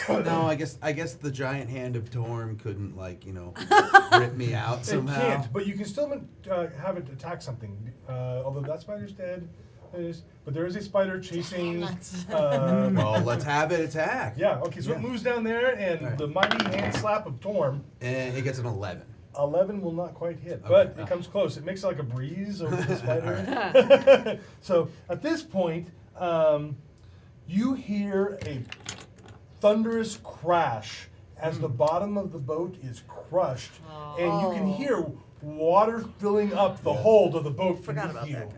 No, I guess the giant hand of Torm couldn't rip me out It somehow. can't, but you can still have it attack something. Although that spider's dead, but there is a spider chasing. Well, let's have it attack. Yeah. Okay. So it Yeah. moves down there, and Alright. the mighty hand slap of Torm. And it gets an 11. 11 will not quite hit, Okay. but it comes close. It makes like a breeze over the spider. So at this point, you hear a thunderous crash as the bottom of the boat is crushed, and you can hear water filling up the hold of the boat. Forgot beneath about you, that guy.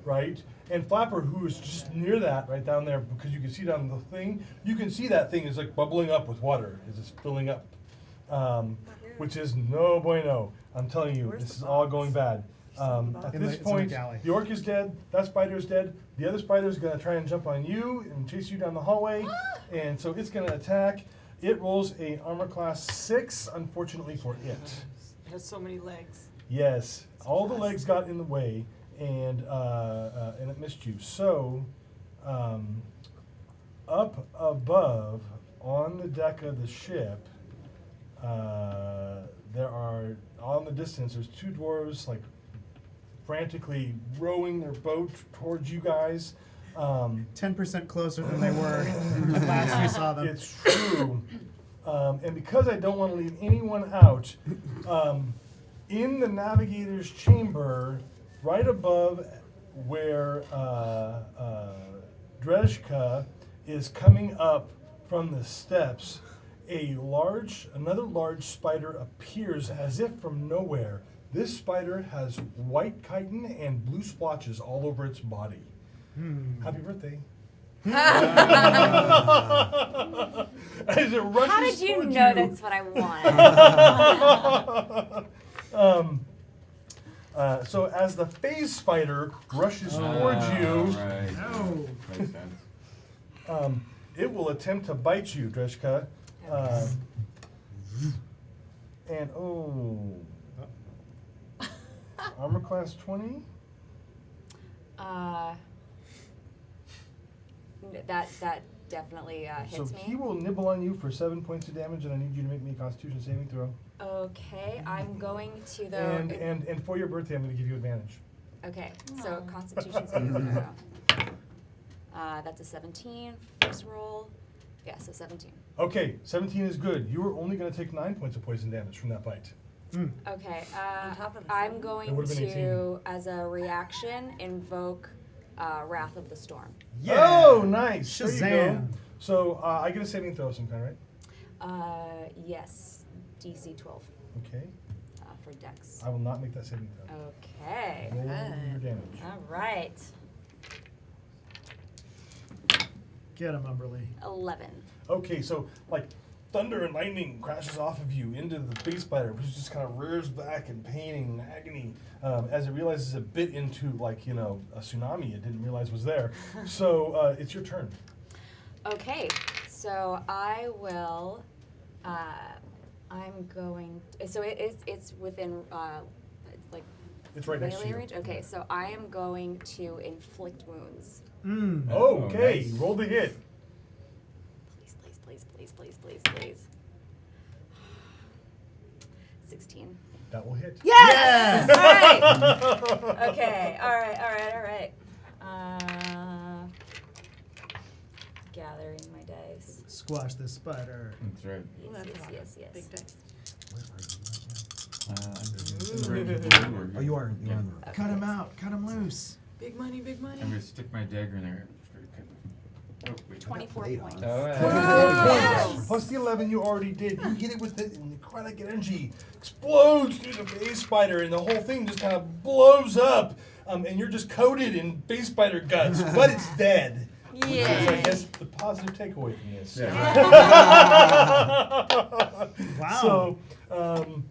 right? And Flapper, who is just near that, right down there, because you can see down the thing, you can see that thing is like bubbling up with water as it's filling up, which is no bueno. I'm telling you, Where's this the is all box? going bad. At In this the point, galley. the orc is dead, that spider's dead, the other spider's gonna try and jump on you and chase you down the hallway, and so it's gonna attack. It rolls a armor class 6, unfortunately for it. It has so many legs. Yes, all the legs got in the way, and it missed you. So, up above on the deck of the ship, there are on the distance. There's 2 dwarves like frantically rowing their boat towards you guys. 10% closer than they were last we saw them. It's true. And because I don't want to leave anyone out, in the navigator's chamber, right above where Drezhka is coming up from the steps, another large spider appears as if from nowhere, This spider has white chitin and blue splotches all over its body. Happy birthday. As it rushes How did you towards know you, that's what I want? So as the phase spider rushes towards you, Right. No. Makes sense. it will attempt to bite you, Dreshka. And armor class 20. That definitely So hits he me. will nibble on you for 7 points of damage, and I need you to make me a Constitution saving throw. Okay, I'm going to the. And for your birthday, I'm going to give you advantage. Okay, so Constitution saving throw. That's a 17 first roll. Yeah, so 17. Okay, 17 is good. You are only going to take 9 points of poison damage from that bite. Okay, On top of the I'm 7? going would've been to, as a reaction, invoke Wrath of the Storm. Oh, nice. There you go. Shazam. So I get a saving throw of some kind, right? Yes, DC 12 Okay. for Dex. I will not make that saving throw. Okay, Roll your damage. all right, Get him, Umberly. 11. Okay, so like thunder and lightning crashes off of you into the big spider, which just kind of rears back in pain and agony as it realizes a bit into a tsunami it didn't realize was there. So it's your turn. Okay, so I will. I'm going. So it's within it's like It's right next to melee you. range. Okay, so I am going to inflict wounds. Okay, nice. roll the hit. Please. 16. That will hit. Yes! All right. Okay. All right. Gathering my dice. Squash this spider. That's right. Yes. Big dice. Oh, you are. You're on the. Cut him out. Cut him loose. Big money, big money. I'm gonna stick my dagger in there. Oh, wait. 24 Plate points. on. Points. Plus the 11 you already did. You hit it with the necrotic energy. Explodes through the base spider, and the whole thing just kind of blows up. And you're just coated in base spider guts, but it's dead. Which is, I guess, the positive takeaway from this. Wow. So,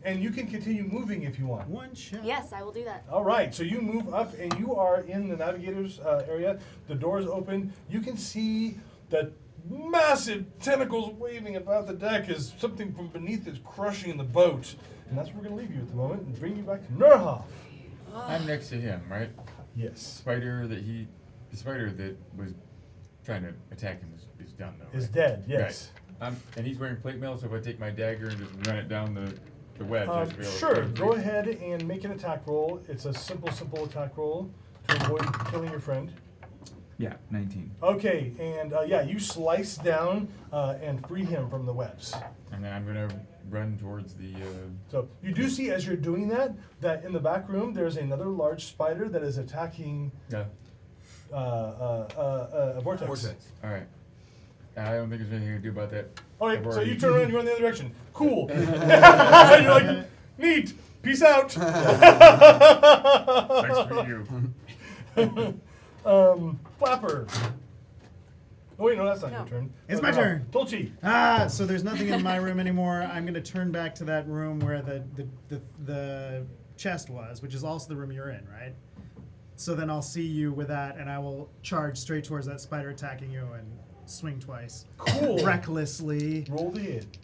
and you can continue moving if you want. One shot. Yes, I will do that. All right, so you move up and you are in the navigator's area. The door's open. You can see that massive tentacles waving about the deck as something from beneath is crushing the boat. And that's where we're going to leave you at the moment and bring you back to Nurhoff. I'm next to him, right? Yes. The spider that was trying to attack him is done though. Is right? dead, yes. Right. And he's wearing plate mail, so if I take my dagger and just run it down the web, I should be able to Sure, kill him. go ahead and make an attack roll. It's a simple attack roll to avoid killing your friend. Yeah, 19. Okay, and you slice down and free him from the webs. And then I'm gonna run towards the. So you do see as you're doing that in the back room there's another large spider that is attacking Yeah. a vortex. All right. I don't think there's anything I can do about that. Okay, I've so already- you turn around, you're in the other direction. Cool. And you're like, neat. Peace out. Thanks for you. Flapper. Oh wait, no, that's not No. your turn. It's No, my no. turn. Tolchi. So there's nothing in my room anymore. I'm gonna turn back to that room where the chest was, which is also the room you're in, right? So then I'll see you with that, and I will charge straight towards that spider attacking you and swing twice. Cool. Recklessly. Roll the hit.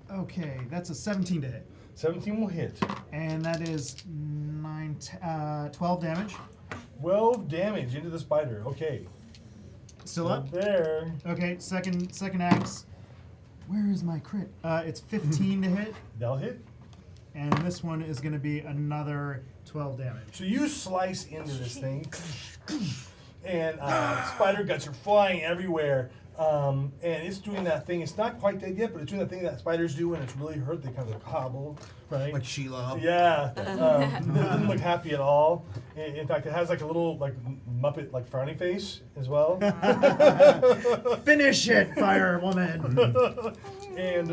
Okay, that's a 17 to hit. 17 will hit. And that is 12 damage. 12 damage into the spider. Okay. Still up? There. Okay, second axe. Where is my crit? It's 15 to hit, That'll hit. and this one is going to be another 12 damage. So you slice into this thing, and spider guts are flying everywhere. And it's doing that thing. It's not quite dead yet, but it's doing that thing that spiders do when it's really hurt. They kind of hobble, right? Like Sheila. Yeah. It doesn't look happy at all. In fact, it has like a little like Muppet like frowny face as well. Finish it, fire woman! And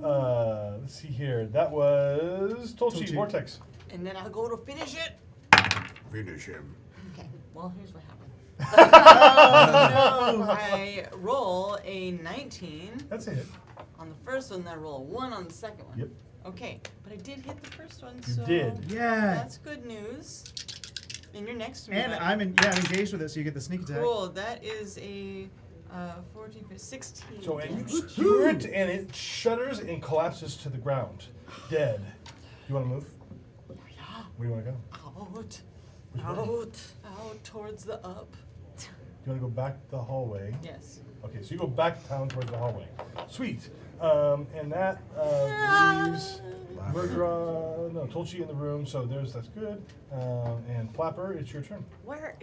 Let's see here. That was Tolchi Tolchi. Vortex. And then I'll go to finish it. Finish him. Okay, well, here's what happened. I roll a 19 That's a hit. on the first one, then I roll a 1 on the second one. Yep. Okay, but I did hit the first one, You so did. Yeah. that's good news. And you're next to me. And buddy. I'm engaged with it, so you get the sneak attack. Cool, that is a 14, 15, 16. So, and you skewer it, and it shudders and collapses to the ground, dead. You want to move? Yeah. Where do you want to go? Out. Which way? Out towards the up. Do you want to go back the hallway? Yes. Okay, so you go back down towards the hallway. Sweet. And that leaves Tolchi in the room, so that's good. And Flapper, it's your turn. Where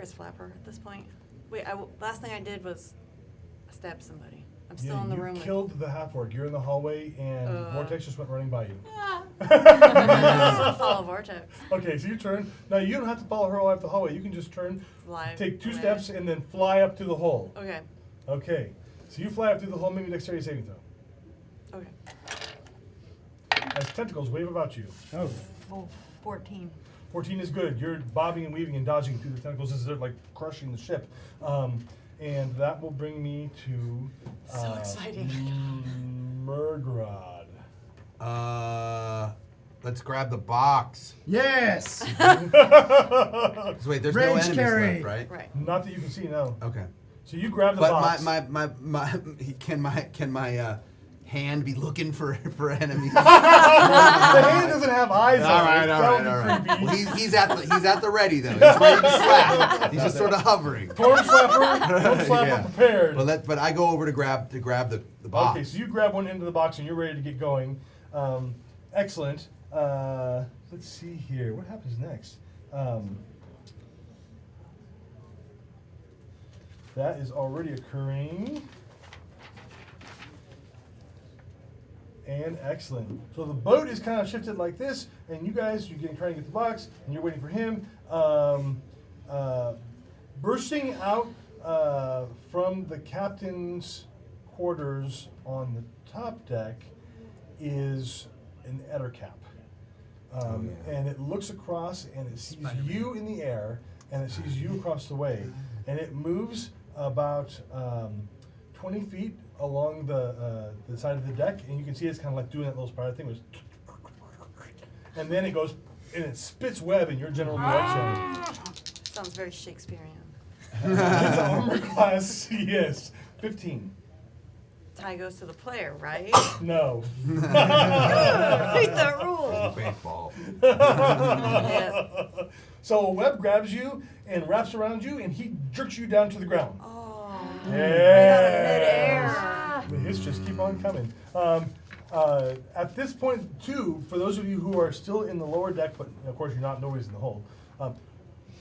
is Flapper at this point? Wait, last thing I did was stab somebody. I'm still in the room. You with- killed the half-orc. You're in the hallway, and Vortex just went running by you. Follow Vortex. Okay, so you turn. Now, you don't have to follow her all up the hallway. You can just turn, Fly take 2 away. steps, and then fly up to the hole. Okay. Okay, so you fly up through the hole, maybe dexterity saving throw. Okay. As tentacles wave about you. Oh. Oh, 14. 14 is good. You're bobbing and weaving and dodging through the tentacles as they're like crushing the ship. And that will bring me to So exciting. Murgrod. Let's grab the box. Yes. 'Cause wait, there's no Rage enemies carry. left, right? Right. Not that you can see, no. Okay. So you grab the But box. can my hand be looking for enemies? The hand doesn't have eyes on it. That would be creepy. Well, he's at the ready though. He's ready to slap. He's just sort of hovering. Thorn slapper Yeah. prepared. But I go over to grab the box. Okay, so you grab one end of the box and you're ready to get going. Excellent. Let's see here. What happens next? That is already occurring. And excellent. So the boat is kind of shifted like this, and you guys, you're trying to get the box, and you're waiting for him. Bursting out from the captain's quarters on the top deck is an ettercap. And it looks across, and it sees you in the air, and it sees you across the way, and it moves about 20 feet along the side of the deck, and you can see it's kind of like doing that little spider thing. And then it goes, and it spits web in your general direction. Sounds very Shakespearean. It's armor class, yes, 15. Tie goes to the player, right? No. Read the rules. Baseball. Yeah. So a web grabs you and wraps around you, and he jerks you down to the ground. Oh. Yeah. The hits just keep on coming. At this point, too, for those of you who are still in the lower deck, but of course nobody's in the hold,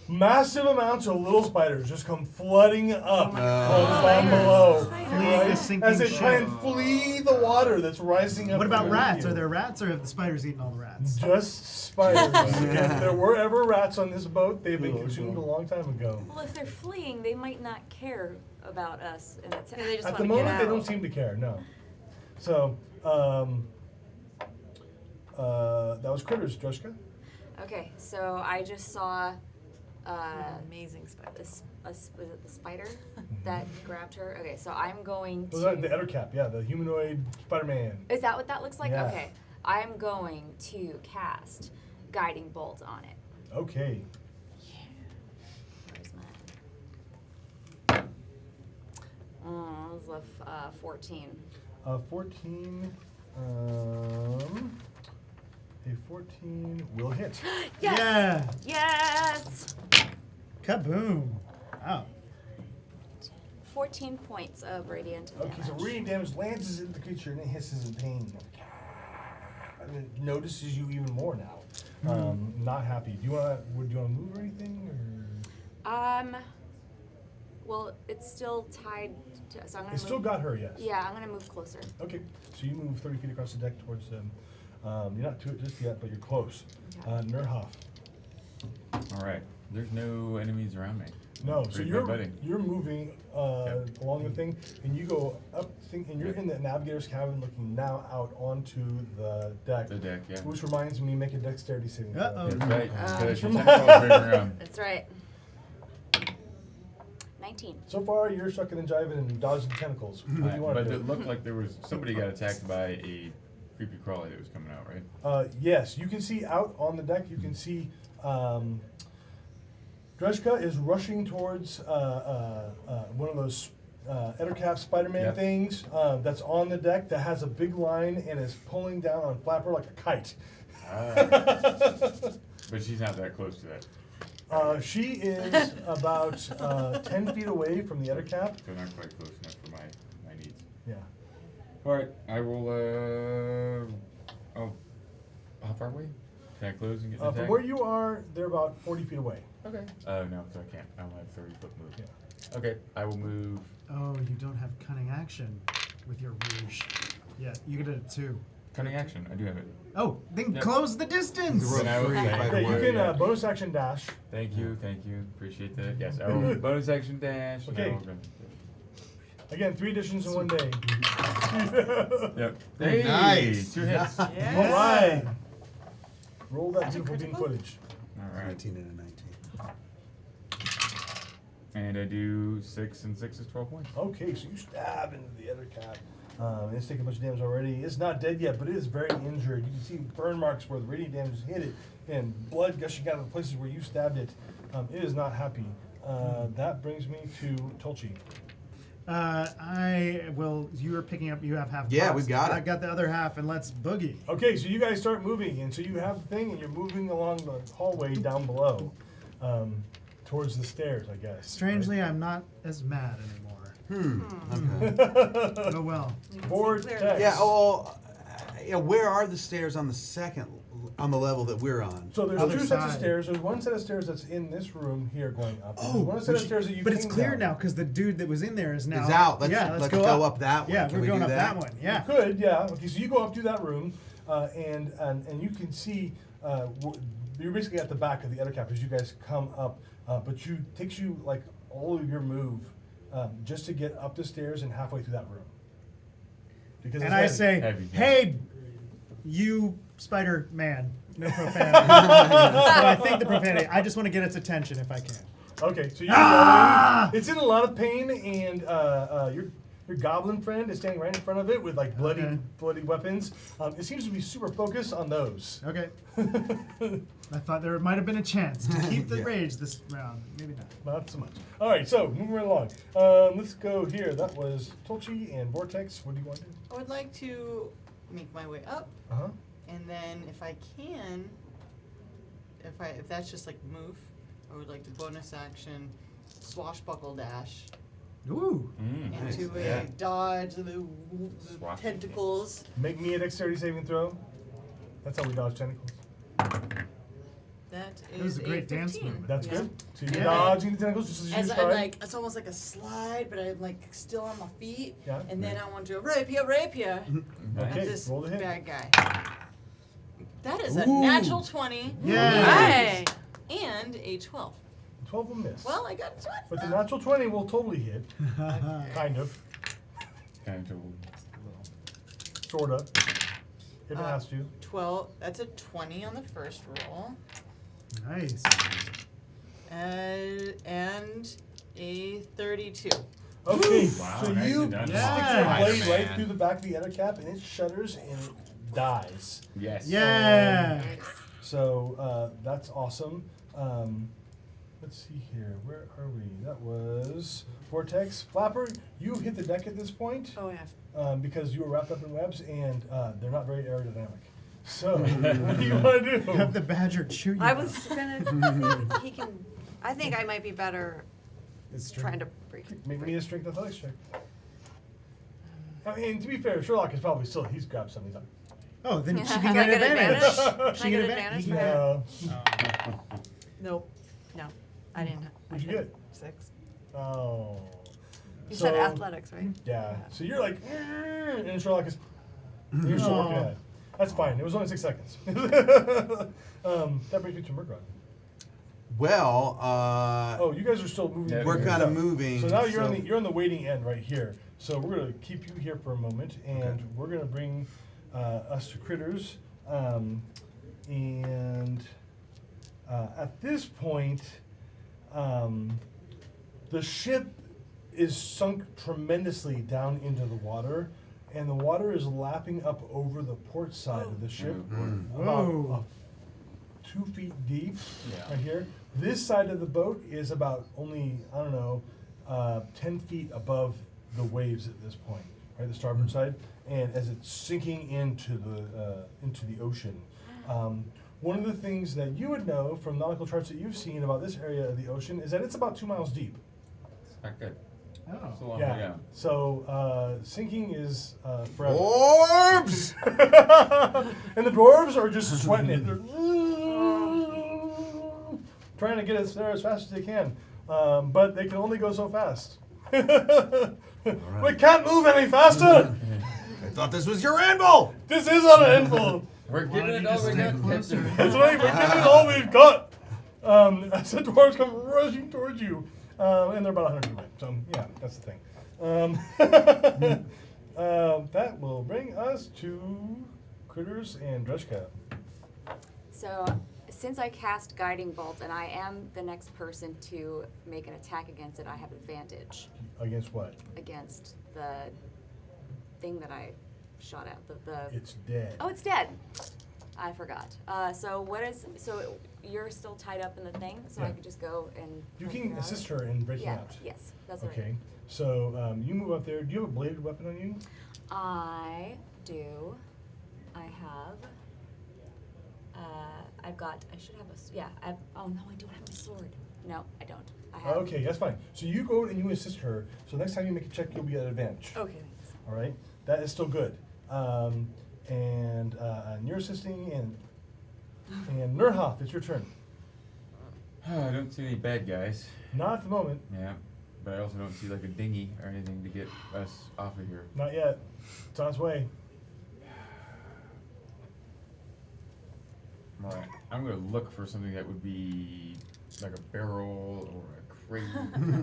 massive amounts of little spiders just come flooding up from down below, Flee the sinking as they try ship. and flee the water that's rising up. What about underneath rats? you. Are there rats, or have the spiders eaten all the rats? Just spiders. If there were ever rats on this boat, they've been consumed a long time ago. Well, if they're fleeing, they might not care about us. And it's, They just At want the to moment, get they out. don't seem to care. No. So, that was Critters, Joshka. okay, so I just saw Amazing spider. was it the spider that grabbed her? Okay, so I'm going to. The Ettercap, yeah, the humanoid Spider-Man. Is that what that looks like? Yeah. Okay. I'm going to cast Guiding Bolt on it. Okay. Where's my... this is a 14. 14. A 14 will hit. Yes! Yeah. Yes! Kaboom. Wow. 14 points of radiant damage. Okay, so radiant damage lands into the creature and it hisses in pain. And it notices you even more now. Not happy. Do you want to move or anything? Or? Well, it's still tied to. So I'm gonna. It's still got her, yes. Yeah, I'm gonna move closer. Okay, so you move 30 feet across the deck towards them. You're not to it just yet, but you're close. Okay. Nurhoff. All right. There's no enemies around me. No, so Great you're buddy. moving along the thing, and you go up the thing, and you're in the navigator's cabin, looking now out onto the deck. The deck, yeah. Which reminds me, make a dexterity saving throw. Uh-oh. That's right. Because your tentacles right around. That's right. 19. So far, you're shucking and jiving and dodging the tentacles. What do you want But to do? it looked like there was somebody got attacked by a creepy crawly that was coming out, right? Yes, you can see out on the deck. You can see Dreshka is rushing towards one of those Ettercap Spider-Man Yep. things that's on the deck that has a big line and is pulling down on Flapper like a kite. But she's not that close to that. She is about 10 feet away from the Ettercap. So not quite close enough for my needs. Yeah. All right, I will. Oh, how far away? Can I close and get an From attack? where you are, they're about 40 feet away. Okay. No, so I can't. I only have 30-foot move. Yeah. Okay, I will move. Oh, you don't have cunning action with your rouge. Yeah, you get it too. Cunning action. I do have it. Oh, then Yep. close the distance. Roll Then I will free, say- fight Yeah, you away. can Yeah. bonus action dash. Thank you. Appreciate that. Yes, I will bonus action dash. and I Okay. will go- Again, 3 additions in one day. Yep. Hey, Nice. 2 hits. All Yeah. All right. Roll that That's a beautiful beam critical? footage. right. 19 and a 19. And I do 6 and 6 is 12 points. Okay, so you stab into the other cat. It's taking a bunch of damage already. It's not dead yet, but it is very injured. You can see burn marks where the radiant damage has hit it, and blood gushing out of the places where you stabbed it. It is not happy. That brings me to Tolchi. I will. You are picking up. You have half. Yeah, box. we've got it. I got the other half, and let's boogie. Okay, so you guys start moving, and so you have the thing, and you're moving along the hallway down below, towards the stairs, I guess. Strangely, I'm not as mad anymore. Okay. Right? Oh well. Vortex. Yeah, well, yeah, where are the stairs on the second, on the level that we're on? So there's Other two sets of side. stairs. There's one set of stairs that's in this room here going up. There's Oh, one set of stairs that you but it's came clear down. now because the dude that was in there is now It's out. Let's- yeah, let's go up that way. Yeah, Can we're we going do up that? that one. Yeah. You could, yeah. Okay, so you go up to that room, and you can see you're basically at the back of the other cap as you guys come up, but you takes you like all of your move just to get up the stairs and halfway through that room. Because And it's I heavy. say, Heavy, yeah. hey, you Spider-Man. No profanity. But I think the profanity. I just want to get its attention if I can. Okay, so you're going. It's in a lot of pain, and your goblin friend is standing right in front of it with like bloody Okay. bloody weapons. It seems to be super focused on those. Okay. I thought there might have been a chance to keep the Yeah. rage this round. Maybe not. Not so much. All right, so moving right along. Let's go here. That was Tolchi and Vortex. What do you want to do? I would like to make my way up, Uh-huh. and then if I can, if that's just like move, I would like to bonus action swashbuckle dash Ooh. Nice. into a Yeah. dodge the Swashbuckle. tentacles. Make me a dexterity saving throw. That's how we dodge tentacles. That That was is a great dance 15. movement. That's Yeah. good. So you're Yeah. dodging the tentacles just as you As try. I'm like, it's almost like a slide, but I'm like still on my feet. Yeah. And then I want to rapier at Okay, this roll the hit. bad guy. That is a Ooh. natural 20 Yeah. and a 12. 12 will miss. Well, I got 20. But the natural 20 will totally hit. Kind of. Kind of. Sorta. If it has to. 12. That's a 20 on the first roll. Nice. And a 32. Okay, Wow, so nicely you done. stick Yeah. your blade Spider-Man. right through the back of the other cap, and it shudders and it dies. Yes. Yeah. So that's awesome. Let's see here. Where are we? That was Vortex. Flapper, you hit the deck at this point Oh yeah. because you were wrapped up in webs, and they're not very aerodynamic. So what do you want to do? Have the badger chew you. I up. was gonna. He can. I think I might be better It's true. trying to break. Make me a strength athletics check. I mean, to be fair, Sherlock is probably still, he's grabbed something. He's Oh, then she Can can I get get advantage. advantage? She Can I can get advantage. advantage He for can- like, Nope. No, I didn't. What'd you I hit get? 6. oh. You So- said athletics, right? Yeah. So you're like, and Sherlock is, you're still working at it. That's fine. It was only 6 seconds. That brings me to Murgrod. Well, Oh, you guys are still moving. Yeah, we're together. kind of moving. So now you're on the waiting end right here. So we're gonna keep you here for a moment, and Okay. we're gonna bring us to critters. And at this point, the ship is sunk tremendously down into the water, and the water is lapping up over the port side of the ship, about Whoa. 2 feet deep Yeah. right here. This side of the boat is about only, 10 feet above the waves at this point, right, the starboard side, and as it's sinking into the ocean. One of the things that you would know from nautical charts that you've seen about this area of the ocean is that it's about 2 miles deep. It's not good. Oh. It's a long Yeah. way down. So sinking is forever. Orbs! And the dwarves are just sweating it. They're trying to get us there as fast as they can. But they can only go so fast. We can't move any faster! I thought this was your anvil! This is on an anvil! We're Why giving don't it you all just we stay got. closer? That's right, we're giving it all we've got! As the dwarves come rushing towards you. And they're about 100 feet away. So, yeah, that's the thing. That will bring us to Critters and Dreshka. So, since I cast Guiding Bolt and I am the next person to make an attack against it, I have advantage Against what? against the thing that I shot at. The It's dead. Oh, it's dead. I forgot. So you're still tied up in the thing, so I Yeah. could just go and. You help can out? assist her in breaking Yeah. out. Yes, that's right. Okay. So you move up there. Do you have a bladed weapon on you? I do. I have. I've got. I should have a. Yeah. Oh no, I don't have my sword. No, I don't. I have. Okay, that's fine. So you go and you assist her. So next time you make a check, you'll be at advantage. Okay. Thanks. All right. That is still good. And you're assisting, and Nurhoff, it's your turn. I don't see any bad guys. Not at the moment. Yeah. But I also don't see like a dinghy or anything to get us off of here. Not yet. It's on its way. Alright. I'm gonna look for something that would be like a barrel or a crate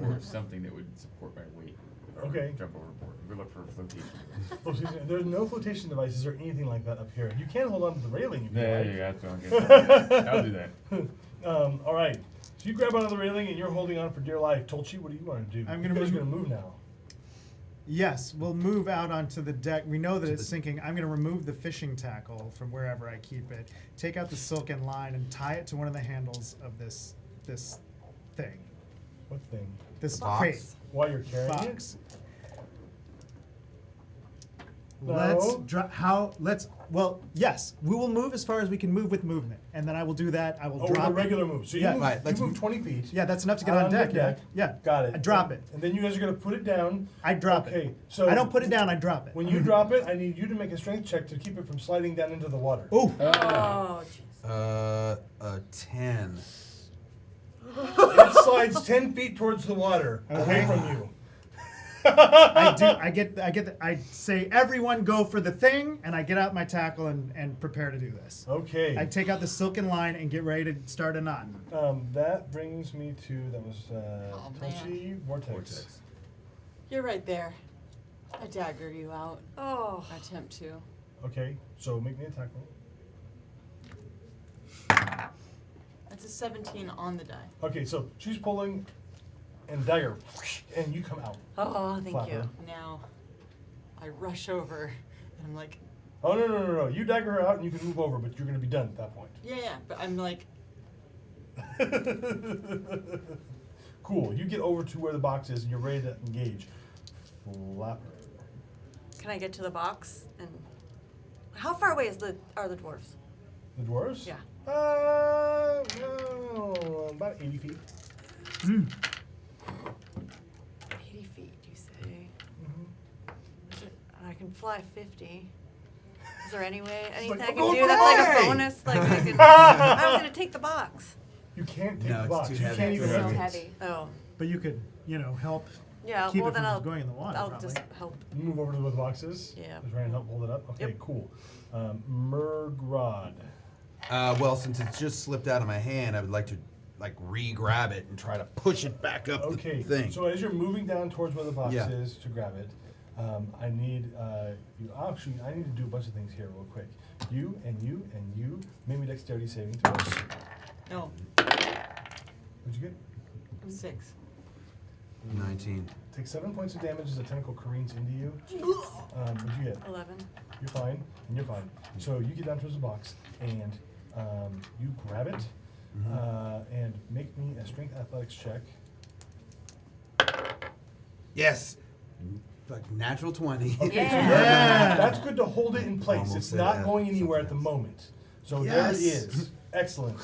or something that would support my weight. Or Okay. Jump overboard. We're gonna look for a flotation device. Flotation- There's no flotation devices or anything like that up here. You can hold on to the railing if you There like. you go, that's what I'm getting. I'll do that. All right. So you grab onto the railing and you're holding on for dear life. Tolchi, what do you want to do? I'm You gonna guys are move- going to move now. Yes, we'll move out onto the deck. We know that it's sinking. I'm going to remove the fishing tackle from wherever I keep it, take out the silken line, and tie it to one of the handles of this thing, What thing? this Box? crate While you're carrying box. No. Well, yes, we will move as far as we can move with movement, and then I will do that. I will it? Oh, drop the regular move. So you Yeah. move, Right, let's you move move. 20 feet. Yeah, that's enough to get on deck. the Yeah. Got it. I drop it. And then you guys are going to put it down. I drop Okay, it. so I don't put it down. I drop it. When you drop it, I need you to make a strength check to keep it from sliding down into the water. Ooh. Oh, jeez. A 10. It slides 10 feet towards the water away Okay. from you. I say everyone go for the thing, and I get out my tackle and prepare to do this. Okay. I take out the silken line and get ready to start a knot. That brings me to, that was Oh, Tolchi, Vortex. Vortex. You're right there. I dagger you out. Oh. I attempt to. Okay, so make me an attack roll. That's a 17 on the die. Okay, so she's pulling and dagger, and you come out. Oh, thank Flapper. you. Now, I rush over, and I'm like, Oh, no. You dagger her out and you can move over, but you're going to be done at that point. yeah, but I'm like, Cool. You get over to where the box is and you're ready to engage. Flapper. Can I get to the box? And how far away are the dwarves? The dwarves? Yeah. About 80 feet. 80 feet, you say? Is it, I can fly 50. Is there anything like, I I'm can going do that's like away! a bonus? Like I can. I was gonna take the box. You can't take No, the it's box. too You heavy. can't Too even So move it. heavy. Oh, But you could, help yeah. keep well, it then from I'll going in the water. I'll probably. just help. You move over to where the box is? Yeah. Just try and help hold it up? Okay, Yep. cool. Murgrod. Well, since it's just slipped out of my hand, I would like to like re-grab it and try to push it back up Okay, the thing. so as you're moving down towards where the box Yeah. is to grab it, I need you. Actually, I need to do a bunch of things here real quick. You and you and you. Maybe dexterity saving throws. No. What'd you get? 6. 19. Take 7 points of damage as the tentacle careens into you. What'd you get? 11. You're fine, and you're fine. So you get down towards the box, and you grab it, and make me a strength athletics check. Yes. Like natural 20. Okay, Yeah. so Yeah. that's good to hold it in place. Almost It's said not that. going anywhere at the moment. So there it Yes. is. Excellent.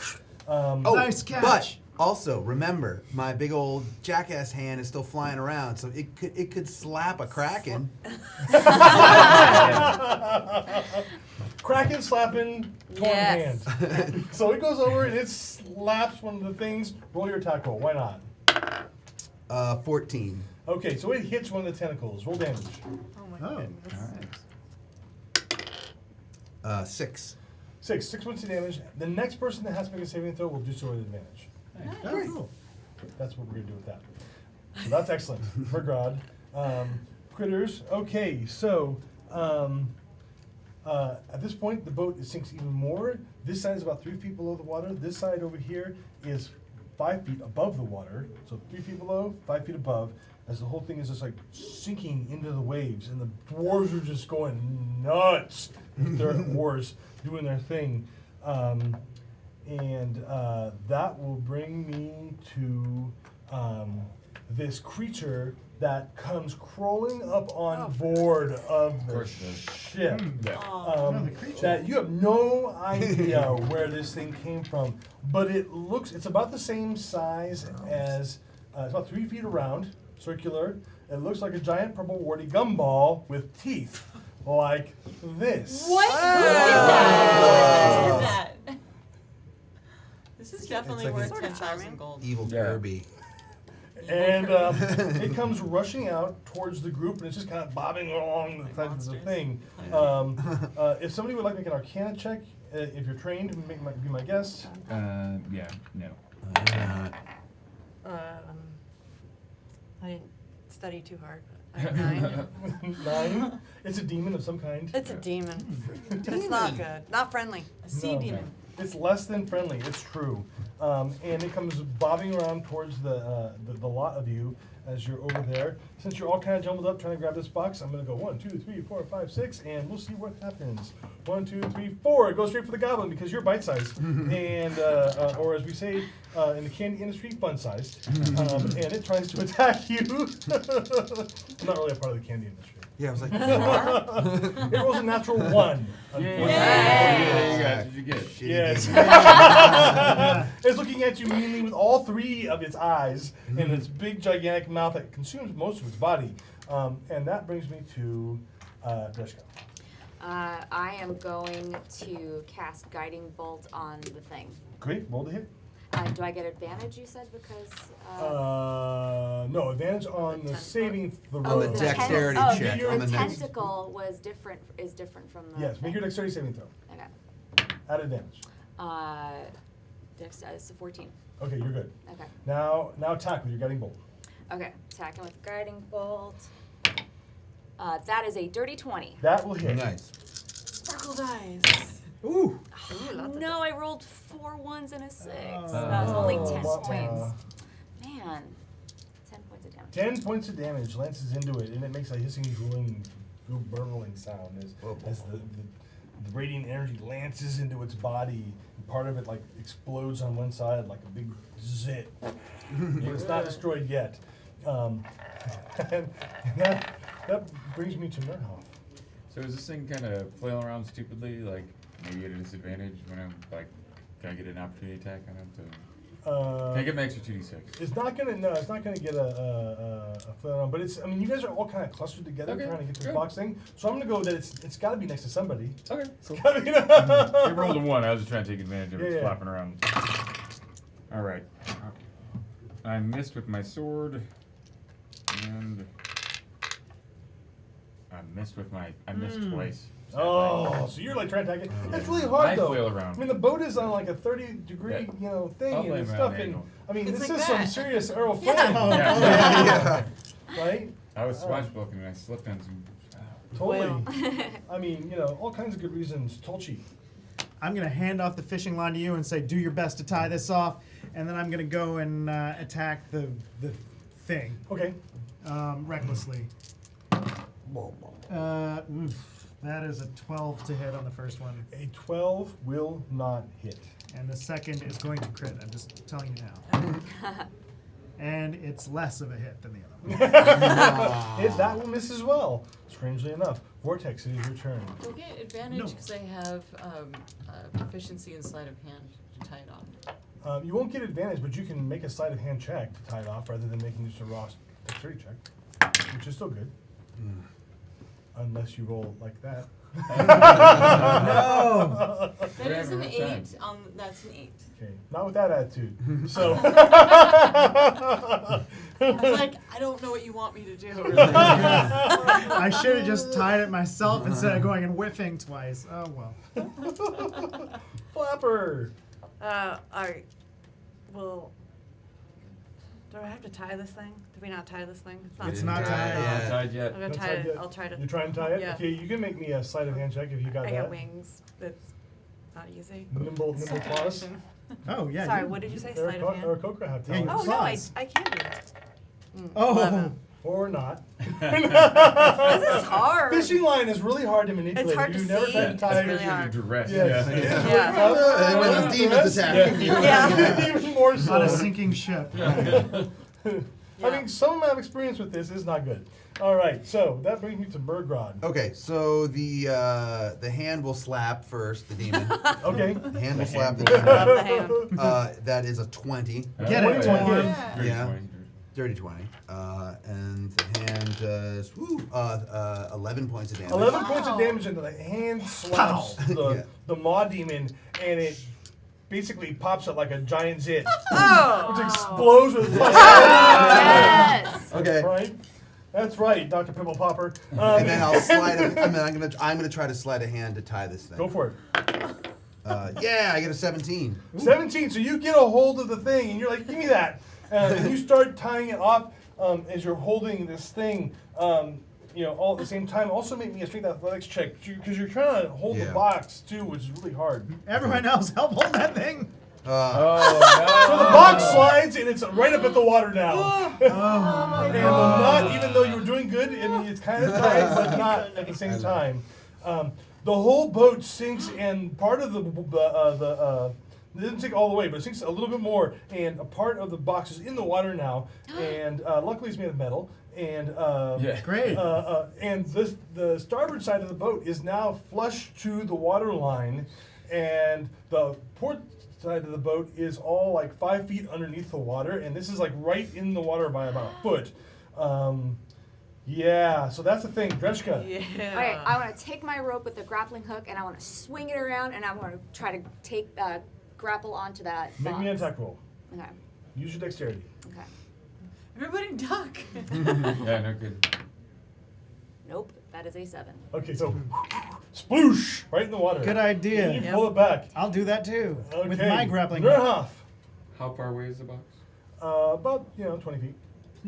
Oh, Nice catch. But also remember, my big old jackass hand is still flying around, so it could slap a kraken. Kraken slapping torn Yes. hand. So it goes over and it slaps one of the things. Roll your attack roll. Why not? 14. Okay, so it hits one of the tentacles. Roll damage. Oh my Oh. goodness. 6. 6 points of damage. The next person that has to make a saving throw will do so at advantage. Oh, cool. That's what we're gonna do with that. So that's excellent. Mergrod. Critters. Okay, so at this point the boat sinks even more. This side is about 3 feet below the water. This side over here is 5 feet above the water. So 3 feet below, 5 feet above. As the whole thing is just like sinking into the waves, and the dwarves are just going nuts with their oars, doing their thing. And that will bring me to this creature that comes crawling up on board of the course it does. ship. Yeah. Um, that you have no idea where this thing came from, but it's about the same size as, it's about 3 feet around, circular. It looks like a giant purple warty gumball with teeth, like this. What? Who did that? This is definitely like worth sort of 10,000 charming. gold. Evil Yeah. Kirby. And it comes rushing out towards the group, and it's just kind of bobbing along the side of the thing. If somebody would like to make an Arcana check, if you're trained, be my guest. Yeah, no. I didn't study too hard, but I have 9. 9. It's a demon of some kind. It's a demon. It's not good. Not friendly. A sea No. demon. It's less than friendly. It's true, and it comes bobbing around towards the lot of you as you're over there. Since you're all kind of jumbled up trying to grab this box, I'm gonna go 1, 2, 3, 4, 5, 6, and we'll see what happens. 1, 2, 3, 4. It goes straight for the goblin because you're bite-sized, and or as we say in the candy industry, fun-sized. And it tries to attack you. I'm not really a part of the candy industry. Yeah, I was like, It rolls a natural 1. Yeah, you get it. Shitty Yes. demon. It's looking at you meanly with all 3 of its eyes and its big, gigantic mouth that consumes most of its body. And that brings me to Dreshka. I am going to cast Guiding Bolt on the thing. Great, roll to hit. Do I get advantage, you said, because... No, advantage on the saving throw. On the dexterity check You're on the the next. tentacle is different from the... Yes, make your dexterity saving throw. Okay. At advantage. It's a 14. Okay, you're good. Okay. Now attack with your guiding bolt. Okay, attacking with Guiding Bolt. That is a dirty 20. That will hit. Nice. Sparkle dice. Ooh. No, I rolled 4 1s and a 6. Oh. That was only 10 Wow. points. Man, 10 points of damage. 10 points of damage lances into it, and it makes a hissing, drooling, gurgling sound as the radiant energy lances into its body. And part of it like explodes on one side like a big zit, but it's not destroyed yet. And that brings me to Merhoff. So is this thing kind of flailing around stupidly, like maybe at a disadvantage when I'm like, can I get an opportunity attack on it? Can I get an extra 2d6? It's not gonna get a flail on, but it's. I mean, you guys are all kind of clustered together Okay, trying to get this good. box thing. So I'm gonna go that it's got to be next to somebody. Okay, cool. Gotta be- It rolled a 1. I was just trying to take advantage of it Yeah, yeah. flapping around. All right. I missed with my sword, and I missed twice. So Oh, so you're like trying to attack it. It's really hard I though. flail around. I mean, the boat is on like a 30-degree, Yeah. thing I'll and blame it on stuff. the And angle. I mean, It's this like is that. some serious aero Yeah. flying, Yeah. right? I was swashbuckling and I slipped on some. Totally. Well. I mean, all kinds of good reasons. Tolchi. I'm gonna hand off the fishing line to you and say, "Do your best to tie this off," and then I'm gonna go and attack the thing Okay. recklessly. That is a 12 to hit on the first one, A 12 will not hit. and the second is going to crit. I'm just telling you now. And it's less of a hit than the other one. That will miss as well. Strangely enough, Vortex, it is your turn. Do I get advantage because I have proficiency in sleight of hand to tie it off? You won't get advantage, but you can make a sleight of hand check to tie it off rather than making just a raw dexterity check, which is still good. Unless you roll like that. No! That is an Whatever, it's 8. That's an 8. Okay, not with that attitude. So. I'm like, I don't know what you want me to do. I should have just tied it myself instead of going and whiffing twice. Oh well. Flapper. Alright. Well, do I have to tie this thing? Did we not tie this thing? It's not tied. Not tied yet. I'm gonna Not tie tied it. yet. I'll try to. You try and tie it? Yeah. Okay, you can make me a sleight of hand check if you got I that. got wings. That's not easy. Nimble claws. Oh yeah. Sorry, you- what did you say? Sleight of hand? Or Kokra have Yeah, you- talent. Oh no, claws. I can do that. Oh. 11. Or not. This is hard. Fishing line is really hard to manipulate. It's hard you to never see. tried to It's tie really it. hard. Duress. Yes. Yeah. It is Yeah. really tough. And when the demons attack you. Yeah. Even more so. On a sinking ship. I mean, some have experience with this. Is not good. All right, so that brings me to Bergrod. Okay, so the hand will slap first, the demon. Okay. The hand will slap the Grab demon. the hand. That is a 20. Get it, Twenty. Torm. Yeah. Dirty 20. And the hand does 11 points of damage. 11 points of damage, and the hand slaps Yeah. the maw demon, and it basically pops up like a giant zit. Oh. Which explodes with pus. Yes. Okay. Right? That's right, Dr. Pimple Popper. And then I'll slide. I'm gonna try to slide a hand to tie this thing. Go for it. Yeah, I get a 17. 17, so you get a hold of the thing, and you're like, give me that. And you start tying it off as you're holding this thing, all at the same time. Also make me a strength athletics check, because you're trying to hold the Yeah. box, too, which is really hard. Everyone else, help hold that thing. So the box slides, and it's right up at the water now. And the knot, even though you were doing good, I mean, it's kind of tight, but not at the same time. The whole boat sinks, and part of it doesn't sink all the way, but it sinks a little bit more, and a part of the box is in the water now, and luckily it's made of metal, and Great. and the starboard side of the boat is now flush to the water line, and the port side of the boat is all like 5 feet underneath the water, and this is like right in the water by about a foot. Yeah, so that's the thing, Dreshka. Yeah. Alright, I want to take my rope with the grappling hook and I want to swing it around and I want to try to take grapple onto that Make box. me an attack roll. Okay. Use your dexterity. Okay. Everybody duck. Yeah, no good. Nope, that is a 7. Okay, so sploosh right in the water. Good idea. You pull it back. I'll do that too. Okay. With my grappling hook. Nurhoff. How far away is the box? About 20 feet.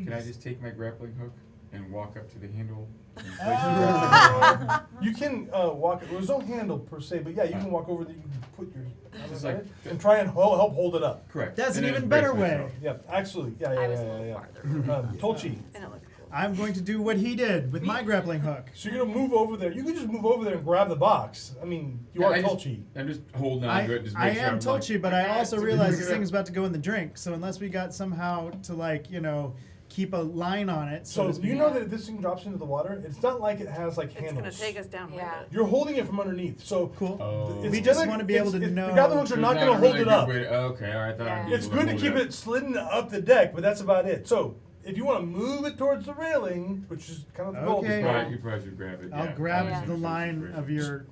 Can I just take my grappling hook and walk up to the handle and place the Uh, grappling hook? You can walk. There's no handle per se, but yeah, you can walk over there. You can put your hand Just on like- it and try and help hold it up. Correct. That's And an then even brace better way. myself. Yeah, absolutely. Yeah, I yeah, was a yeah, little yeah. farther. Tolchi. And it looked cool. I'm going to do what he did with my grappling hook. So you're gonna move over there. You can just move over there and grab the box. I mean, you Yeah, are I just- Tolchi. I'm just holding on to it. Just I make sure am I'm Tolchi, but I also realize this pick it thing is up. about to go in the drink. So unless we got somehow to keep a line on it, So to you speak. know that if this thing drops into the water, it's not like it has like It's handles. gonna take us down with Yeah. it. You're holding it from underneath. So Cool. Oh. it's We just gonna- wanna be able to know- The grappling hooks are There's not a going to hold really it good up. way to- okay, all right. I thought Yeah. I'd be It's able good to hold keep up. it slidden up the deck, but that's about it. So if you want to move it towards the railing, which is kind of the goal. Okay. You probably should grab it. I'll yeah. grab Yeah. the line of your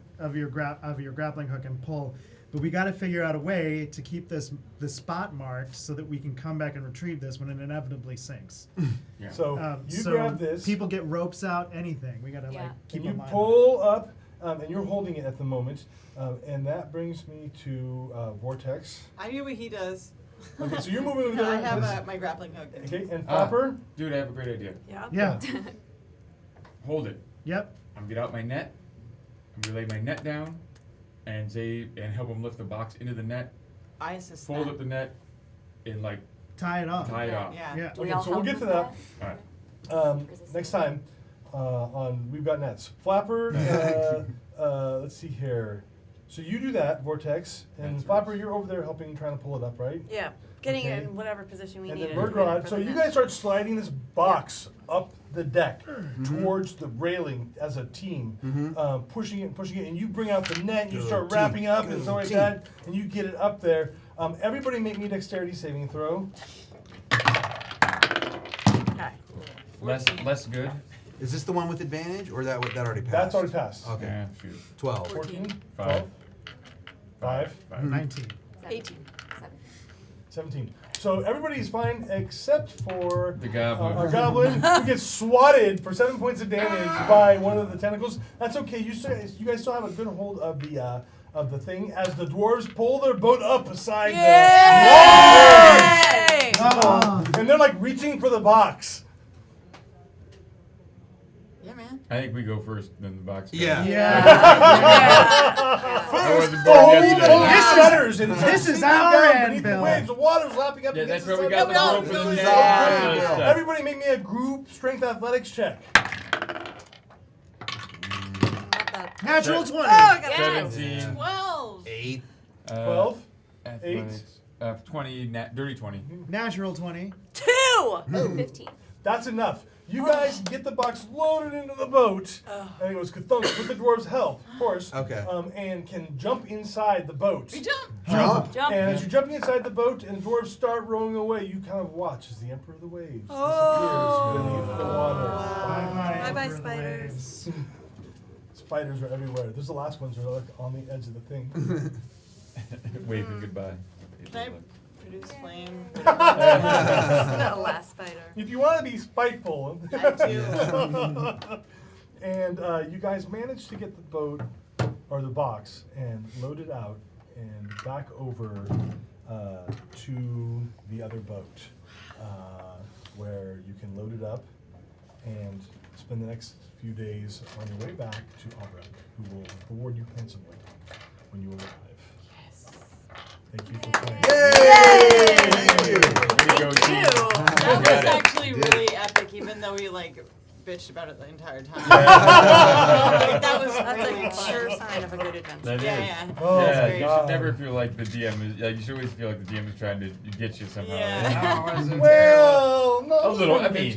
grappling hook and pull. but we got to figure out a way to keep the spot marked so that we can come back and retrieve this when it inevitably sinks. Yeah. So you so grab this. People get ropes out, anything. We got to Yeah. keep And you them on. pull up, and you're holding it at the moment, and that brings me to Vortex. I do what he does. Okay, so you're moving over No, there. I have my grappling hook. Okay, and Flapper. Dude, I have a great idea. Yeah. Yeah. Hold it. Yep. I'm gonna get out my net. I'm gonna lay my net down, and help him lift the box into the net. I assist Fold that. up the net, and like Tie it off. tie it off. Yeah. Yeah. Do we Okay, all so we'll help get to with that. All right. Next time on We've Got Nets. Flapper, let's see here. So you do that, Vortex, and That's Flapper, right. you're over there helping, trying to pull it up, right? Yeah. Getting Okay. it in whatever position we And need then it. Murgrod, so you guys start sliding this box up the deck towards the railing as a team, pushing it, and you bring out the net, and you Good start team. wrapping up and Good stuff like team. that, and you get it up there. Everybody make me a dexterity saving throw. Okay. Less good. Is this the one with advantage, or that already passed? That's already passed. Okay. Yeah, shoot. 12. 14, 5. 5, 19. 18. 17. So everybody's fine except for The goblin. our goblin, who gets swatted for 7 points of damage by one of the tentacles. That's okay. You guys still have a good hold of the thing as the dwarves pull their boat up beside the Yay! Oh. and they're like reaching for the box. Yeah, man. I think we go first, then the box. goes. Yeah. I wasn't The born whole yesterday. shudders and This is sinking our down end, beneath the Bill. waves. The water's lapping up Yeah, against that's where we the got the side. rope and the This is net. our and all end. that stuff. Everybody make me a group strength athletics check. Natural 20. Oh, I got Yes. 17. 12. 8. 12. Athletics. 20, dirty 20. Natural 20. 2! Oh, 15. That's enough. You guys get the box loaded into the boat, and it goes kathunk with the dwarves' help, of course. Okay. And can jump inside the boat. We jump. Jump. Jump. And as you're jumping inside the boat and the dwarves start rowing away, you kind of watch as the Emperor of the Waves disappears beneath the water. Bye-bye, Bye-bye, over the spiders. waves. Spiders are everywhere. There's the last ones that are like on the edge of the thing. Waving goodbye. Can I produce flame? The last spider. If you want to be spiteful. I do. And you guys managed to get the boat, or the box, and load it out and back over to the other boat, where you can load it up and spend the next few days on your way back to Albrecht, who will reward you handsomely when you arrive. Yes. Thank you for playing. Thank you. Way to go, team. That was Got it. actually Did it. really epic, even though we bitched about it the entire time. Like, that was That's really a fun. sure sign of a good adventure. That Yeah, is. yeah. Oh, Yeah, my you God. should never feel like the DM is. Yeah, you should always feel like the DM is trying to get you somehow. Yeah. Like, oh, wasn't Well, no, A little, I didn't mean,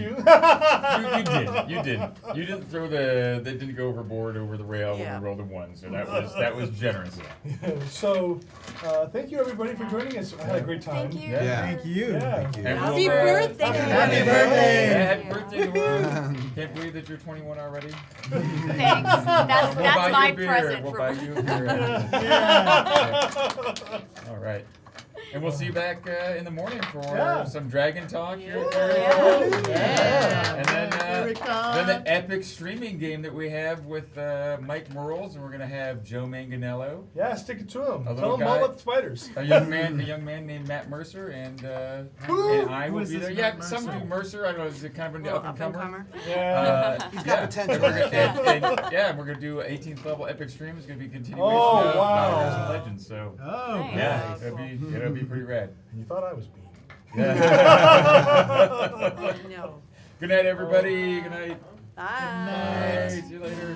you. you did. You didn't throw the. They didn't go overboard over the rail Yeah. when we rolled a 1. So that was generous. So, thank you everybody for joining us. I had a great time. Thank you. Yeah. Thank you. Yeah. Thank you. And Happy we'll, birthday! Happy Yeah, birthday. happy birthday, Noura. Can't believe that you're 21 already. Thanks. That's We'll buy my you a beer. present We'll for buy you a beer. All right. And we'll see you back in the morning for Yeah. some dragon talk here at Yeah. Yeah. And Here we then come. the epic streaming game that we have with Mike Merles, and we're gonna have Joe Manganello, Yeah, stick it to him. A Tell little him all guy. about the spiders. a young man named Matt Mercer, and I Who will is be this there. Matt Yeah, some Mercer? do Mercer. I don't know. Is it kind of an Little up and comer? Yeah. He's got potential, And we're that gonna, and we're gonna do 18th level epic stream. It's gonna be a continuation Oh, of wow. Pioneers and Legends. So Oh, Nice. yeah, nice. it'll be pretty rad. And you thought I was being. Yeah. No. Good night, everybody. Good night. Bye. Bye. See you later.